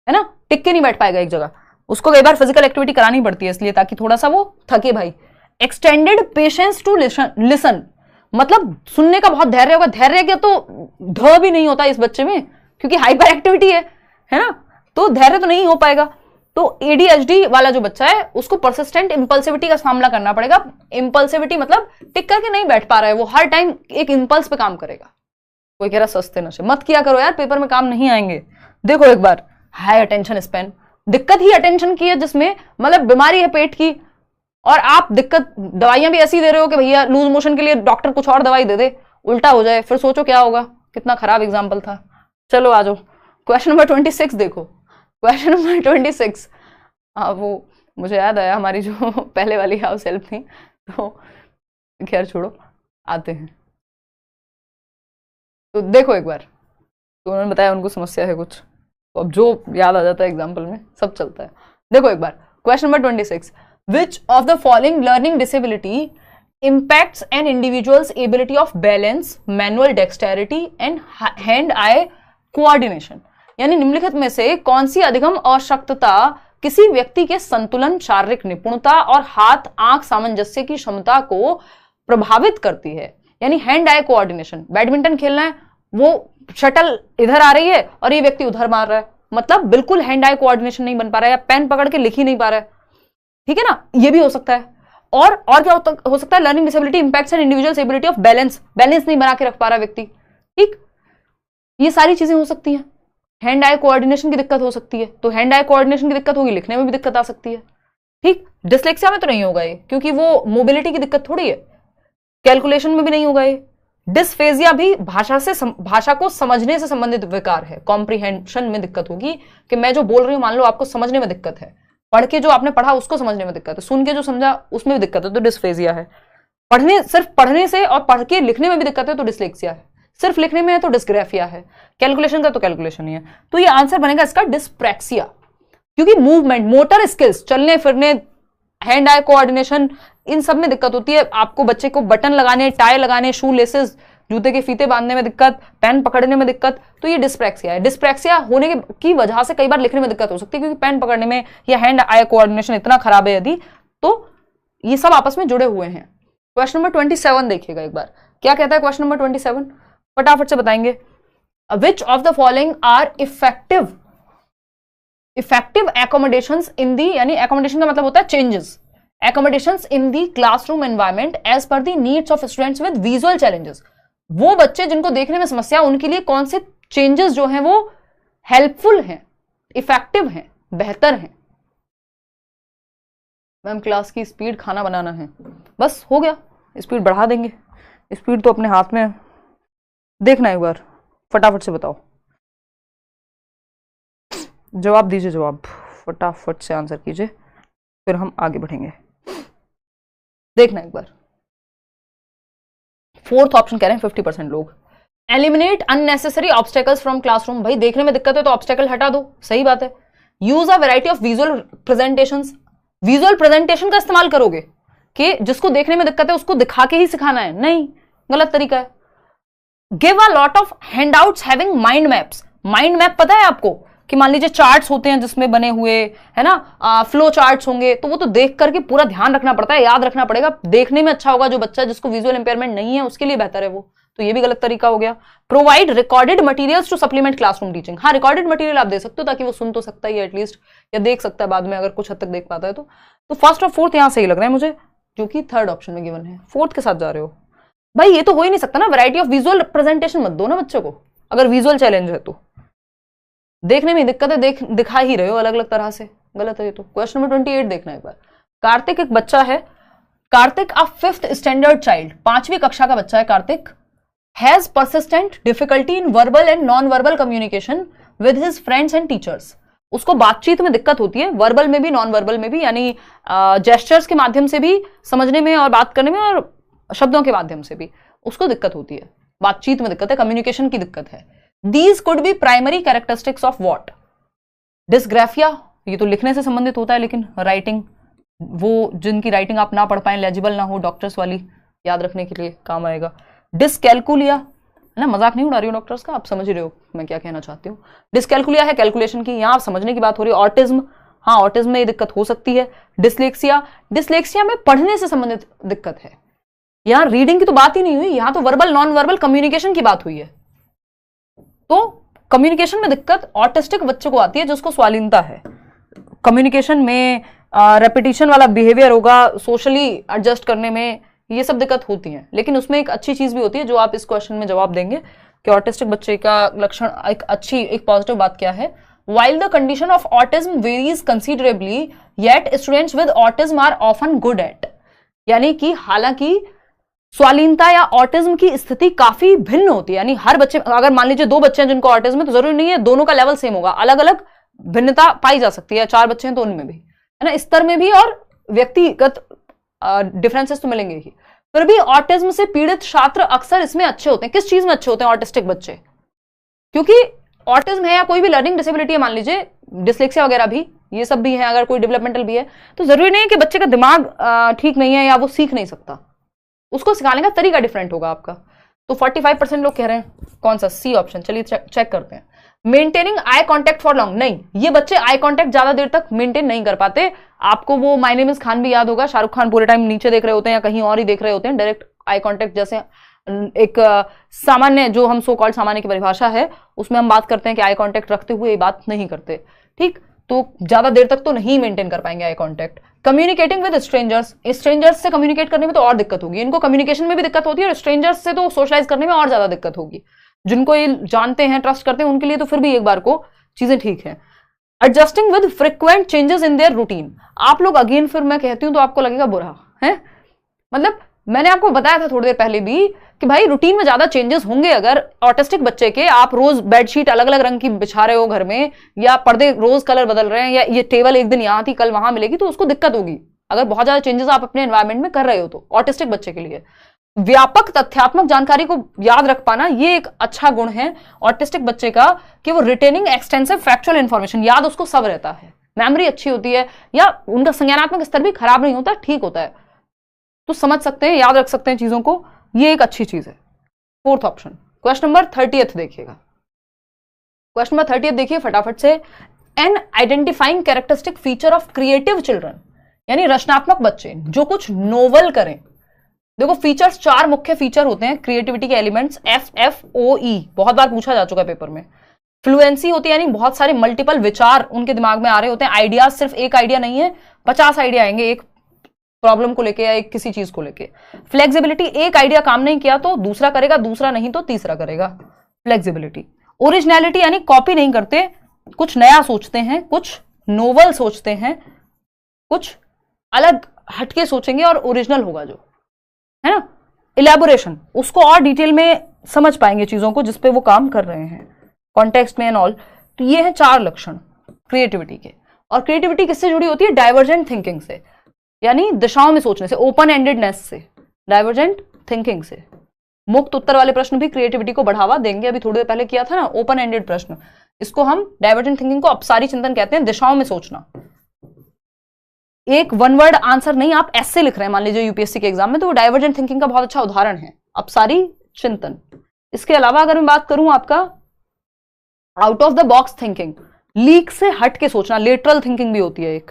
ना, टिक के नहीं बैठ पाएगा एक जगह, उसको कई बार फिजिकल एक्टिविटी करानी पड़ती है इसलिए ताकि थोड़ा सा वो थके भाई। एक्सटेंडेड पेशेंस टू लिसन, मतलब सुनने का बहुत धैर्य होगा, धैर्य क्या तो ध भी नहीं होता इस बच्चे में क्योंकि हाइपर एक्टिविटी है ना, तो धैर्य तो नहीं हो पाएगा। तो एडीएचडी वाला जो बच्चा है उसको परसिस्टेंट इंपल्सिविटी का सामना करना पड़ेगा। इंपल्सिविटी मतलब टिक करके नहीं बैठ पा रहा है, वो हर टाइम एक इंपल्स पे काम करेगा। कोई कह रहा सस्ते नशे मत किया करो यार, पेपर में काम नहीं आएंगे। देखो एक बार, हाई अटेंशन स्पैन, दिक्कत ही अटेंशन की है, जिसमें मतलब बीमारी है पेट की, और आप दिक्कत दवाइयां भी ऐसी दे रहे हो कि भैया लूज मोशन के लिए डॉक्टर कुछ और दवाई दे दे, उल्टा हो जाए, फिर सोचो क्या होगा। कितना खराब एग्जाम्पल था। चलो आ जाओ, क्वेश्चन नंबर 26 देखो। क्वेश्चन नंबर 26, हाँ वो मुझे याद आया हमारी जो पहले वाली हाउस हेल्प थी, तो खैर छोड़ो, आते हैं। तो देखो एक बार, तो उन्होंने बताया उनको समस्या है कुछ, तो अब जो याद आ जाता है एग्जाम्पल में सब चलता है। देखो एक बार question number 26, which of the following learning disability impacts an individual's ability of balance, manual dexterity and hand eye coordination। यानी निम्नलिखित में से कौन सी अधिगम अशक्तता किसी व्यक्ति के संतुलन, शारीरिक निपुणता और हाथ आंख सामंजस्य की क्षमता को प्रभावित करती है। यानी हैंड आई कोऑर्डिनेशन, बैडमिंटन खेलना है, वो शटल इधर आ रही है और ये व्यक्ति उधर मार रहा है, मतलब बिल्कुल हैंड आई कोऑर्डिनेशन नहीं बन पा रहा है, या पेन पकड़ के लिख ही नहीं पा रहा है, ठीक है ना, ये भी हो सकता है। और क्या हो सकता है, learning disability impacts an individuals ability of balance नहीं बना के रख पा रहा व्यक्ति, ठीक, ये सारी चीजें हो सकती हैं। हैंड आई कोऑर्डिनेशन की दिक्कत हो सकती है, तो हैंड आई कोऑर्डिनेशन की दिक्कत होगी, लिखने में भी दिक्कत आ सकती है, ठीक। डिस्लेक्सिया में तो नहीं होगा ये, क्योंकि वो मोबिलिटी की दिक्कत थोड़ी है, कैलकुलेशन में भी नहीं होगा ये। डिस्फेजिया भी भाषा को समझने से संबंधित विकार है, कॉम्प्रिहेंशन में दिक्कत होगी कि मैं जो बोल रही हूं मान लो आपको समझने में दिक्कत है, पढ़ के जो आपने पढ़ा उसको समझने में दिक्कत है, सुन के जो समझा उसमें भी दिक्कत है, तो डिस्फेजिया है। सिर्फ पढ़ने से और पढ़ के लिखने में भी दिक्कत है तो डिस्लेक्सिया है, सिर्फ लिखने में है तो डिस्ग्राफिया है, कैलकुलेशन का तो कैलकुलेशन ही है। तो ये आंसर बनेगा इसका डिस्प्रैक्सिया, क्योंकि मूवमेंट, मोटर स्किल्स, चलने फिरने, हैंड आई कोऑर्डिनेशन, इन सब में दिक्कत होती है। आपको बच्चे को बटन लगाने, टाई लगाने, शू लेसेस, जूते के फीते बांधने में दिक्कत, पेन पकड़ने में दिक्कत, तो ये डिस्प्रैक्सिया है। डिस्प्रैक्सिया होने की वजह से कई बार लिखने में दिक्कत हो सकती है, क्योंकि पेन पकड़ने में या हैंड आई कोऑर्डिनेशन इतना खराब है यदि, तो ये सब आपस में जुड़े हुए हैं। क्वेश्चन नंबर 27 देखिएगा एक बार, क्या कहता है क्वेश्चन नंबर 27, फटाफट से बताएंगे। Which of the following are effective accommodations in the, यानी accommodation का मतलब होता है changes, accommodations in the classroom environment as per the needs of students with visual challenges। वो बच्चे जिनको देखने में समस्या, उनके लिए कौन से चेंजेस जो हैं वो हेल्पफुल हैं, इफेक्टिव हैं, बेहतर हैं। मैम क्लास की स्पीड खाना बनाना है, बस हो गया, स्पीड बढ़ा देंगे, स्पीड तो अपने हाथ में, देखना एक बार, फटाफट से बताओ, जवाब दीजिए, जवाब फटाफट से आंसर कीजिए, फिर हम आगे बढ़ेंगे। देखना एक बार, फोर्थ ऑप्शन कह रहे हैं 50% लोग, eliminate unnecessary obstacles from classroom. भाई देखने में दिक्कत है तो ऑब्स्टेकल हटा दो, सही बात है। Use a variety of visual presentations, visual presentation का इस्तेमाल करोगे कि जिसको देखने में दिक्कत है उसको दिखा के ही सिखाना है, नहीं, गलत तरीका है। Give a lot of handouts having mind maps. Mind map पता है आपको कि मान लीजिए चार्ट्स होते हैं जिसमें बने हुए, है ना, फ्लो चार्ट्स होंगे, तो वो तो देख करके पूरा ध्यान रखना पड़ता है, याद रखना पड़ेगा, देखने में अच्छा होगा जो बच्चा जिसको विजुअल इंपेयरमेंट नहीं है उसके लिए बेहतर है वो, तो ये भी गलत तरीका हो गया। Provide recorded materials to supplement classroom teaching. हाँ, रिकॉर्डेड मटेरियल आप दे सकते हो ताकि वो सुन तो सकता है एटलीस्ट, या देख सकता है बाद में अगर कुछ हद तक देख पाता है तो फर्स्ट और फोर्थ यहां सही लग रहा है मुझे, जो कि थर्ड ऑप्शन में गिवन है। फोर्थ के साथ जा रहे हो भाई, ये तो हो ही नहीं सकता ना, वैरायटी ऑफ विजुअल प्रेजेंटेशन मत दो ना बच्चों को, अगर विजुअल चैलेंज है तो देखने में दिक्कत है, दिखा ही रहे हो अलग अलग तरह से, गलत है ये तो। क्वेश्चन नंबर 28 देखना एक बार। कार्तिक एक बच्चा है, कार्तिक अ 5th स्टैंडर्ड चाइल्ड, 5वीं कक्षा का बच्चा है Kartik, has persistent difficulty in verbal and non verbal communication with his friends and teachers. उसको बातचीत में दिक्कत होती है, वर्बल में भी नॉन वर्बल में भी, यानी जेस्चर्स के माध्यम से भी समझने में और बात करने में, और शब्दों के माध्यम से भी उसको दिक्कत होती है, बातचीत में दिक्कत है, कम्युनिकेशन की दिक्कत है। These could be primary characteristics of what? Dysgraphia, ये तो लिखने से संबंधित होता है, लेकिन राइटिंग, वो जिनकी राइटिंग आप ना पढ़ पाए, लेजिबल ना हो, डॉक्टर्स वाली याद रखने के लिए काम आएगा। डिसकैलकुलिया है ना, मजाक नहीं उड़ा रही हूँ डॉक्टर्स का, आप समझ रहे हो मैं क्या कहना चाहती हूँ। डिसकैलकुलिया है कैलकुलेशन की, यहाँ आप समझने की बात हो रही है। ऑटिज्म, हाँ ऑटिज्म में ये दिक्कत हो सकती है। डिसलेक्सिया, डिसलेक्सिया में पढ़ने से संबंधित दिक्कत है, यहाँ रीडिंग की तो बात ही नहीं हुई, यहाँ तो वर्बल नॉन वर्बल कम्युनिकेशन की बात हुई है। तो कम्युनिकेशन में दिक्कत ऑटिस्टिक बच्चे को आती है जिसको स्वालीनता है, कम्युनिकेशन में रेपिटेशन वाला बिहेवियर होगा, सोशली एडजस्ट करने में, ये सब दिक्कत होती है। लेकिन उसमें एक अच्छी चीज भी होती है जो आप इस क्वेश्चन में जवाब देंगे कि ऑटिस्टिक बच्चे का लक्षण, एक पॉजिटिव बात क्या है, while the condition of autism varies considerably yet students with autism are often good at, यानी कि हालांकि स्वालीनता या ऑटिज्म की स्थिति काफी भिन्न होती है, यानी हर बच्चे, अगर मान लीजिए 2 बच्चे हैं जिनको ऑटिज्म है तो जरूरी नहीं है दोनों का लेवल सेम होगा, अलग अलग भिन्नता पाई जा सकती है। 4 बच्चे हैं तो उनमें भी, है ना, स्तर में भी और व्यक्तिगत डिफरेंसेस तो मिलेंगे ही। फिर भी ऑटिज्म से पीड़ित छात्र अक्सर इसमें अच्छे होते हैं। किस चीज में अच्छे होते हैं ऑटिस्टिक बच्चे? क्योंकि ऑटिज्म है या कोई भी लर्निंग डिसेबिलिटी है, मान लीजिए डिस्लेक्सिया वगैरह भी, ये सब भी है, अगर कोई डेवलपमेंटल भी है, तो जरूरी नहीं है कि बच्चे का दिमाग ठीक नहीं है या वो सीख नहीं सकता, उसको सिखाने का तरीका डिफरेंट होगा आपका। तो 45% लोग कह रहे हैं कौन सा, सी ऑप्शन। चलिए चेक करते हैं। Maintaining eye contact for long, नहीं, ये बच्चे आई कांटेक्ट ज्यादा देर तक मेंटेन नहीं कर पाते। आपको वो माय नेम इज खान भी याद होगा, शाहरुख खान पूरे टाइम नीचे देख रहे होते हैं या कहीं और ही देख रहे होते हैं, डायरेक्ट आई कांटेक्ट जैसे एक सामान्य, जो हम सो कॉल्ड सामान्य की परिभाषा है उसमें हम बात करते हैं कि आई कांटेक्ट रखते हुए ये बात नहीं करते, ठीक। तो ज्यादा देर तक तो नहीं मेंटेन कर पाएंगे eye contact. Communicating with strangers, strangers से कम्युनिकेट करने में तो और दिक्कत होगी, इनको कम्युनिकेशन में भी दिक्कत होती है और स्ट्रेंजर्स से तो सोशलाइज करने में और ज्यादा दिक्कत होगी। जिनको ये जानते हैं, ट्रस्ट करते हैं, उनके लिए तो फिर भी एक बार को चीजें ठीक है। Adjusting with frequent changes in their routine, आप लोग अगेन फिर मैं कहती हूं तो आपको लगेगा बुरा है, मतलब मैंने आपको बताया था थोड़ी देर पहले भी कि भाई रूटीन में ज्यादा चेंजेस होंगे अगर ऑटिस्टिक बच्चे के, आप रोज बेडशीट अलग अलग रंग की बिछा रहे हो घर में, या पर्दे रोज कलर बदल रहे हैं, या ये टेबल एक दिन यहां थी कल वहां मिलेगी, तो उसको दिक्कत होगी अगर बहुत ज्यादा चेंजेस आप अपने एनवायरमेंट में कर रहे हो तो। ऑटिस्टिक बच्चे के लिए व्यापक तथ्यात्मक जानकारी को याद रख पाना ये एक अच्छा गुण है ऑटिस्टिक बच्चे का, कि वो रिटेनिंग एक्सटेंसिव फैक्चुअल इंफॉर्मेशन, याद उसको सब रहता है, मेमोरी अच्छी होती है, या उनका संज्ञानात्मक स्तर भी खराब नहीं होता, ठीक होता है, तो समझ सकते हैं, याद रख सकते हैं चीजों को, ये एक अच्छी चीज है। Fourth option. क्वेश्चन नंबर 30 देखिएगा, क्वेश्चन नंबर 30 देखिए फटाफट से। An identifying characteristic feature of creative children, यानी रचनात्मक बच्चे जो कुछ नोवल करें। देखो फीचर्स, 4 मुख्य फीचर होते हैं क्रिएटिविटी के एलिमेंट्स, FFOE, बहुत बार पूछा जा चुका है पेपर में। फ्लुएंसी होती है, यानी बहुत सारे मल्टीपल विचार उनके दिमाग में आ रहे होते हैं, आइडियाज, सिर्फ एक आइडिया नहीं है, 50 आइडिया आएंगे एक प्रॉब्लम को लेके या एक किसी चीज को लेके। फ्लेक्सिबिलिटी, एक आइडिया काम नहीं किया तो दूसरा करेगा, दूसरा नहीं तो तीसरा करेगा, फ्लेक्सिबिलिटी। ओरिजिनलिटी, यानी कॉपी नहीं करते, कुछ नया सोचते हैं, कुछ नोवल सोचते हैं, कुछ अलग हटके सोचेंगे और ओरिजिनल होगा जो है ना। इलेबोरेशन, उसको और डिटेल में समझ पाएंगे चीजों को जिसपे वो काम कर रहे हैं, कॉन्टेक्स्ट में एंड ऑल। तो ये हैं 4 लक्षण क्रिएटिविटी के। और क्रिएटिविटी किससे जुड़ी होती है? डाइवर्जेंट थिंकिंग से, यानी दिशाओं में सोचने से, ओपन एंडेडनेस से, डाइवर्जेंट थिंकिंग से। मुक्त उत्तर वाले प्रश्न भी क्रिएटिविटी को बढ़ावा देंगे, अभी थोड़ी देर पहले किया था ना ओपन एंडेड प्रश्न, इसको हम डाइवर्जेंट थिंकिंग को अपसारी चिंतन कहते हैं, दिशाओं में सोचना। एक 1 वर्ड आंसर नहीं, आप ऐसे लिख रहे हैं मान लीजिए यूपीएससी के एग्जाम में, तो वो डाइवर्जेंट थिंकिंग का बहुत अच्छा उदाहरण है, अपसारी चिंतन। इसके अलावा अगर मैं बात करूं आपका out of the box thinking, leak से हट के सोचना, लेटरल थिंकिंग भी होती है एक,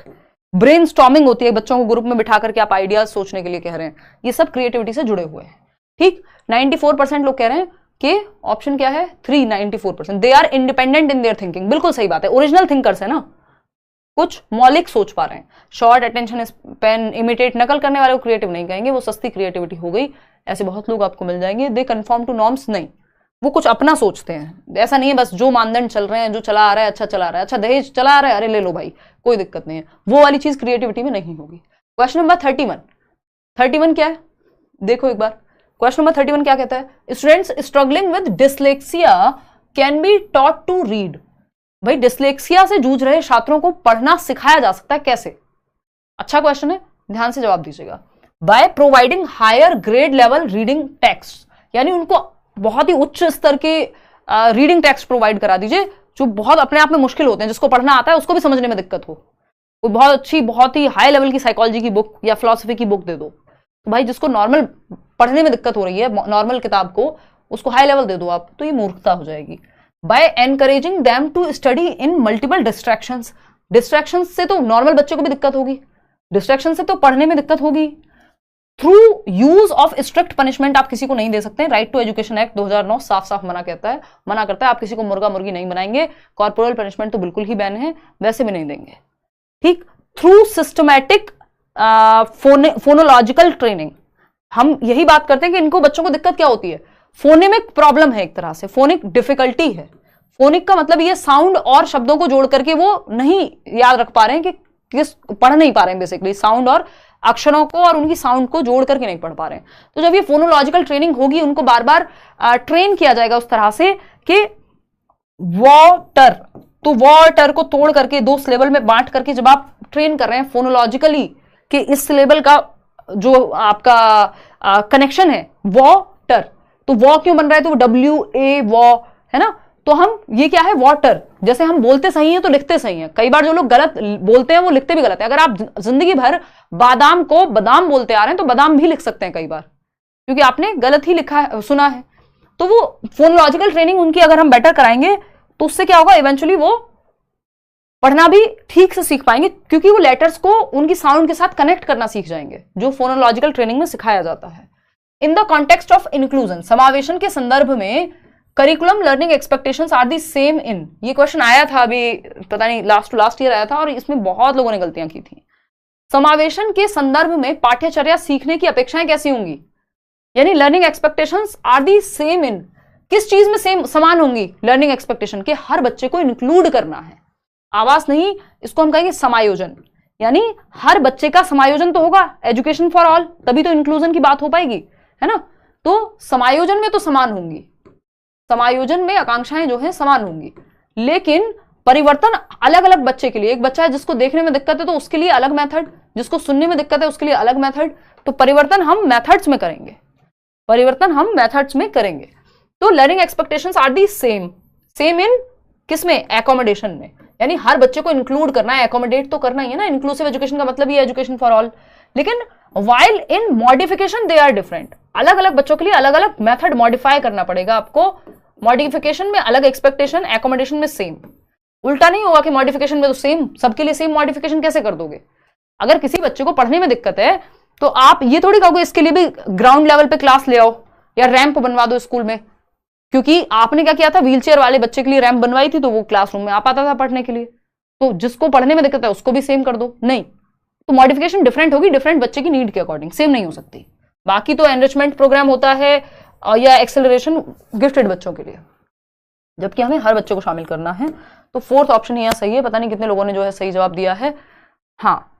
ब्रेनस्टॉर्मिंग होती है, बच्चों को ग्रुप में बिठा करके आप आइडियाज सोचने के लिए कह रहे हैं, ये सब क्रिएटिविटी से जुड़े हुए हैं। ठीक, 94% लोग कह रहे हैं कि ऑप्शन क्या है 3, 94%, they are independent in their thinking. बिल्कुल सही बात है, ओरिजिनल थिंकर्स है ना, कुछ मौलिक सोच पा रहे हैं। शॉर्ट अटेंशन स्पैन, इमिटेट, नकल करने वाले को क्रिएटिव नहीं कहेंगे, वो सस्ती क्रिएटिविटी हो गई, ऐसे बहुत लोग आपको मिल जाएंगे। दे कन्फर्म टू नॉर्म्स, नहीं, वो कुछ अपना सोचते हैं, ऐसा नहीं है बस जो मानदंड चल रहे हैं, जो चला आ रहा है अच्छा चला रहा है, अच्छा दहेज चला आ रहा है, अरे ले लो भाई कोई दिक्कत नहीं है, वो वाली चीज क्रिएटिविटी में नहीं होगी। क्वेश्चन नंबर 31 क्या है देखो एक बार, क्वेश्चन नंबर 31 क्या कहता है? Students struggling with dyslexia can be taught to read. भाई डिसलेक्सिया से जूझ रहे छात्रों को पढ़ना सिखाया जा सकता है, कैसे? अच्छा क्वेश्चन है, ध्यान से जवाब दीजिएगा। By providing higher grade level reading text, यानी उनको बहुत ही उच्च स्तर के रीडिंग टेक्स्ट प्रोवाइड करा दीजिए जो बहुत अपने आप में मुश्किल होते हैं, जिसको पढ़ना आता है उसको भी समझने में दिक्कत हो, कोई बहुत अच्छी बहुत ही हाई लेवल की साइकोलॉजी की बुक या फिलॉसफी की बुक दे दो, तो भाई जिसको नॉर्मल पढ़ने में दिक्कत हो रही है नॉर्मल किताब को, उसको हाई लेवल दे दो आप, तो ये मूर्खता हो जाएगी। By encouraging them to study in multiple distractions, distractions से तो नॉर्मल बच्चे को भी दिक्कत होगी, डिस्ट्रैक्शन से तो पढ़ने में दिक्कत होगी। Through use of strict punishment, आप किसी को नहीं दे सकते, राइट टू एजुकेशन एक्ट 2009 साफ साफ मना करता है आप किसी को मुर्गा मुर्गी नहीं बनाएंगे, कॉर्पोरल पनिशमेंट तो बिल्कुल ही बैन है, वैसे भी नहीं देंगे। ठीक, थ्रू सिस्टमैटिक फोनोलॉजिकल ट्रेनिंग, हम यही बात करते हैं कि इनको बच्चों को दिक्कत क्या होती है, फोनेमिक प्रॉब्लम है, एक तरह से फोनिक डिफिकल्टी है। फोनिक का मतलब ये साउंड और शब्दों को जोड़ करके वो नहीं याद रख पा रहे हैं कि किस, पढ़ नहीं पा रहे हैं, बेसिकली साउंड और अक्षरों को और उनकी साउंड को जोड़ करके नहीं पढ़ पा रहे हैं। तो जब ये फोनोलॉजिकल ट्रेनिंग होगी, उनको बार बार ट्रेन किया जाएगा उस तरह से कि वाटर, तो वाटर को तोड़ करके 2 सिलेबल में बांट करके जब आप ट्रेन कर रहे हैं फोनोलॉजिकली कि इस सिलेबल का जो आपका कनेक्शन है वाटर, तो वॉ क्यों बन रहा है, तो WA वॉ है ना, तो हम ये क्या है वाटर, जैसे हम बोलते सही है तो लिखते सही है। कई बार जो लोग गलत बोलते हैं वो लिखते भी गलत है। अगर आप जिंदगी भर बादाम को बादाम बोलते आ रहे हैं तो बादाम भी लिख सकते हैं कई बार, क्योंकि आपने गलत ही लिखा है, सुना है। तो वो फोनोलॉजिकल ट्रेनिंग उनकी अगर हम बेटर कराएंगे तो उससे क्या होगा, इवेंचुअली वो पढ़ना भी ठीक से सीख पाएंगे, क्योंकि वो लेटर्स को उनकी साउंड के साथ कनेक्ट करना सीख जाएंगे, जो फोनोलॉजिकल ट्रेनिंग में सिखाया जाता है। In the context of inclusion, समावेशन के संदर्भ में curriculum learning expectations are the same in, ये क्वेश्चन आया था अभी, पता नहीं लास्ट ईयर आया था, और इसमें बहुत लोगों ने गलतियां की थी। समावेशन के संदर्भ में पाठ्यचर्या सीखने की अपेक्षाएं कैसी होंगी, यानी learning expectations are the same in, किस चीज में सेम समान होंगी, लर्निंग एक्सपेक्टेशन के हर बच्चे को इंक्लूड करना है, आवास नहीं, इसको हम कहेंगे समायोजन, यानी हर बच्चे का समायोजन तो होगा, एजुकेशन फॉर ऑल, तभी तो इंक्लूजन की बात हो पाएगी, है ना। तो समायोजन में तो समान होंगी, समायोजन में आकांक्षाएं जो है समान होंगी, लेकिन परिवर्तन अलग अलग बच्चे के लिए, एक बच्चा है जिसको देखने में दिक्कत है तो उसके लिए अलग मेथड, जिसको सुनने में दिक्कत है उसके लिए अलग मेथड, तो परिवर्तन हम मेथड्स में करेंगे, परिवर्तन हम मेथड्स में करेंगे। तो learning expectations are the same, same in किसमें, एकोमोडेशन में, यानी हर बच्चे को इंक्लूड करना है, एकोमोडेट तो करना ही है ना, इंक्लूसिव एजुकेशन का मतलब ही एजुकेशन फॉर ऑल। लेकिन while in modification they are different, अलग अलग बच्चों के लिए अलग अलग मेथड मॉडिफाई करना पड़ेगा आपको, मॉडिफिकेशन में अलग एक्सपेक्टेशन, एकोमोडेशन में सेम। उल्टा नहीं होगा कि मॉडिफिकेशन में तो सेम, सबके लिए सेम मॉडिफिकेशन कैसे कर दोगे। अगर किसी बच्चे को पढ़ने में दिक्कत है तो आप ये थोड़ी कहोगे इसके लिए भी ग्राउंड लेवल पे क्लास ले आओ या रैंप बनवा दो स्कूल में, क्योंकि आपने क्या किया था, व्हीलचेयर वाले बच्चे के लिए रैंप बनवाई थी तो वो क्लासरूम में आ पाता था पढ़ने के लिए, तो जिसको पढ़ने में दिक्कत है उसको भी सेम कर दो, नहीं, तो मॉडिफिकेशन डिफरेंट होगी, डिफरेंट बच्चे की नीड के अकॉर्डिंग, सेम नहीं हो सकती। बाकी तो एनरिचमेंट प्रोग्राम होता है या एक्सेलरेशन गिफ्टेड बच्चों के लिए, जबकि हमें हर बच्चे को शामिल करना है। तो फोर्थ ऑप्शन यहाँ सही है, पता नहीं कितने लोगों ने जो है सही जवाब दिया है। हाँ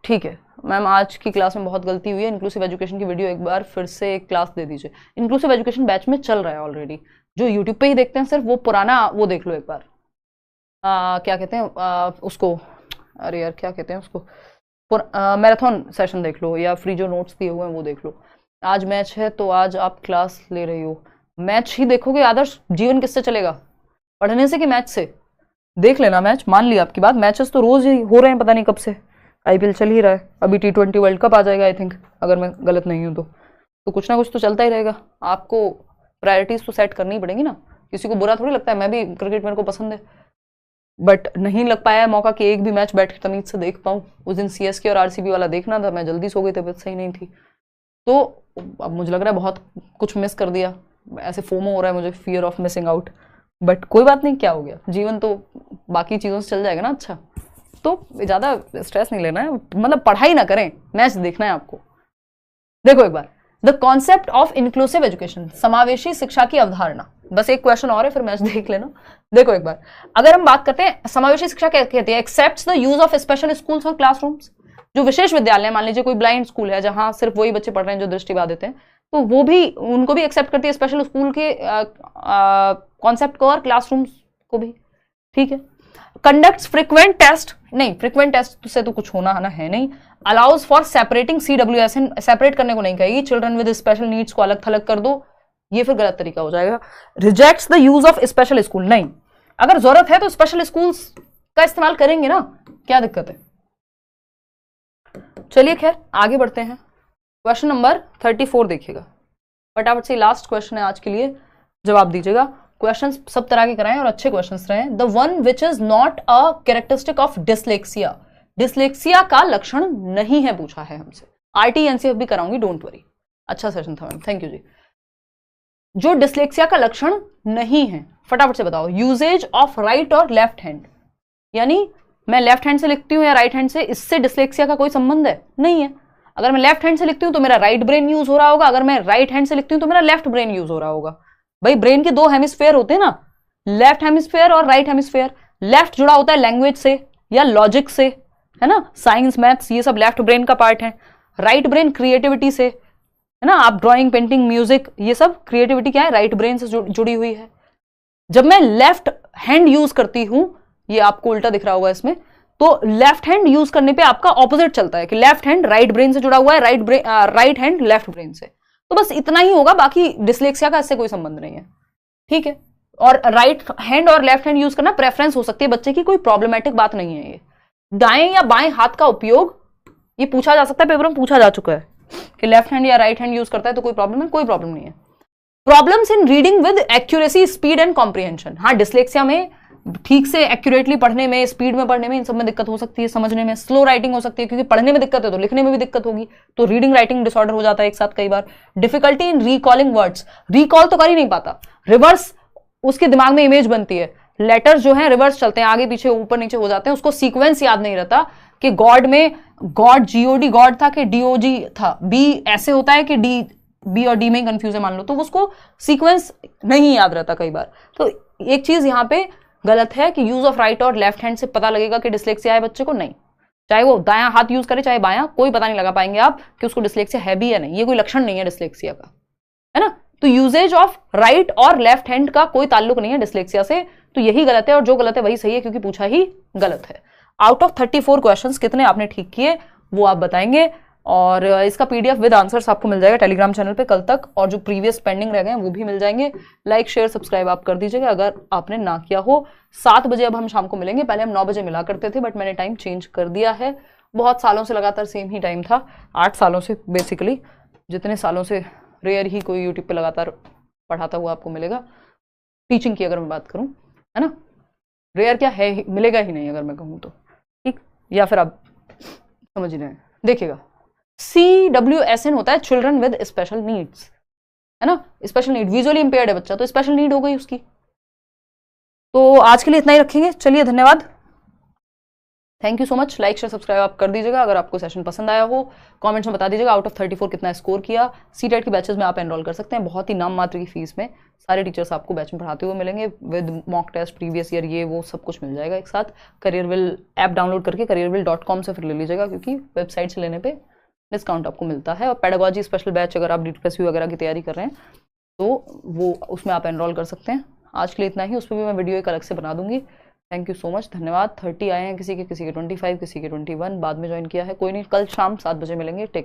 ठीक है मैम, आज की क्लास में बहुत गलती हुई है, इंक्लूसिव एजुकेशन की वीडियो एक बार फिर से एक क्लास दे दीजिए। इंक्लूसिव एजुकेशन बैच में चल रहा है ऑलरेडी, जो यूट्यूब पे ही देखते हैं सिर्फ वो पुराना वो देख लो एक बार, क्या कहते हैं उसको, अरे यार क्या कहते हैं उसको, मैराथन सेशन देख लो, या फ्री जो नोट्स दिए हुए हैं वो देख लो। आज मैच है तो आज आप क्लास ले रही हो, मैच ही देखोगे आदर्श, जीवन किससे चलेगा, पढ़ने से कि मैच से, देख लेना मैच, मान लिया आपकी बात, मैचेस तो रोज ही हो रहे हैं, पता नहीं कब से, आईपीएल चल ही रहा है, अभी T20 वर्ल्ड कप आ जाएगा आई थिंक, अगर मैं गलत नहीं हूं तो कुछ ना कुछ तो चलता ही रहेगा। आपको प्रायोरिटीज तो सेट करनी ही पड़ेगी ना, किसी को बुरा थोड़ी लगता है, मैं भी क्रिकेट मेरे को पसंद है, बट नहीं लग पाया है मौका कि एक भी मैच बैठ के तमीज से देख पाऊँ। उस दिन CSK और RCB वाला देखना था, मैं जल्दी सो गई, तबीयत सही नहीं थी, तो अब मुझे लग रहा है बहुत कुछ मिस कर दिया, ऐसे फोमो हो रहा है मुझे, fear of missing out, but कोई बात नहीं, क्या हो गया, जीवन तो बाकी चीज़ों से चल जाएगा ना। अच्छा, तो ज़्यादा स्ट्रेस नहीं लेना है, मतलब पढ़ाई ना करें, मैच देखना है आपको। देखो एक बार, the concept of inclusive education, समावेशी शिक्षा की अवधारणा, बस एक क्वेश्चन और है फिर मैच देख लेना। देखो एक बार, अगर हम बात करते हैं समावेशी शिक्षा क्या कहती है, accepts the use of special schools और क्लासरूम्स, जो विशेष विद्यालय, मान लीजिए कोई ब्लाइंड स्कूल है जहां सिर्फ वही बच्चे पढ़ रहे हैं जो दृष्टिबाधित हैं, तो वो भी, उनको भी एक्सेप्ट करती है, स्पेशल स्कूल के कॉन्सेप्ट को और क्लासरूम्स को भी, ठीक है। कंडक्ट्स फ्रीक्वेंट टेस्ट, नहीं फ्रीक्वेंट टेस्ट से तो कुछ होना है नहीं। Allows for separating CWS, separate करने को नहीं कहेगी, चिल्ड्रन विद स्पेशल नीड्स को अलग थलग कर दो, ये फिर गलत तरीका हो जाएगा। Rejects the use of special school, नहीं, अगर जरूरत है तो स्पेशल स्कूल्स का इस्तेमाल करेंगे ना, क्या दिक्कत है। चलिए खैर आगे बढ़ते हैं, क्वेश्चन नंबर 34 देखिएगा, फटाफट से लास्ट क्वेश्चन है आज के लिए, जवाब दीजिएगा। क्वेश्चंस सब तरह के कराएं और अच्छे क्वेश्चंस रहे। The one which is not a characteristic of dyslexia, dyslexia का लक्षण नहीं है पूछा है हमसे, RT NCF भी कराऊंगी, डोंट वरी। अच्छा सेशन था मैम, थैंक यू जी। जो डिसलेक्सिया का लक्षण नहीं है, फटाफट से बताओ। यूजेज ऑफ राइट और लेफ्ट हैंड, यानी मैं लेफ्ट हैंड से लिखती हूँ या राइट हैंड से, इससे डिसलेक्सिया का कोई संबंध है नहीं है। अगर मैं लेफ्ट हैंड से लिखती हूँ तो मेरा राइट ब्रेन यूज हो रहा होगा, अगर मैं राइट हैंड से लिखती हूँ तो मेरा लेफ्ट ब्रेन यूज हो रहा होगा। भाई ब्रेन के दो हेमिस्फेयर होते हैं ना, लेफ्ट हेमिस्फेयर और राइट हेमिस्फेयर। लेफ्ट जुड़ा होता है लैंग्वेज से या लॉजिक से, है ना, साइंस मैथ्स ये सब लेफ्ट ब्रेन का पार्ट है। राइट ब्रेन क्रिएटिविटी से, है ना, आप ड्राइंग पेंटिंग म्यूजिक ये सब क्रिएटिविटी क्या है, राइट ब्रेन से जुड़ी हुई है। जब मैं लेफ्ट हैंड यूज करती हूं, ये आपको उल्टा दिख रहा होगा इसमें, तो लेफ्ट हैंड यूज करने पे आपका ऑपोजिट चलता है कि लेफ्ट हैंड राइट ब्रेन से जुड़ा हुआ है, राइट हैंड लेफ्ट ब्रेन से। तो बस इतना ही होगा, बाकी डिसलेक्सिया का इससे कोई संबंध नहीं है, ठीक है। और राइट हैंड और लेफ्ट हैंड यूज करना प्रेफरेंस हो सकती है बच्चे की, कोई प्रॉब्लमेटिक बात नहीं है ये। दाएं या बाएं हाथ का उपयोग ये पूछा जा सकता है, पेपर में पूछा जा चुका है कि लेफ्ट हैंड या राइट हैंड यूज करता है तो कोई प्रॉब्लम है, कोई प्रॉब्लम नहीं है। Problems in reading with accuracy, speed and comprehension, हाँ डिसलेक्सिया में ठीक से एक्यूरेटली पढ़ने में, स्पीड में पढ़ने में, इन सब में दिक्कत हो सकती है, समझने में, स्लो राइटिंग हो सकती है, क्योंकि पढ़ने में दिक्कत है तो लिखने में भी दिक्कत होगी, तो रीडिंग राइटिंग डिसऑर्डर हो जाता है एक साथ कई बार। Difficulty in recalling words, recall तो कर ही नहीं पाता, रिवर्स उसके दिमाग में इमेज बनती है, लेटर्स जो है रिवर्स चलते हैं, आगे पीछे ऊपर नीचे हो जाते हैं, उसको सीक्वेंस याद नहीं रहता कि गॉड में गॉड जीओडी गॉड था कि डीओजी था, बी ऐसे होता है कि डी, बी और डी में कंफ्यूज है मान लो, तो उसको सीक्वेंस नहीं याद रहता कई बार। तो एक चीज यहाँ पे गलत है कि यूज ऑफ राइट और लेफ्ट हैंड से पता लगेगा कि डिस्लेक्सिया है बच्चे को, नहीं, चाहे वो दायां हाथ यूज करे चाहे बायां, कोई पता नहीं लगा पाएंगे आप कि उसको डिस्लेक्सिया है भी या नहीं, ये कोई लक्षण नहीं है डिस्लेक्सिया का, है ना। तो यूजेज ऑफ राइट और लेफ्ट हैंड का कोई ताल्लुक नहीं है डिस्लेक्सिया से, तो यही गलत है, और जो गलत है वही सही है क्योंकि पूछा ही गलत है। आउट ऑफ 34 क्वेश्चंस कितने आपने ठीक किए वो आप बताएंगे, और इसका पीडीएफ विद आंसर्स आपको मिल जाएगा टेलीग्राम चैनल पे कल तक, और जो प्रीवियस पेंडिंग रह गए हैं वो भी मिल जाएंगे। लाइक शेयर सब्सक्राइब आप कर दीजिएगा अगर आपने ना किया हो। 7 बजे अब हम शाम को मिलेंगे, पहले हम 9 बजे मिला करते थे बट मैंने टाइम चेंज कर दिया है, बहुत सालों से लगातार सेम ही टाइम था, 8 सालों से बेसिकली, जितने सालों से रेयर ही कोई यूट्यूब पे लगातार पढ़ाता हुआ आपको मिलेगा, टीचिंग की अगर मैं बात करूं, है ना, रेयर क्या है, मिलेगा ही नहीं अगर मैं कहूँ तो, ठीक, या फिर आप समझ रहे हैं। देखिएगा CWSN होता है चिल्ड्रन विद स्पेशल नीड्स, है ना, स्पेशल नीड, विजुअली इंपेयर्ड है बच्चा तो स्पेशल नीड हो गई उसकी। तो आज के लिए इतना ही रखेंगे, चलिए धन्यवाद, thank you so much. Like share subscribe आप कर दीजिएगा अगर आपको सेशन पसंद आया हो, कमेंट्स में बता दीजिएगा आउट ऑफ 34 कितना स्कोर किया। सीटेट के बैचेस में आप एनरोल कर सकते हैं, बहुत ही नाम मात्र की फीस में सारे टीचर्स आपको बैच में पढ़ाते हुए मिलेंगे, with mock test, previous year, ये वो सब कुछ मिल जाएगा एक साथ। करियरविल ऐप डाउनलोड करके करियरविल.com से फिर ले लीजिएगा, क्योंकि वेबसाइट से लेने पर डिस्काउंट आपको मिलता है। और पेडागोजी स्पेशल बैच अगर आप DTPSU वगैरह की तैयारी कर रहे हैं तो वो उसमें आप एनरोल कर सकते हैं। आज के लिए इतना ही, उस पर भी मैं वीडियो एक अलग से बना दूंगी। थैंक यू सो मच, धन्यवाद। 30 आए हैं किसी के 25, किसी के 21, बाद में ज्वाइन किया है, कोई नहीं, कल शाम 7 बजे मिलेंगे। टेक